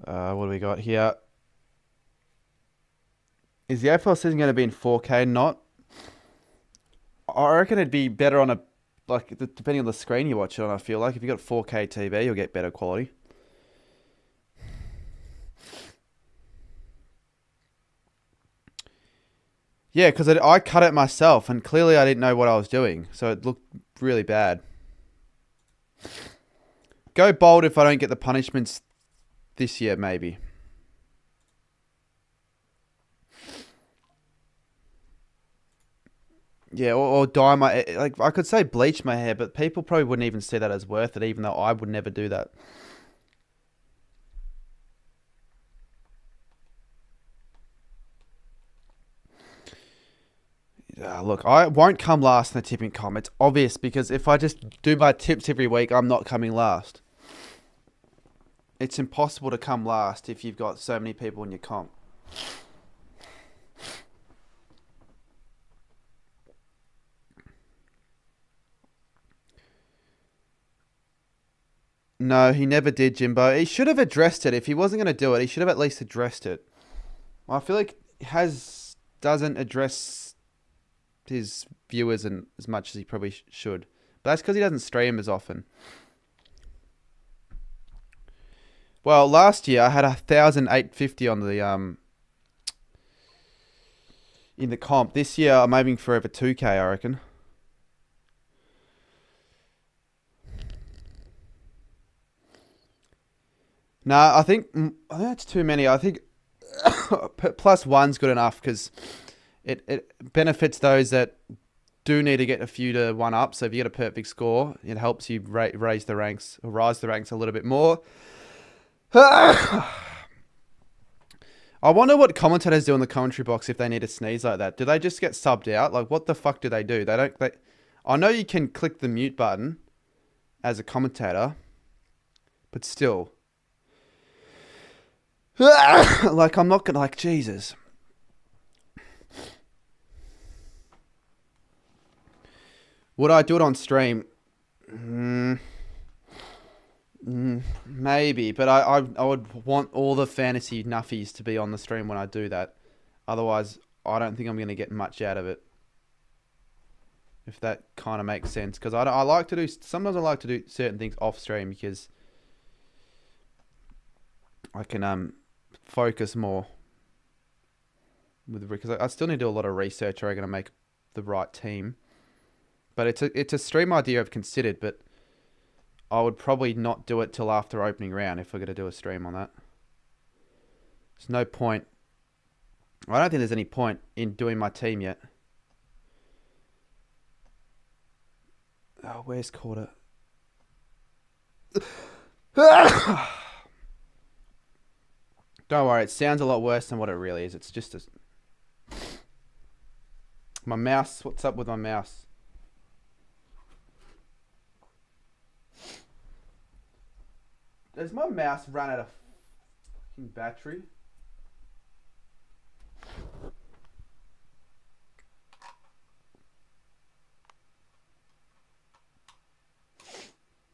What do we got here? Is the AFL season going to be in 4K? Not. I reckon it'd be better on depending on the screen you watch it on, I feel like. If you got 4K TV, you'll get better quality. Yeah, because I cut it myself, and clearly I didn't know what I was doing, so it looked really bad. Go bold if I don't get the punishments this year, maybe. Yeah, or dye my... Like, I could say bleach my hair, but people probably wouldn't even see that as worth it, even though I would never do that. Look, I won't come last in the tipping comp. It's obvious, because if I just do my tips every week, I'm not coming last. It's impossible to come last if you've got so many people in your comp. No, he never did, Jimbo. He should have addressed it. If he wasn't going to do it, he should have at least addressed it. I feel like doesn't address his viewers as much as he probably should. But that's because he doesn't stream as often. Well, last year I had 1,850 on the in the comp. This year I'm aiming for over 2K, I reckon. No, I think that's too many. I think +1's good enough, because it benefits those that do need to get a few to 1 up. So if you get a perfect score, it helps you rise the ranks a little bit more. I wonder what commentators do in the commentary box if they need to sneeze like that. Do they just get subbed out? Like, what the fuck do they do? I know you can click the mute button as a commentator, but still. Like, I'm not gonna, like, Jesus. Would I do it on stream? Maybe, but I would want all the fantasy nuffies to be on the stream when I do that. Otherwise, I don't think I'm going to get much out of it. if that kind of makes sense. Because I like to do, sometimes I like to do certain things off stream because I can focus more with, because I still need to do a lot of research or I'm going to make the right team. But it's a stream idea I've considered, but I would probably not do it till after opening round if we're going to do a stream on that. There's no point. I don't think there's any point in doing my team yet. Oh, where's Quarter? Don't worry, it sounds a lot worse than what it really is. It's just my mouse. What's up with my mouse? Does my mouse run out of fucking battery?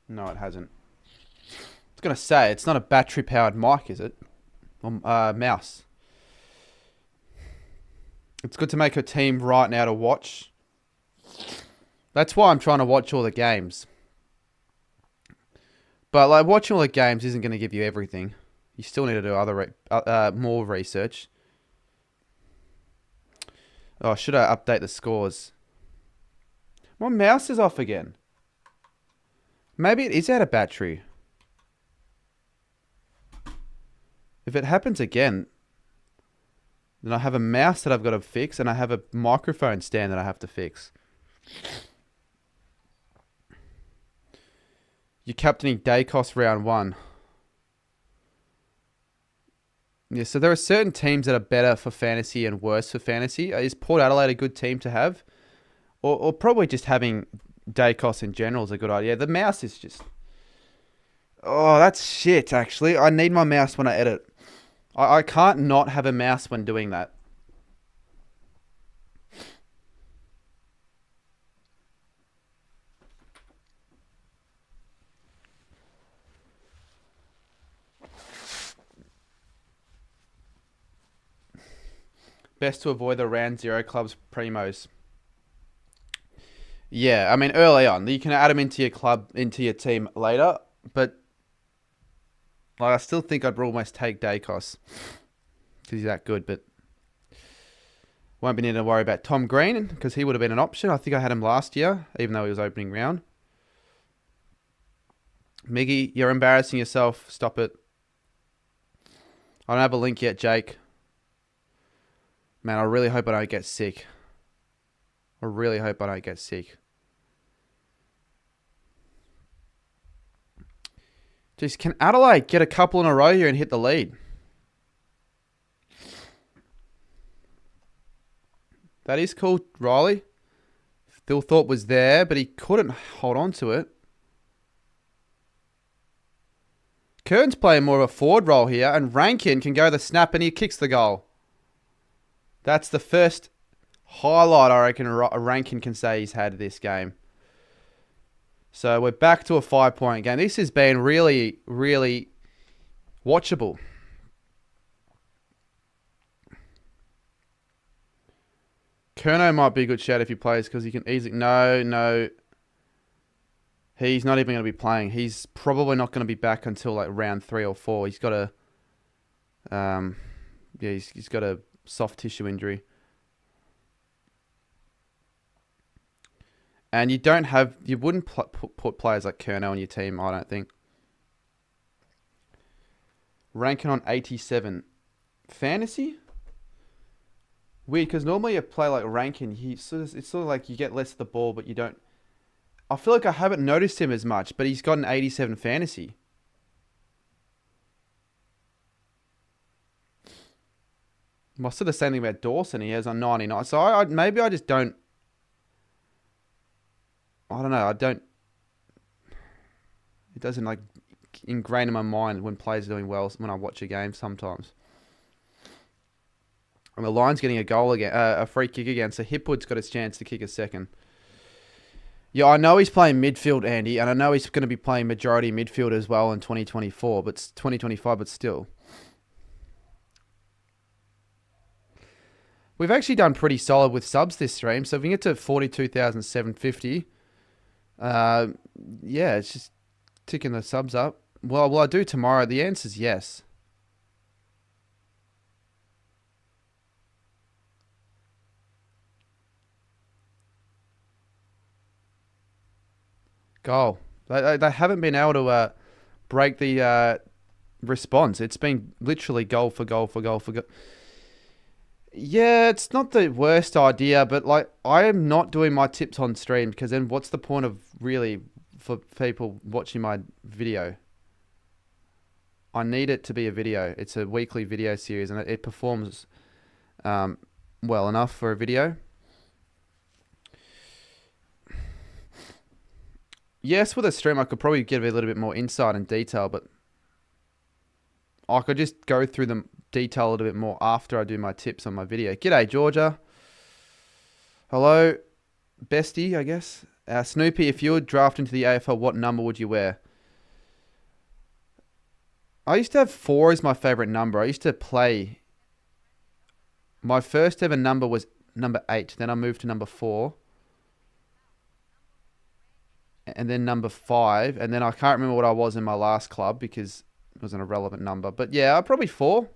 No, it hasn't. I was going to say, it's not a battery-powered mic, is it? Mouse. It's good to make a team right now to watch. That's why I'm trying to watch all the games. But like watching all the games isn't going to give you everything. You still need to do other more research. Oh, should I update the scores? My mouse is off again. Maybe it is out of battery. If it happens again, then I have a mouse that I've got to fix and I have a microphone stand that I have to fix. You're captaining Dacos round 1. Yeah, so there are certain teams that are better for fantasy and worse for fantasy. Is Port Adelaide a good team to have? Or probably just having Dacos in general is a good idea. The mouse is just... Oh, that's shit, actually. I need my mouse when I edit. I can't not have a mouse when doing that. Best to avoid the round 0 clubs primos. Yeah, I mean, early on. You can add them into your club, into your team later. But like, I still think I'd almost take Dacos. Because he's that good, but... Won't be needing to worry about Tom Green, because he would have been an option. I think I had him last year, even though he was opening round. Miggy, you're embarrassing yourself. Stop it. I don't have a link yet, Jake. Man, I really hope I don't get sick. I really hope I don't get sick. Jeez, can Adelaide get a couple in a row here and hit the lead? That is cool, Riley. Still thought was there, but he couldn't hold on to it. Kern's playing more of a forward role here, and Rankin can go the snap and he kicks the goal. That's the first highlight I reckon Rankin can say he's had this game. So we're back to a 5-point game. This has been really, really watchable. Kerno might be a good shout if he plays because he can easily... No. He's not even going to be playing. He's probably not going to be back until like round 3 or 4. He's got a... he's got a soft tissue injury. And you don't have... You wouldn't put players like Kerno on your team, I don't think. Ranking on 87. Fantasy? Weird, because normally a player like Rankin, it's sort of like you get less of the ball, but you don't... I feel like I haven't noticed him as much, but he's got an 87 fantasy. Must have the same thing about Dawson. He has on 99. So maybe I just don't... I don't know. It doesn't like ingrain in my mind when players are doing well when I watch a game sometimes. And the Lions getting a goal again, a free kick again. So Hipwood's got his chance to kick a second. Yeah, I know he's playing midfield, Andy, and I know he's going to be playing majority midfield as well in 2024, but 2025, but still. We've actually done pretty solid with subs this stream. So if we get to 42,750, yeah, it's just ticking the subs up. Well, will I do tomorrow? The answer's yes. Goal. They haven't been able to break the response. It's been literally goal for goal for goal for goal. Yeah, it's not the worst idea, but like I am not doing my tips on stream because then what's the point of really for people watching my video? I need it to be a video. It's a weekly video series and it performs well enough for a video. Yes, with a stream I could probably give a little bit more insight and detail, but I could just go through the detail a little bit more after I do my tips on my video. G'day, Georgia. Hello, bestie, I guess. Snoopy, if you were drafted into the AFL, what number would you wear? I used to have 4 as my favourite number. I used to play... My first ever number was number 8. Then I moved to number 4. And then number 5. And then I can't remember what I was in my last club because it was an irrelevant number. But yeah, probably 4.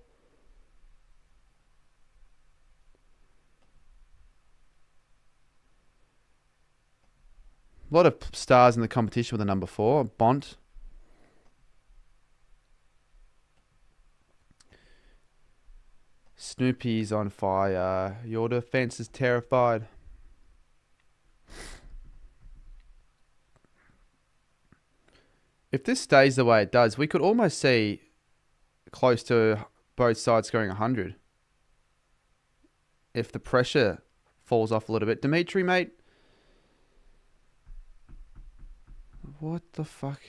A lot of stars in the competition with a number 4. Bont. Snoopy's on fire. Your defense is terrified. If this stays the way it does, we could almost see close to both sides scoring 100. If the pressure falls off a little bit. Dimitri, mate. What the fuck?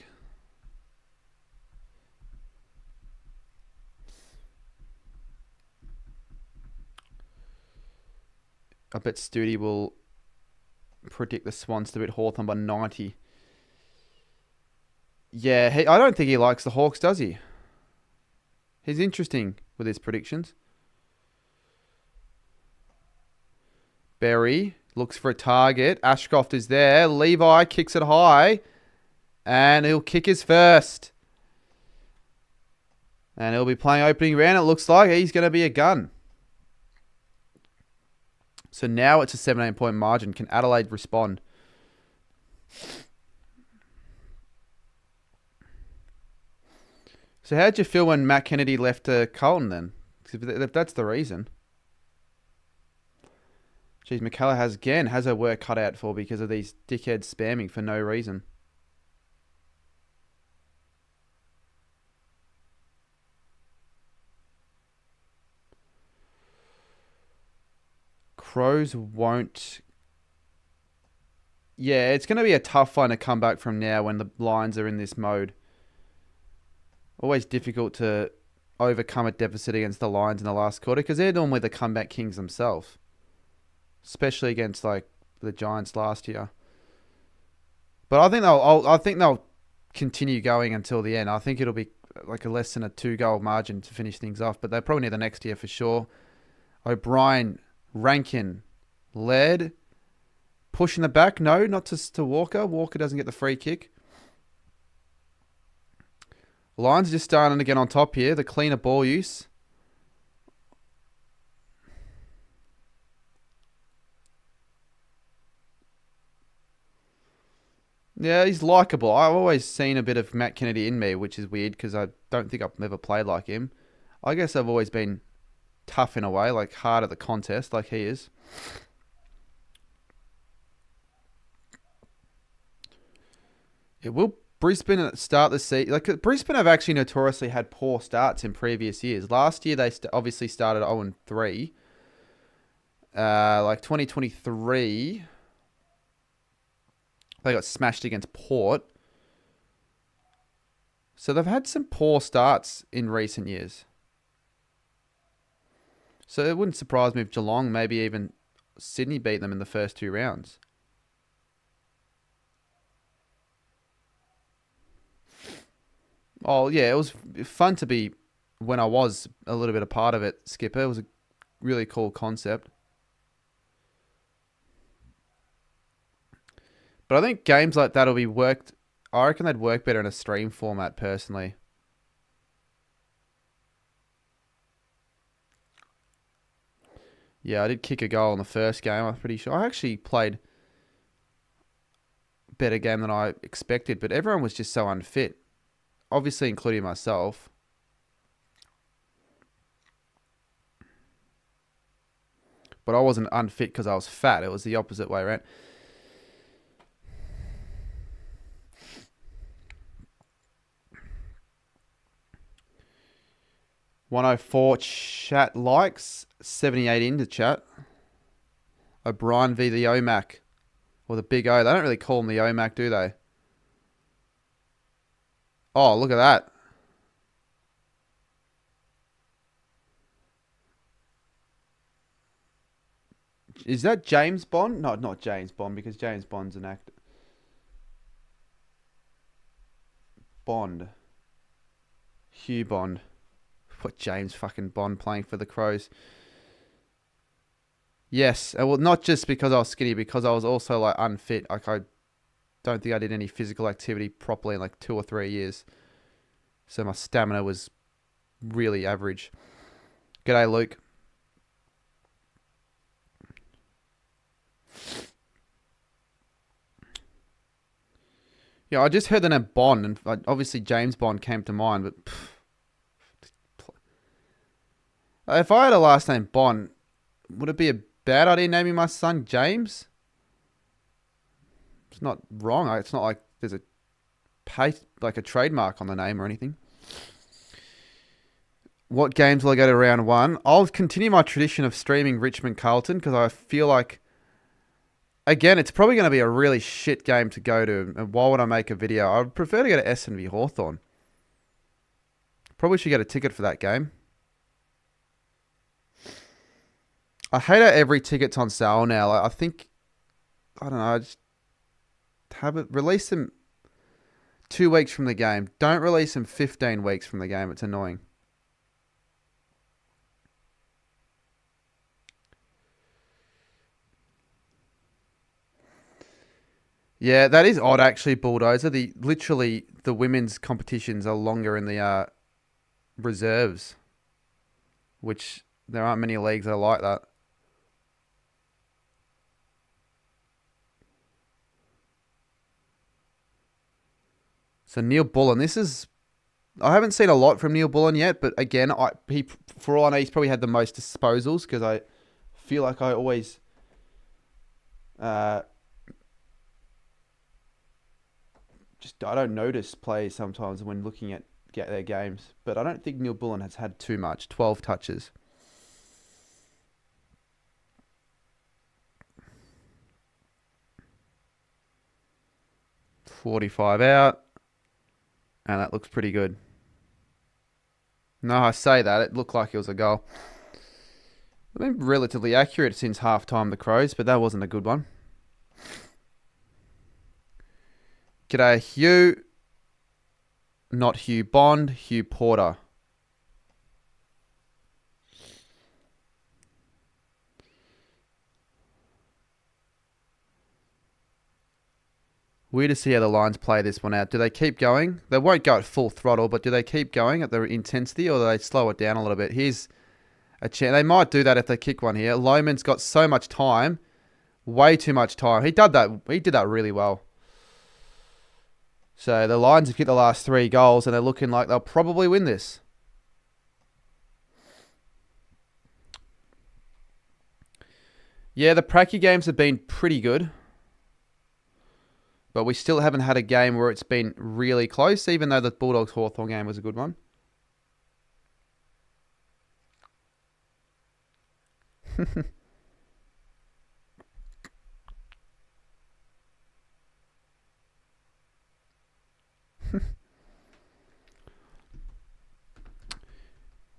I bet Studi will predict the Swans to beat Hawthorn by 90. Yeah, I don't think he likes the Hawks, does he? He's interesting with his predictions. Berry looks for a target. Ashcroft is there. Levi kicks it high. And he'll kick his first. And he'll be playing opening round. It looks like he's going to be a gun. So now it's a 17-point margin. Can Adelaide respond? So how'd you feel when Matt Kennedy left Carlton then? If that's the reason. Geez, McCullough has her work cut out for because of these dickheads spamming for no reason. Crows won't... Yeah, it's going to be a tough one to come back from now when the Lions are in this mode. Always difficult to overcome a deficit against the Lions in the last quarter because they're normally the comeback kings themselves. Especially against like the Giants last year. But I think they'll continue going until the end. I think it'll be like a less than a 2-goal margin to finish things off. But they'll probably need the next year for sure. O'Brien... Rankin led, pushing the back. No, not to Walker. Walker doesn't get the free kick. Lions are just starting to get on top here. The cleaner ball use. Yeah, he's likeable. I've always seen a bit of Matt Kennedy in me, which is weird because I don't think I've ever played like him. I guess I've always been tough in a way, like hard at the contest, like he is. It will Brisbane start the season. Like Brisbane have actually notoriously had poor starts in previous years. Last year they obviously started 0-3. Like 2023, they got smashed against Port. So they've had some poor starts in recent years. So it wouldn't surprise me if Geelong, maybe even Sydney, beat them in the first 2 rounds. Oh, yeah, it was fun to be, when I was a little bit a part of it, Skipper. It was a really cool concept. But I think games like that'll be worked. I reckon they'd work better in a stream format, personally. Yeah, I did kick a goal in the first game, I'm pretty sure. I actually played a better game than I expected, but everyone was just so unfit. Obviously, including myself. But I wasn't unfit because I was fat. It was the opposite way around. $104 chat likes, 78 into chat. O'Brien v the OMAC, or the Big O. They don't really call him the OMAC, do they? Oh, look at that. Is that James Bond? No, not James Bond, because James Bond's an actor. Bond. Hugh Bond. What, James fucking Bond playing for the Crows? Yes. Well, not just because I was skinny, because I was also like unfit. Like, I don't think I did any physical activity properly in like 2 or 3 years. So my stamina was really average. G'day, Luke. Yeah, I just heard the name Bond, and obviously James Bond came to mind, but if I had a last name Bond, would it be a bad idea naming my son James? It's not wrong. It's not like there's a trademark on the name or anything. What games will I go to round one? I'll continue my tradition of streaming Richmond Carlton, because I feel like, again, it's probably going to be a really shit game to go to. And why would I make a video? I would prefer to go to Essendon v Hawthorn. Probably should get a ticket for that game. I hate how every ticket's on sale now. Like, I think, I don't know, just have it, release them 2 weeks from the game. Don't release them 15 weeks from the game. It's annoying. Yeah, that is odd, actually, Bulldozer. Literally, the women's competitions are longer in the reserves, which there aren't many leagues that are like that. So Neil Bullen, I haven't seen a lot from Neil Bullen yet, but again, for all I know, he's probably had the most disposals, because I feel like I always I don't notice plays sometimes when looking at their games, but I don't think Neil Bullen has had too much. 12 touches. $45 out. And that looks pretty good. No, I say that. It looked like it was a goal. They've been relatively accurate since half-time, the Crows, but that wasn't a good one. G'day, Hugh. Not Hugh Bond, Hugh Porter. Weird to see how the Lions play this one out. Do they keep going? They won't go at full throttle, but do they keep going at the intensity, or do they slow it down a little bit? Here's a chance. They might do that if they kick one here. Loman's got so much time. Way too much time. He did that really well. So the Lions have hit the last 3 goals, and they're looking like they'll probably win this. Yeah, the Pracky games have been pretty good. But we still haven't had a game where it's been really close, even though the Bulldogs-Hawthorn game was a good one.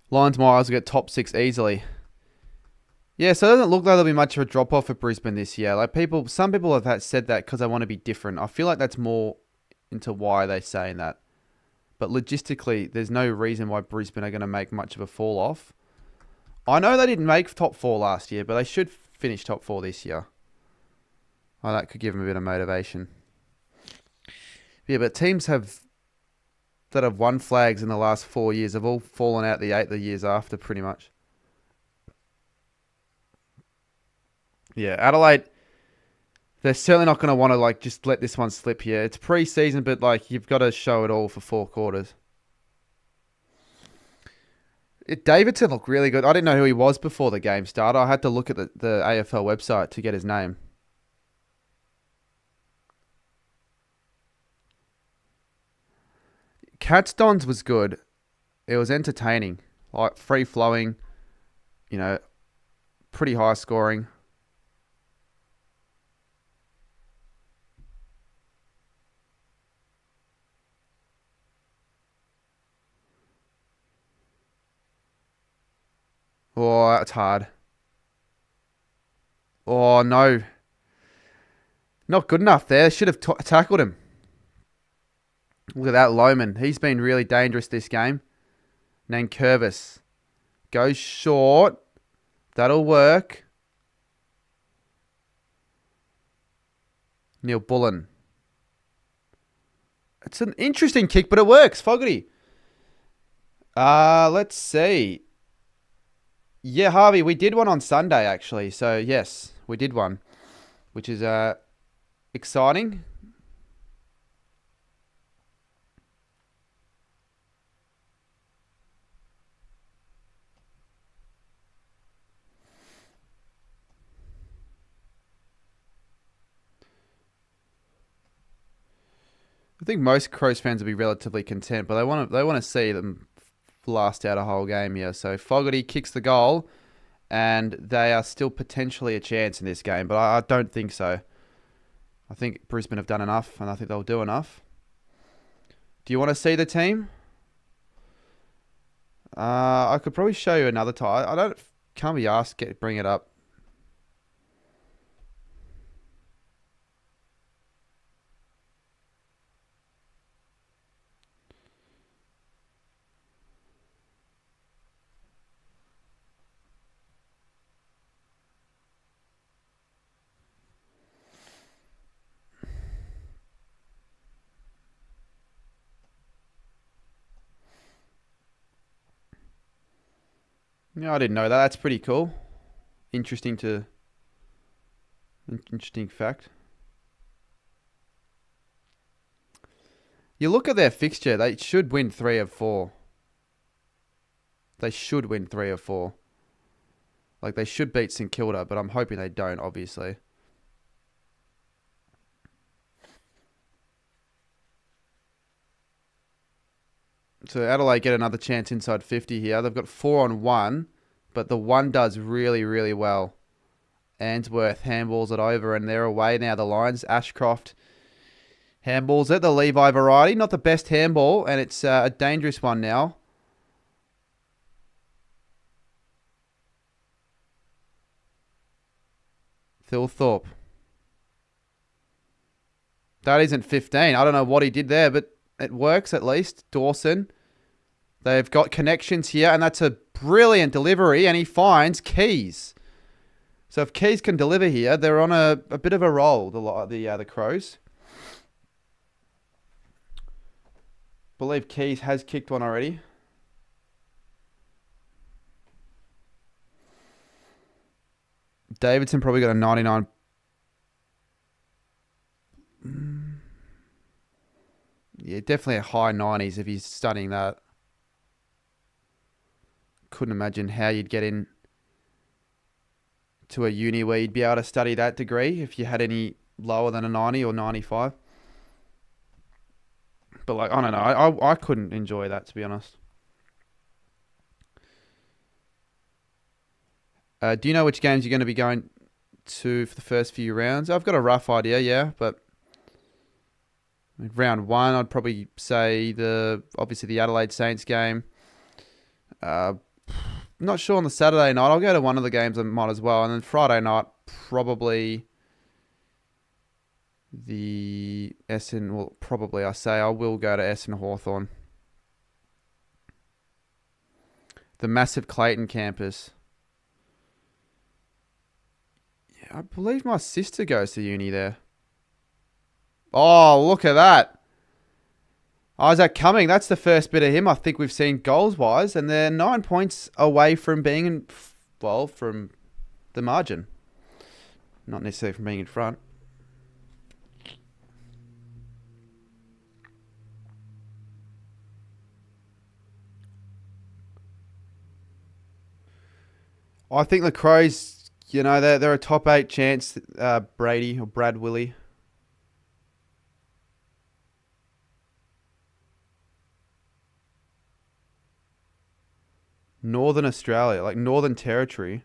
Lions Miles will get top 6 easily. Yeah, so it doesn't look like there'll be much of a drop-off for Brisbane this year. Like some people have said that because they want to be different. I feel like that's more into why they're saying that. But logistically, there's no reason why Brisbane are going to make much of a fall-off. I know they didn't make top 4 last year, but they should finish top 4 this year. Oh, that could give them a bit of motivation. Yeah, but teams that have won flags in the last 4 years have all fallen out the 8 the years after, pretty much. Yeah, Adelaide, they're certainly not going to want to like just let this one slip here. It's pre-season, but like you've got to show it all for 4 quarters. Davidson looked really good. I didn't know who he was before the game started. I had to look at the AFL website to get his name. Catstons was good. It was entertaining. Like free-flowing, pretty high scoring. Oh, that's hard. Oh, no. Not good enough there. Should have tackled him. Look at that Loman. He's been really dangerous this game. Nankervis goes short. That'll work. Neil Bullen. It's an interesting kick, but it works. Fogarty. Let's see. Yeah, Harvey, we did one on Sunday, actually. So, yes, we did one, which is exciting. I think most Crows fans will be relatively content, but they want to see them last out a whole game here. So Fogarty kicks the goal, and they are still potentially a chance in this game, but I don't think so. I think Brisbane have done enough, and I think they'll do enough. Do you want to see the team? I could probably show you another time. Can't be asked. Bring it up. Yeah, I didn't know that. That's pretty cool. Interesting fact. You look at their fixture, they should win 3 of 4. They should win 3 of 4. Like, they should beat St Kilda, but I'm hoping they don't, obviously. So Adelaide get another chance inside 50 here. They've got 4 on 1, but the 1 does really, really well. Answorth handballs it over, and they're away now, the Lions. Ashcroft handballs it, the Levi variety. Not the best handball, and it's a dangerous one now. Thilthorpe. That isn't 15. I don't know what he did there, but it works at least. Dawson. They've got connections here, and that's a brilliant delivery, and he finds Keys. So if Keys can deliver here, they're on a bit of a roll, the Crows. Believe Keys has kicked one already. Davidson probably got a 99. Yeah, definitely a high 90s if he's studying that. Couldn't imagine how you'd get in to a uni where you'd be able to study that degree if you had any lower than a 90 or 95. But like, I don't know. I couldn't enjoy that, to be honest. Do you know which games you're going to be going to for the first few rounds? I've got a rough idea, yeah, but round 1, I'd probably say obviously the Adelaide Saints game. Not sure on the Saturday night. I'll go to one of the games I might as well. And then Friday night, probably the Essendon. Well, probably I will go to Essendon Hawthorn. The massive Clayton campus. Yeah, I believe my sister goes to uni there. Oh, look at that. Isaac Cumming, that's the first bit of him I think we've seen goals-wise, and they're 9 points away from being in, well, from the margin. Not necessarily from being in front. I think the Crows, you know, they're a top 8 chance. Brady or Brad Willie. Northern Australia, like Northern Territory.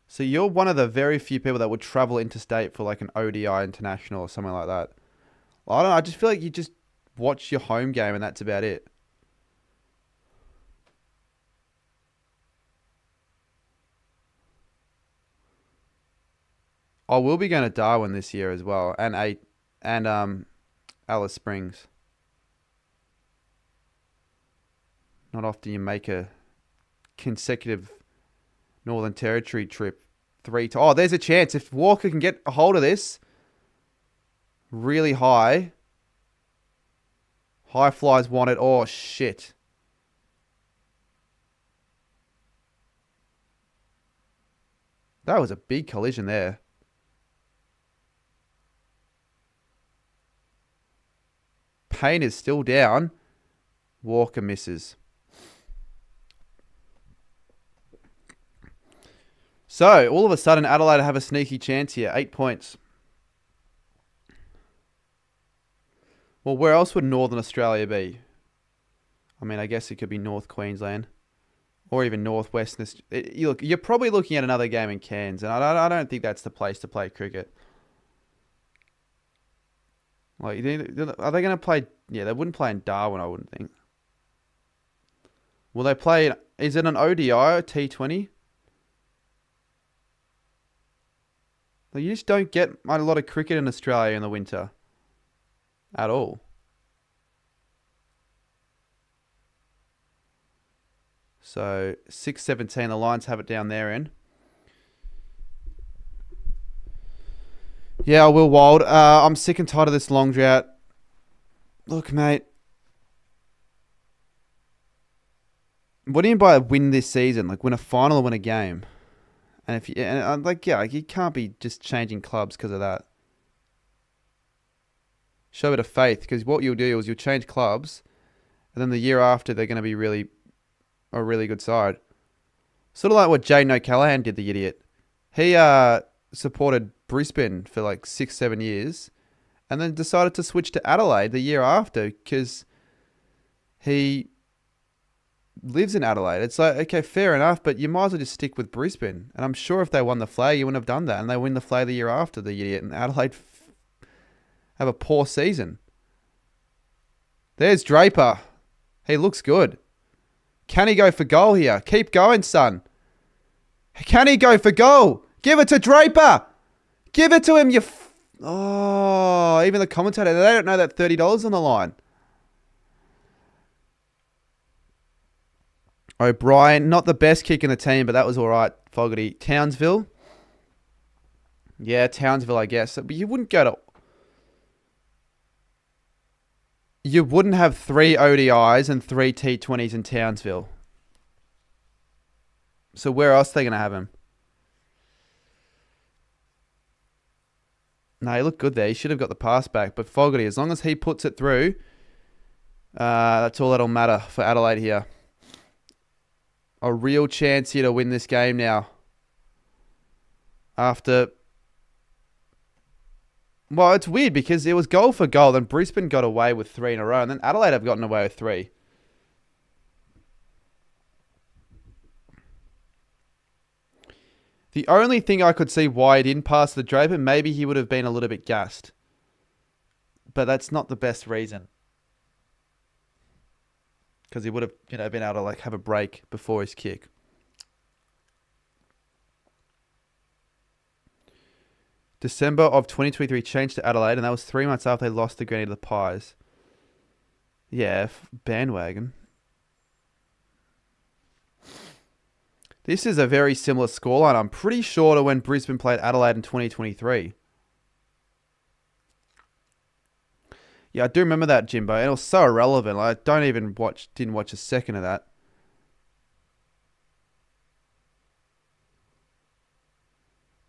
So you're one of the very few people that would travel interstate for like an ODI international or something like that. Well, I don't know. I just feel like you just watch your home game and that's about it. I will be going to Darwin this year as well, and Alice Springs. Not often you make a consecutive Northern Territory trip 3 times. Oh, there's a chance if Walker can get a hold of this. Really high. High flies want it. Oh shit. That was a big collision there. Payne is still down. Walker misses. So, all of a sudden, Adelaide have a sneaky chance here. 8 points. Well, where else would Northern Australia be? I mean, I guess it could be North Queensland. Or even Northwest. You're probably looking at another game in Cairns. And I don't think that's the place to play cricket. Like, are they going to play... Yeah, they wouldn't play in Darwin, I wouldn't think. Will they play... Is it an ODI or T20? Like, you just don't get a lot of cricket in Australia in the winter. At all. So, 6:17, the Lions have it down their end. Yeah, I will, Wild. I'm sick and tired of this long drought. Look, mate. What do you mean by win this season? Like, win a final or win a game? And if you... And, like, yeah, like, you can't be just changing clubs because of that. Show a bit of faith, because what you'll do is you'll change clubs, and then the year after they're going to be a really good side. Sort of like what Jaden O'Callaghan did, the idiot. He supported Brisbane for like 6-7 years, and then decided to switch to Adelaide the year after because he lives in Adelaide. It's like, okay, fair enough, but you might as well just stick with Brisbane. And I'm sure if they won the flag, you wouldn't have done that, and they win the flag the year after, the idiot, and Adelaide have a poor season. There's Draper. He looks good. Can he go for goal here? Keep going, son. Can he go for goal? Give it to Draper. Give it to him, you... Oh, even the commentator, they don't know that $30 on the line. O'Brien, not the best kick in the team, but that was all right, Fogarty. Townsville. Yeah, Townsville, I guess. But you wouldn't go to... You wouldn't have 3 ODIs and 3 T20s in Townsville. So where else are they going to have him? No, he looked good there. He should have got the pass back. But Fogarty, as long as he puts it through, that's all that'll matter for Adelaide here. A real chance here to win this game now. After... Well, it's weird because it was goal for goal. Then Brisbane got away with 3 in a row. And then Adelaide have gotten away with 3. The only thing I could see why he didn't pass the Draper, maybe he would have been a little bit gassed. But that's not the best reason. Because he would have, been able to like have a break before his kick. December of 2023 changed to Adelaide, and that was 3 months after they lost the Granny to the Pies. Yeah, bandwagon. This is a very similar scoreline, I'm pretty sure, to when Brisbane played Adelaide in 2023. Yeah, I do remember that, Jimbo. And it was so irrelevant. Like, I didn't watch a second of that.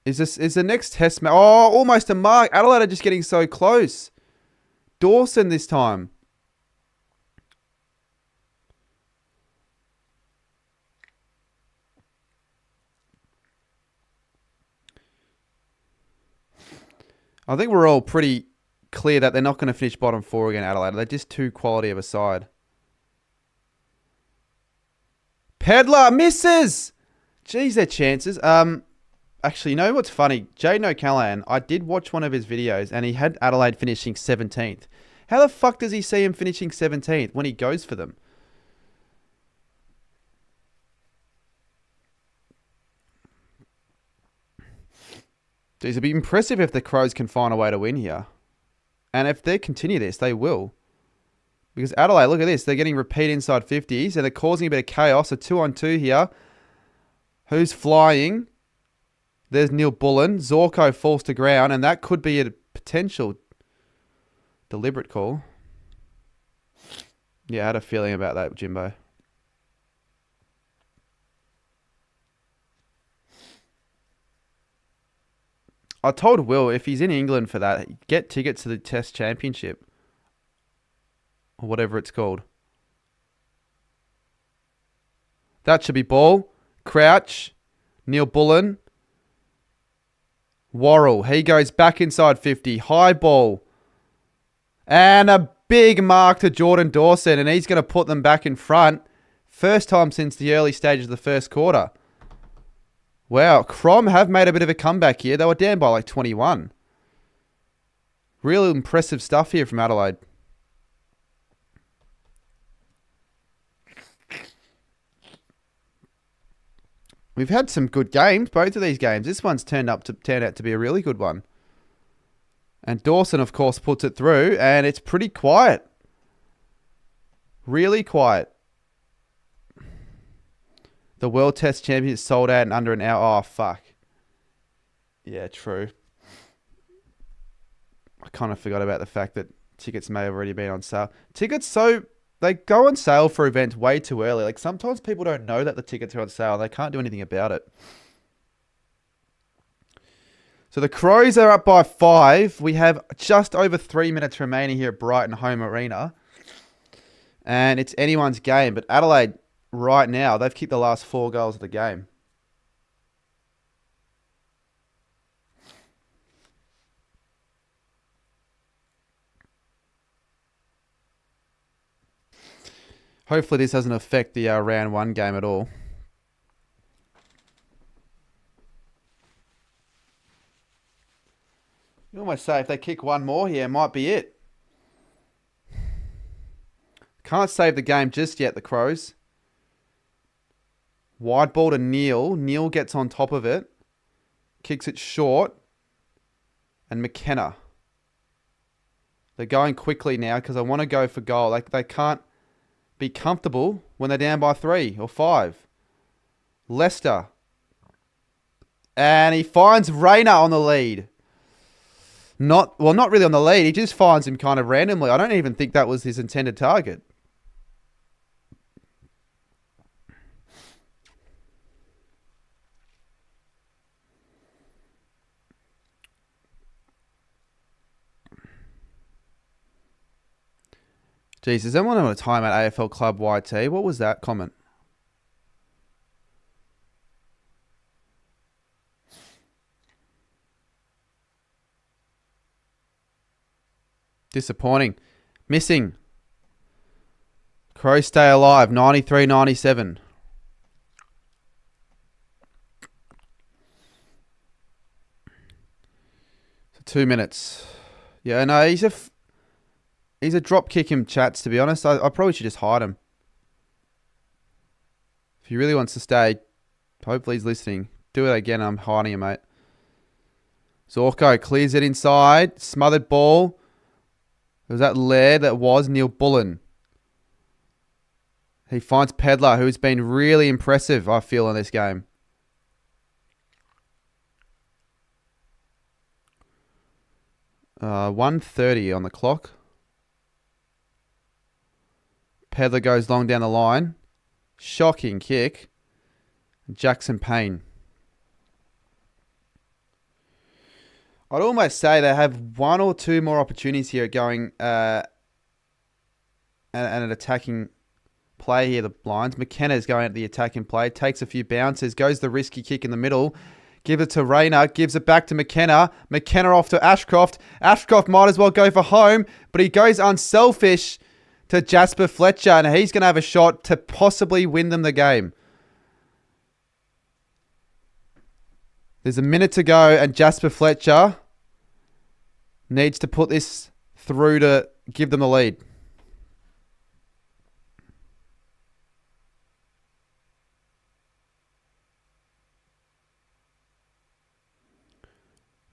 Is the next test match? Oh, almost a mark. Adelaide are just getting so close. Dawson this time. I think we're all pretty clear that they're not going to finish bottom 4 again, Adelaide. They're just too quality of a side. Pedler misses. Jeez, their chances. Actually, you know what's funny? Jaden O'Callaghan, I did watch one of his videos and he had Adelaide finishing 17th. How the fuck does he see him finishing 17th when he goes for them? Jeez, it'd be impressive if the Crows can find a way to win here. And if they continue this, they will. Because Adelaide, look at this. They're getting repeat inside 50s and they're causing a bit of chaos. A 2-on-2 here. Who's flying? There's Neil Bullen. Zorko falls to ground, and that could be a potential deliberate call. Yeah, I had a feeling about that, Jimbo. I told Will, if he's in England for that, get tickets to the Test Championship. Or whatever it's called. That should be ball. Crouch. Neil Bullen. Worrell. He goes back inside 50. High ball. And a big mark to Jordan Dawson. And he's going to put them back in front. First time since the early stages of the first quarter. Wow. Crom have made a bit of a comeback here. They were down by like 21. Real impressive stuff here from Adelaide. We've had some good games, both of these games. This one's turned out to be a really good one. And Dawson, of course, puts it through, and it's pretty quiet. Really quiet. The World Test Championship sold out in under an hour. Oh, fuck. Yeah, true. I kind of forgot about the fact that tickets may have already been on sale. They go on sale for events way too early. Like, sometimes people don't know that the tickets are on sale. They can't do anything about it. So the Crows are up by 5. We have just over 3 minutes remaining here at Brighton Home Arena. And it's anyone's game. But Adelaide, right now, they've kicked the last 4 goals of the game. Hopefully this doesn't affect the round 1 game at all. You almost say if they kick one more here, it might be it. Can't save the game just yet, the Crows. Wide ball to Neil. Neil gets on top of it. Kicks it short. And McKenna. They're going quickly now because I want to go for goal. They can't be comfortable when they're down by 3 or 5. Leicester. And he finds Rayner on the lead. Not really on the lead. He just finds him kind of randomly. I don't even think that was his intended target. Jeez, does anyone want to time at AFL Club YT? What was that comment? Disappointing. Missing. Crows stay alive. 93-97. So 2 minutes. Yeah, no, he's a drop kick him, chats, to be honest. I probably should just hide him. If he really wants to stay, hopefully he's listening. Do it again, I'm hiding him, mate. Zorko clears it inside. Smothered ball. Was that Laird? That was Neil Bullen. He finds Pedler, who's been really impressive, I feel, in this game. Uh, 1:30 on the clock. Pedler goes long down the line. Shocking kick. Jackson Payne. I'd almost say they have one or two more opportunities here at going and an attacking play here, the Lions. McKenna's going at the attacking play, takes a few bounces, goes the risky kick in the middle, gives it to Rayner, gives it back to McKenna. McKenna off to Ashcroft. Ashcroft might as well go for home, but he goes unselfish to Jasper Fletcher, and he's going to have a shot to possibly win them the game. There's a minute to go, and Jasper Fletcher needs to put this through to give them the lead.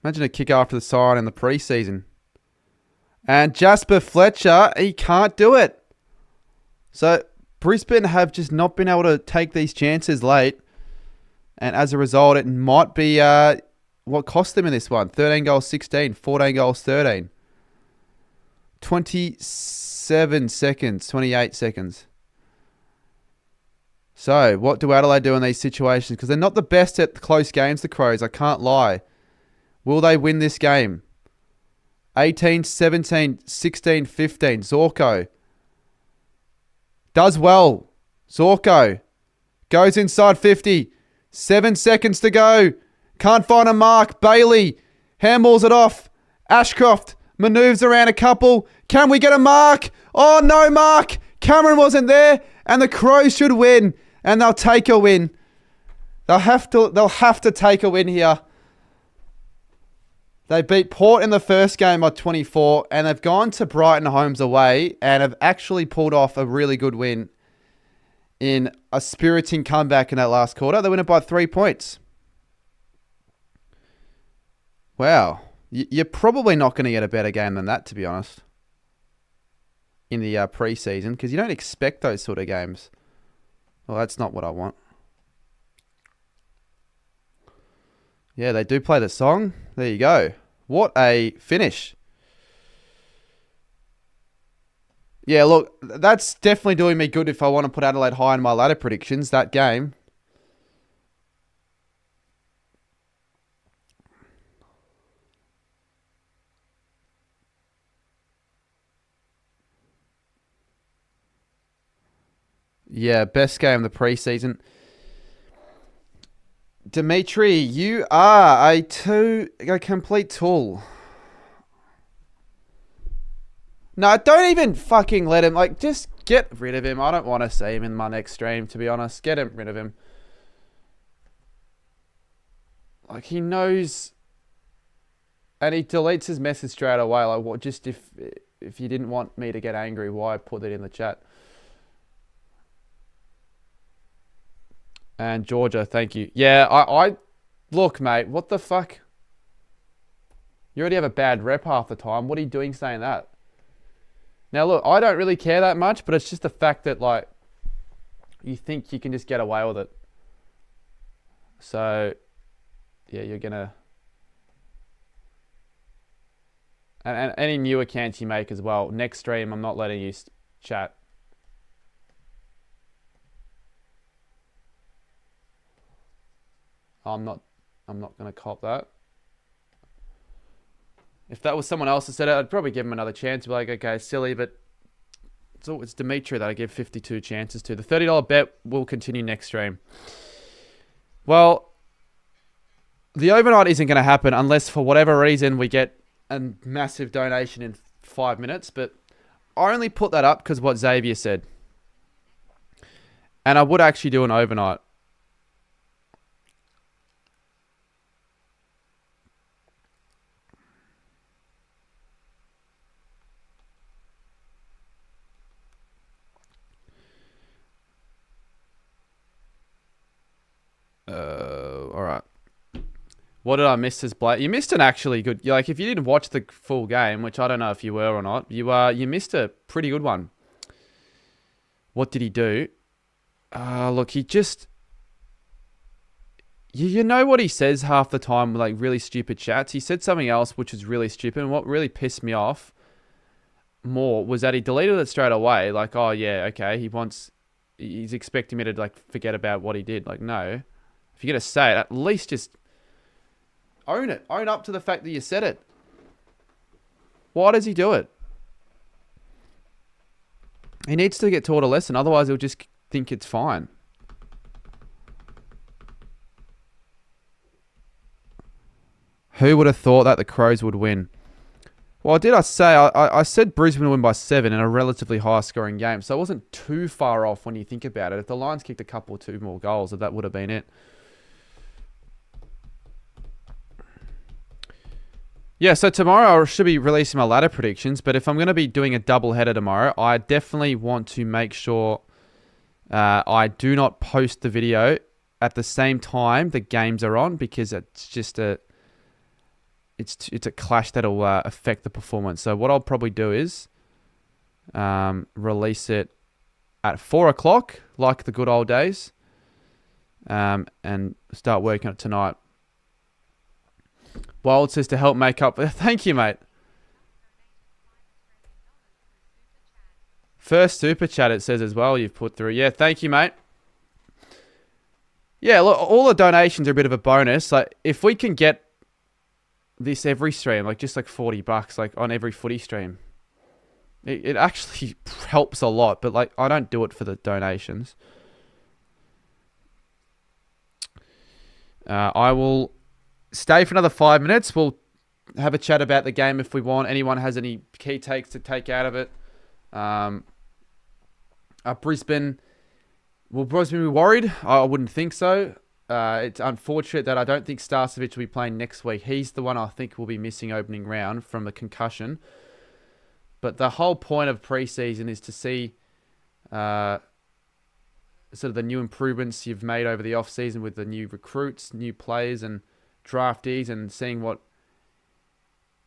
Imagine a kick after the siren in the preseason. And Jasper Fletcher, he can't do it. So Brisbane have just not been able to take these chances late. And as a result, it might be what cost them in this one. 13 goals, 16. 14 goals, 13. 27 seconds, 28 seconds. So what do Adelaide do in these situations? Because they're not the best at close games, the Crows. I can't lie. Will they win this game? 18, 17, 16, 15. Zorko. Does well. Zorko. Goes inside 50. 7 seconds to go. Can't find a mark. Bailey. Handballs it off. Ashcroft. Manoeuvres around a couple. Can we get a mark? Oh, no mark. Cameron wasn't there. And the Crows should win. And they'll take a win. They'll have to take a win here. They beat Port in the first game by 24, and they've gone to Brighton Homes away and have actually pulled off a really good win in a spiriting comeback in that last quarter. They win it by 3 points. Wow. You're probably not going to get a better game than that, to be honest, in the preseason, because you don't expect those sort of games. Well, that's not what I want. Yeah, they do play the song. There you go. What a finish. Yeah, look, that's definitely doing me good if I want to put Adelaide high in my ladder predictions, that game. Yeah, best game of the preseason. Dimitri, you are a complete tool. No, don't even fucking let him. Like, just get rid of him. I don't want to see him in my next stream, to be honest. Get rid of him. Like, he knows, and he deletes his message straight away. Like, what? Just if you didn't want me to get angry, why put it in the chat? And Georgia, thank you. Yeah, I look, mate, what the fuck? You already have a bad rep half the time. What are you doing saying that? Now, look, I don't really care that much, but it's just the fact that, like, you think you can just get away with it. So, yeah, you're going to... And any new accounts you make as well. Next stream, I'm not letting you chat. I'm not going to cop that. If that was someone else that said it, I'd probably give him another chance. Be like, okay, silly, but it's Dimitri that I give 52 chances to. The $30 bet will continue next stream. Well, the overnight isn't going to happen unless for whatever reason we get a massive donation in 5 minutes. But I only put that up because what Xavier said. And I would actually do an overnight. All right. What did I miss as Blake? You missed an actually good... Like, if you didn't watch the full game, which I don't know if you were or not, you missed a pretty good one. What did he do? Look, he just... You know what he says half the time, like really stupid chats? He said something else which was really stupid, and what really pissed me off more was that he deleted it straight away. Like, oh yeah, okay, he's expecting me to like forget about what he did. Like, no, if you're gonna say it, at least just own it. Own up to the fact that you said it. Why does he do it? He needs to get taught a lesson. Otherwise, he'll just think it's fine. Who would have thought that the Crows would win? Well, did I say, I said Brisbane would win by 7 in a relatively high-scoring game, so it wasn't too far off when you think about it. If the Lions kicked a couple or 2 more goals, that would have been it. Yeah, so tomorrow I should be releasing my ladder predictions, but if I'm going to be doing a double-header tomorrow, I definitely want to make sure I do not post the video at the same time the games are on, because it's just it's a clash that'll affect the performance. So what I'll probably do is release it at 4 o'clock, like the good old days, and start working on it tonight. Wild says to help make up. Thank you, mate. First super chat, it says as well, you've put through. Yeah, thank you, mate. Yeah, look, all the donations are a bit of a bonus. Like, if we can get this every stream, like just like $40, like on every footy stream, it actually helps a lot. But like, I don't do it for the donations. I will stay for another 5 minutes. We'll have a chat about the game if we want. Anyone has any key takes to take out of it? Brisbane, will Brisbane be worried? I wouldn't think so. It's unfortunate that I don't think Starcevic will be playing next week. He's the one I think will be missing opening round from a concussion. But the whole point of preseason is to see sort of the new improvements you've made over the off-season with the new recruits, new players and draftees, and seeing what,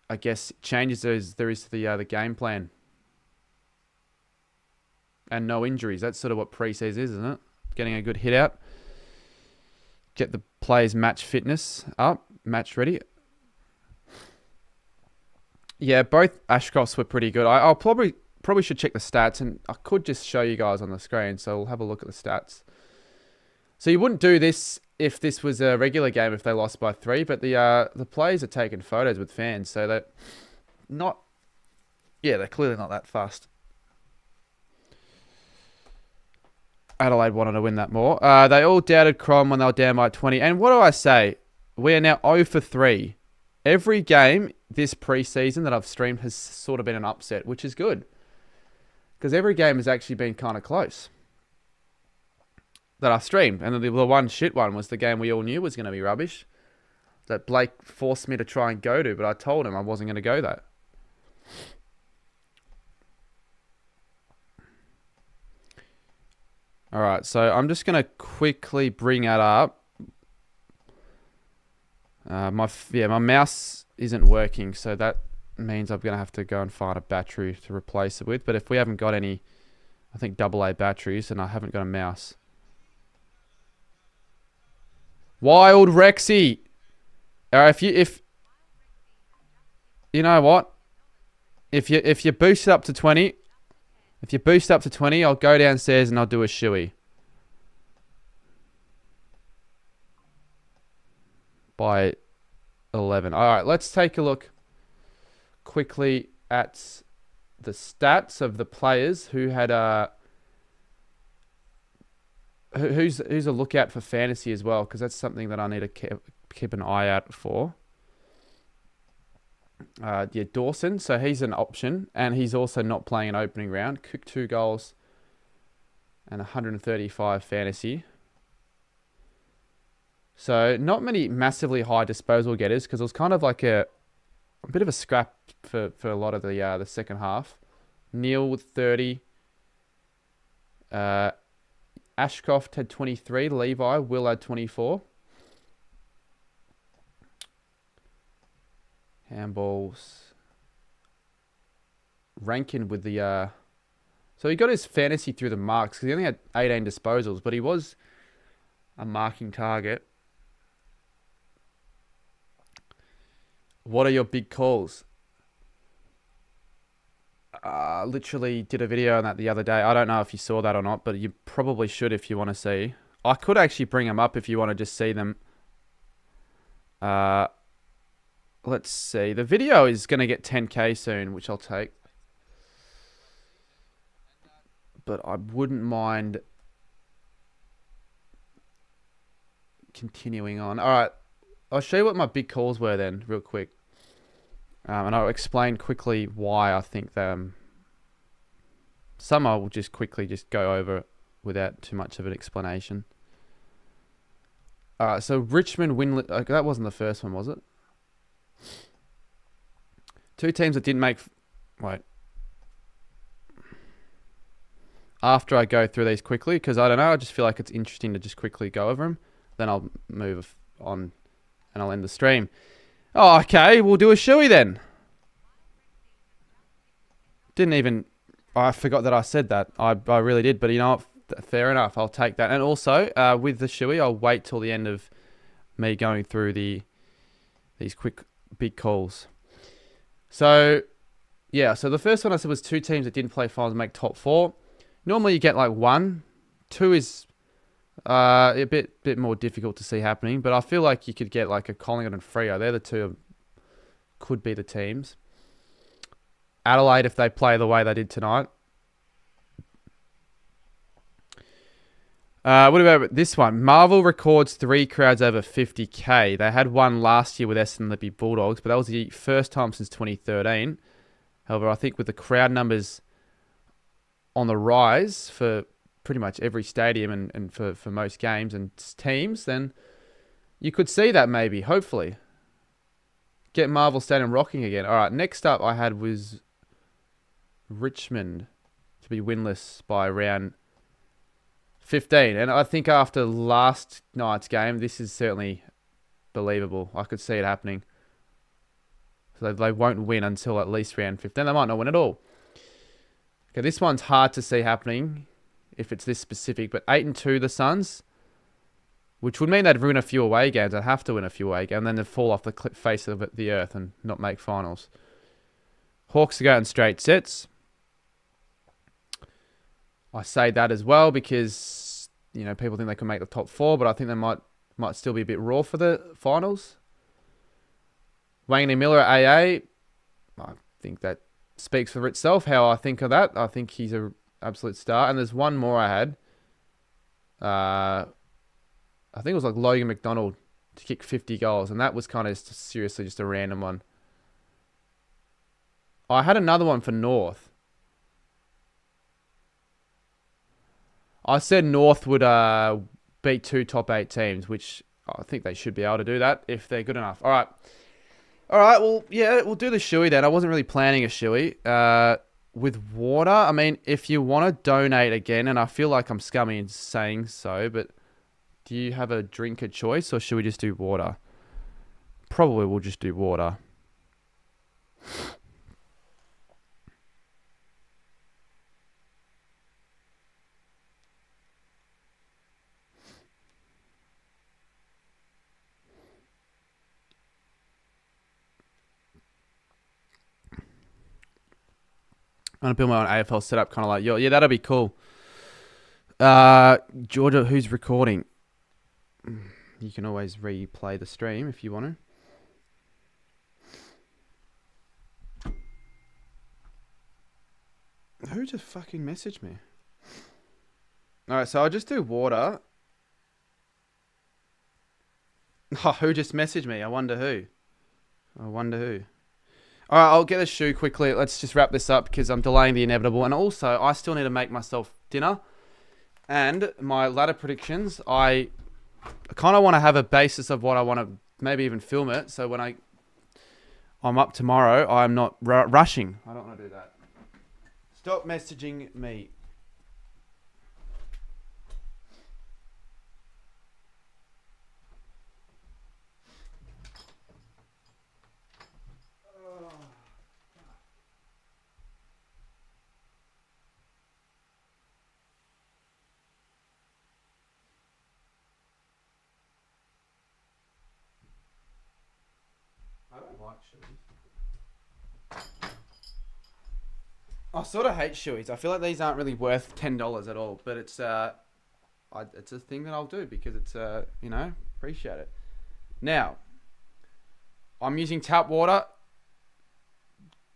I guess, changes there is to the game plan. And no injuries. That's sort of what preseason is, isn't it? Getting a good hit out. Get the players' match fitness up, match ready. Yeah, both Ashcrofts were pretty good. I'll probably should check the stats, and I could just show you guys on the screen, so we'll have a look at the stats. So you wouldn't do this if this was a regular game if they lost by 3, but the players are taking photos with fans, so they're clearly not that fast. Adelaide wanted to win that more. They all doubted Crom when they were down by 20. And what do I say? We are now 0 for 3. Every game this preseason that I've streamed has sort of been an upset, which is good. Because every game has actually been kind of close that I streamed. And the one shit one was the game we all knew was going to be rubbish, that Blake forced me to try and go to, but I told him I wasn't going to go that. All right, so I'm just going to quickly bring that up. My mouse isn't working, so that means I'm going to have to go and find a battery to replace it with. But if we haven't got any, I think AA batteries, and I haven't got a mouse. Wild Rexy. If you know what, if you boost it up to 20. If you boost up to 20, I'll go downstairs and I'll do a shoey. By 11. All right, let's take a look quickly at the stats of the players who had who's a lookout for fantasy as well, because that's something that I need to keep an eye out for. Dawson, so he's an option, and he's also not playing an opening round. Kicked 2 goals and 135 fantasy. So not many massively high disposal getters, because it was kind of like a bit of a scrap for a lot of the second half. Neil with 30. Ashcroft had 23. Levi, Will had 24. Handballs. Rankin with the... So he got his fantasy through the marks, because he only had 18 disposals, but he was a marking target. What are your big calls? literally did a video on that the other day. I don't know if you saw that or not, but you probably should if you want to see. I could actually bring them up if you want to just see them. Let's see. The video is going to get 10K soon, which I'll take. But I wouldn't mind continuing on. All right. I'll show you what my big calls were then, real quick. And I'll explain quickly why I think them. Some I will just quickly just go over without too much of an explanation. All right, so Richmond win. That wasn't the first one, was it? Two teams that didn't make. Wait. After I go through these quickly, because I don't know, I just feel like it's interesting to just quickly go over them. Then I'll move on, and I'll end the stream. Oh, okay, we'll do a shoey then. Didn't even... I forgot that I said that. I really did, but you know what? Fair enough, I'll take that. And also, with the shoey, I'll wait till the end of me going through these quick, big calls. So, yeah, so the first one I said was two teams that didn't play finals make top four. Normally you get like one. Two is a bit more difficult to see happening, but I feel like you could get like a Collingwood and Freo. They're the two could be the teams. Adelaide, if they play the way they did tonight. What about this one? Marvel records 3 crowds over 50K. They had one last year with Essendon Lippy Bulldogs, but that was the first time since 2013. However, I think with the crowd numbers on the rise for pretty much every stadium and for most games and teams, then you could see that maybe, hopefully. Get Marvel Stadium rocking again. All right, next up I had was Richmond to be winless by round 15. And I think after last night's game, this is certainly believable. I could see it happening. So they won't win until at least round 15. They might not win at all. Okay, this one's hard to see happening if it's this specific, but 8-2 the Suns, which would mean they'd ruin a few away games. They'd have to win a few away games, and then they'd fall off the face of the earth and not make finals. Hawks are going straight sets. I say that as well because, you know, people think they can make the top four, but I think they might still be a bit raw for the finals. Wanganeen Miller at AA, I think that speaks for itself how I think of that. I think he's an absolute star. And there's one more I had. I think it was like Logan McDonald to kick 50 goals. And that was kind of seriously just a random one. I had another one for North. I said North would beat 2 top 8 teams, which I think they should be able to do that if they're good enough. All right, well, yeah, we'll do the shoey then. I wasn't really planning a shoey. With water, I mean, if you want to donate again, and I feel like I'm scummy in saying so, but do you have a drink of choice, or should we just do water? Probably we'll just do water. I'm going to build my own AFL setup, kind of like, yeah, that'll be cool. Georgia, who's recording? You can always replay the stream if you want to. Who just fucking messaged me? Alright, so I'll just do water. Oh, who just messaged me? I wonder who. Alright, I'll get a shoe quickly. Let's just wrap this up because I'm delaying the inevitable. And also, I still need to make myself dinner. And my ladder predictions, I kind of want to have a basis of what I want to maybe even film it. So when I'm up tomorrow, I'm not rushing. I don't want to do that. Stop messaging me. I don't like shoes. I sort of hate shoeies. I feel like these aren't really worth $10 at all, but it's it's a thing that I'll do because it's you know, appreciate it. Now, I'm using tap water.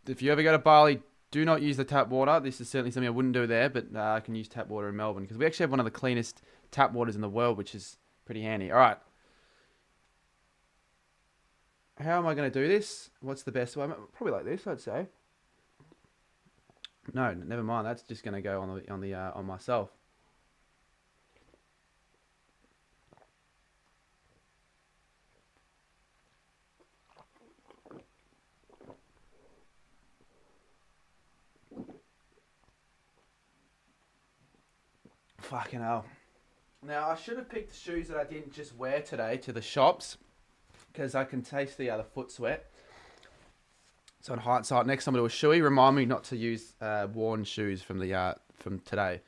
If you ever go to Bali, do not use the tap water. This is certainly something I wouldn't do there, but I can use tap water in Melbourne because we actually have one of the cleanest tap waters in the world, which is pretty handy. All right. How am I going to do this? What's the best way? Probably like this, I'd say. No, never mind. That's just going to go on myself. Fucking hell. Now, I should have picked the shoes that I didn't just wear today to the shops because I can taste the foot sweat. So in hindsight, next time I do a shoey, remind me not to use worn shoes from today.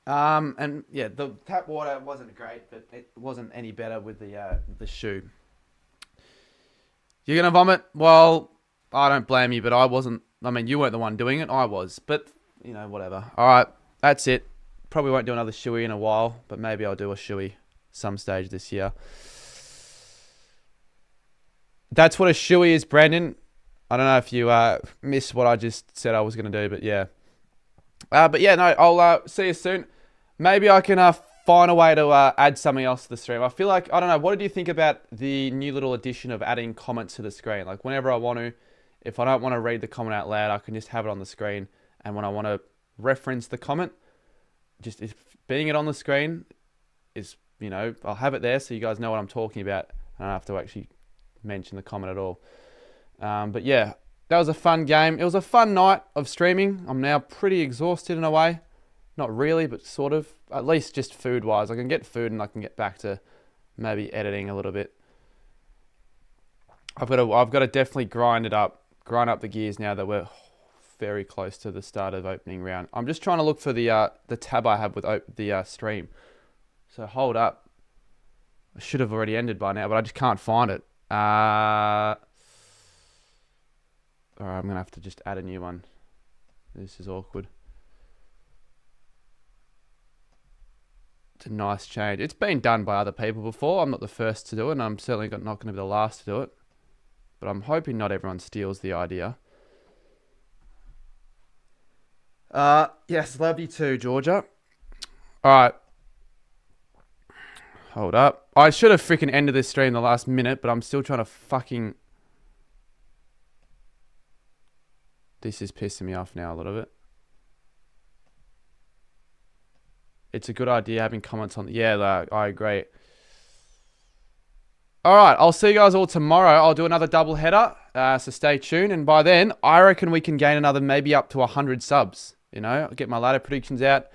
And yeah, the tap water wasn't great, but it wasn't any better with the shoe. You're gonna vomit? Well, I don't blame you, but I wasn't. I mean, you weren't the one doing it. I was, but you know, whatever. All right, that's it. Probably won't do another shoey in a while, but maybe I'll do a shoey some stage this year. That's what a shoey is, Brandon. I don't know if you missed what I just said I was going to do, but yeah. But yeah, no, I'll see you soon. Maybe I can find a way to add something else to the stream. I feel like, I don't know, what did you think about the new little addition of adding comments to the screen? Like whenever I want to, if I don't want to read the comment out loud, I can just have it on the screen. And when I want to reference the comment, just being it on the screen is, you know, I'll have it there so you guys know what I'm talking about. I don't have to actually mention the comment at all. But yeah, that was a fun game. It was a fun night of streaming. I'm now pretty exhausted in a way. Not really, but sort of. At least just food-wise. I can get food and I can get back to maybe editing a little bit. I've got to definitely grind up the gears now that we're very close to the start of opening round. I'm just trying to look for the tab I have with the stream. So hold up. I should have already ended by now, but I just can't find it. Alright, I'm going to have to just add a new one. This is awkward. It's a nice change. It's been done by other people before. I'm not the first to do it, and I'm certainly not going to be the last to do it. But I'm hoping not everyone steals the idea. Yes, love you too, Georgia. Alright. Hold up. I should have freaking ended this stream the last minute, but I'm still trying to fucking... This is pissing me off now a little bit. It's a good idea having comments on... Yeah, I agree. Alright, I'll see you guys all tomorrow. I'll do another double header, so stay tuned. And by then, I reckon we can gain another maybe up to 100 subs. You know, I'll get my ladder predictions out.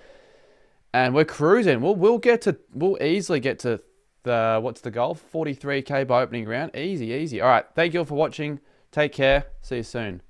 And we're cruising. We'll easily get to the... What's the goal? 43k by opening round. Easy, easy. Alright, thank you all for watching. Take care. See you soon.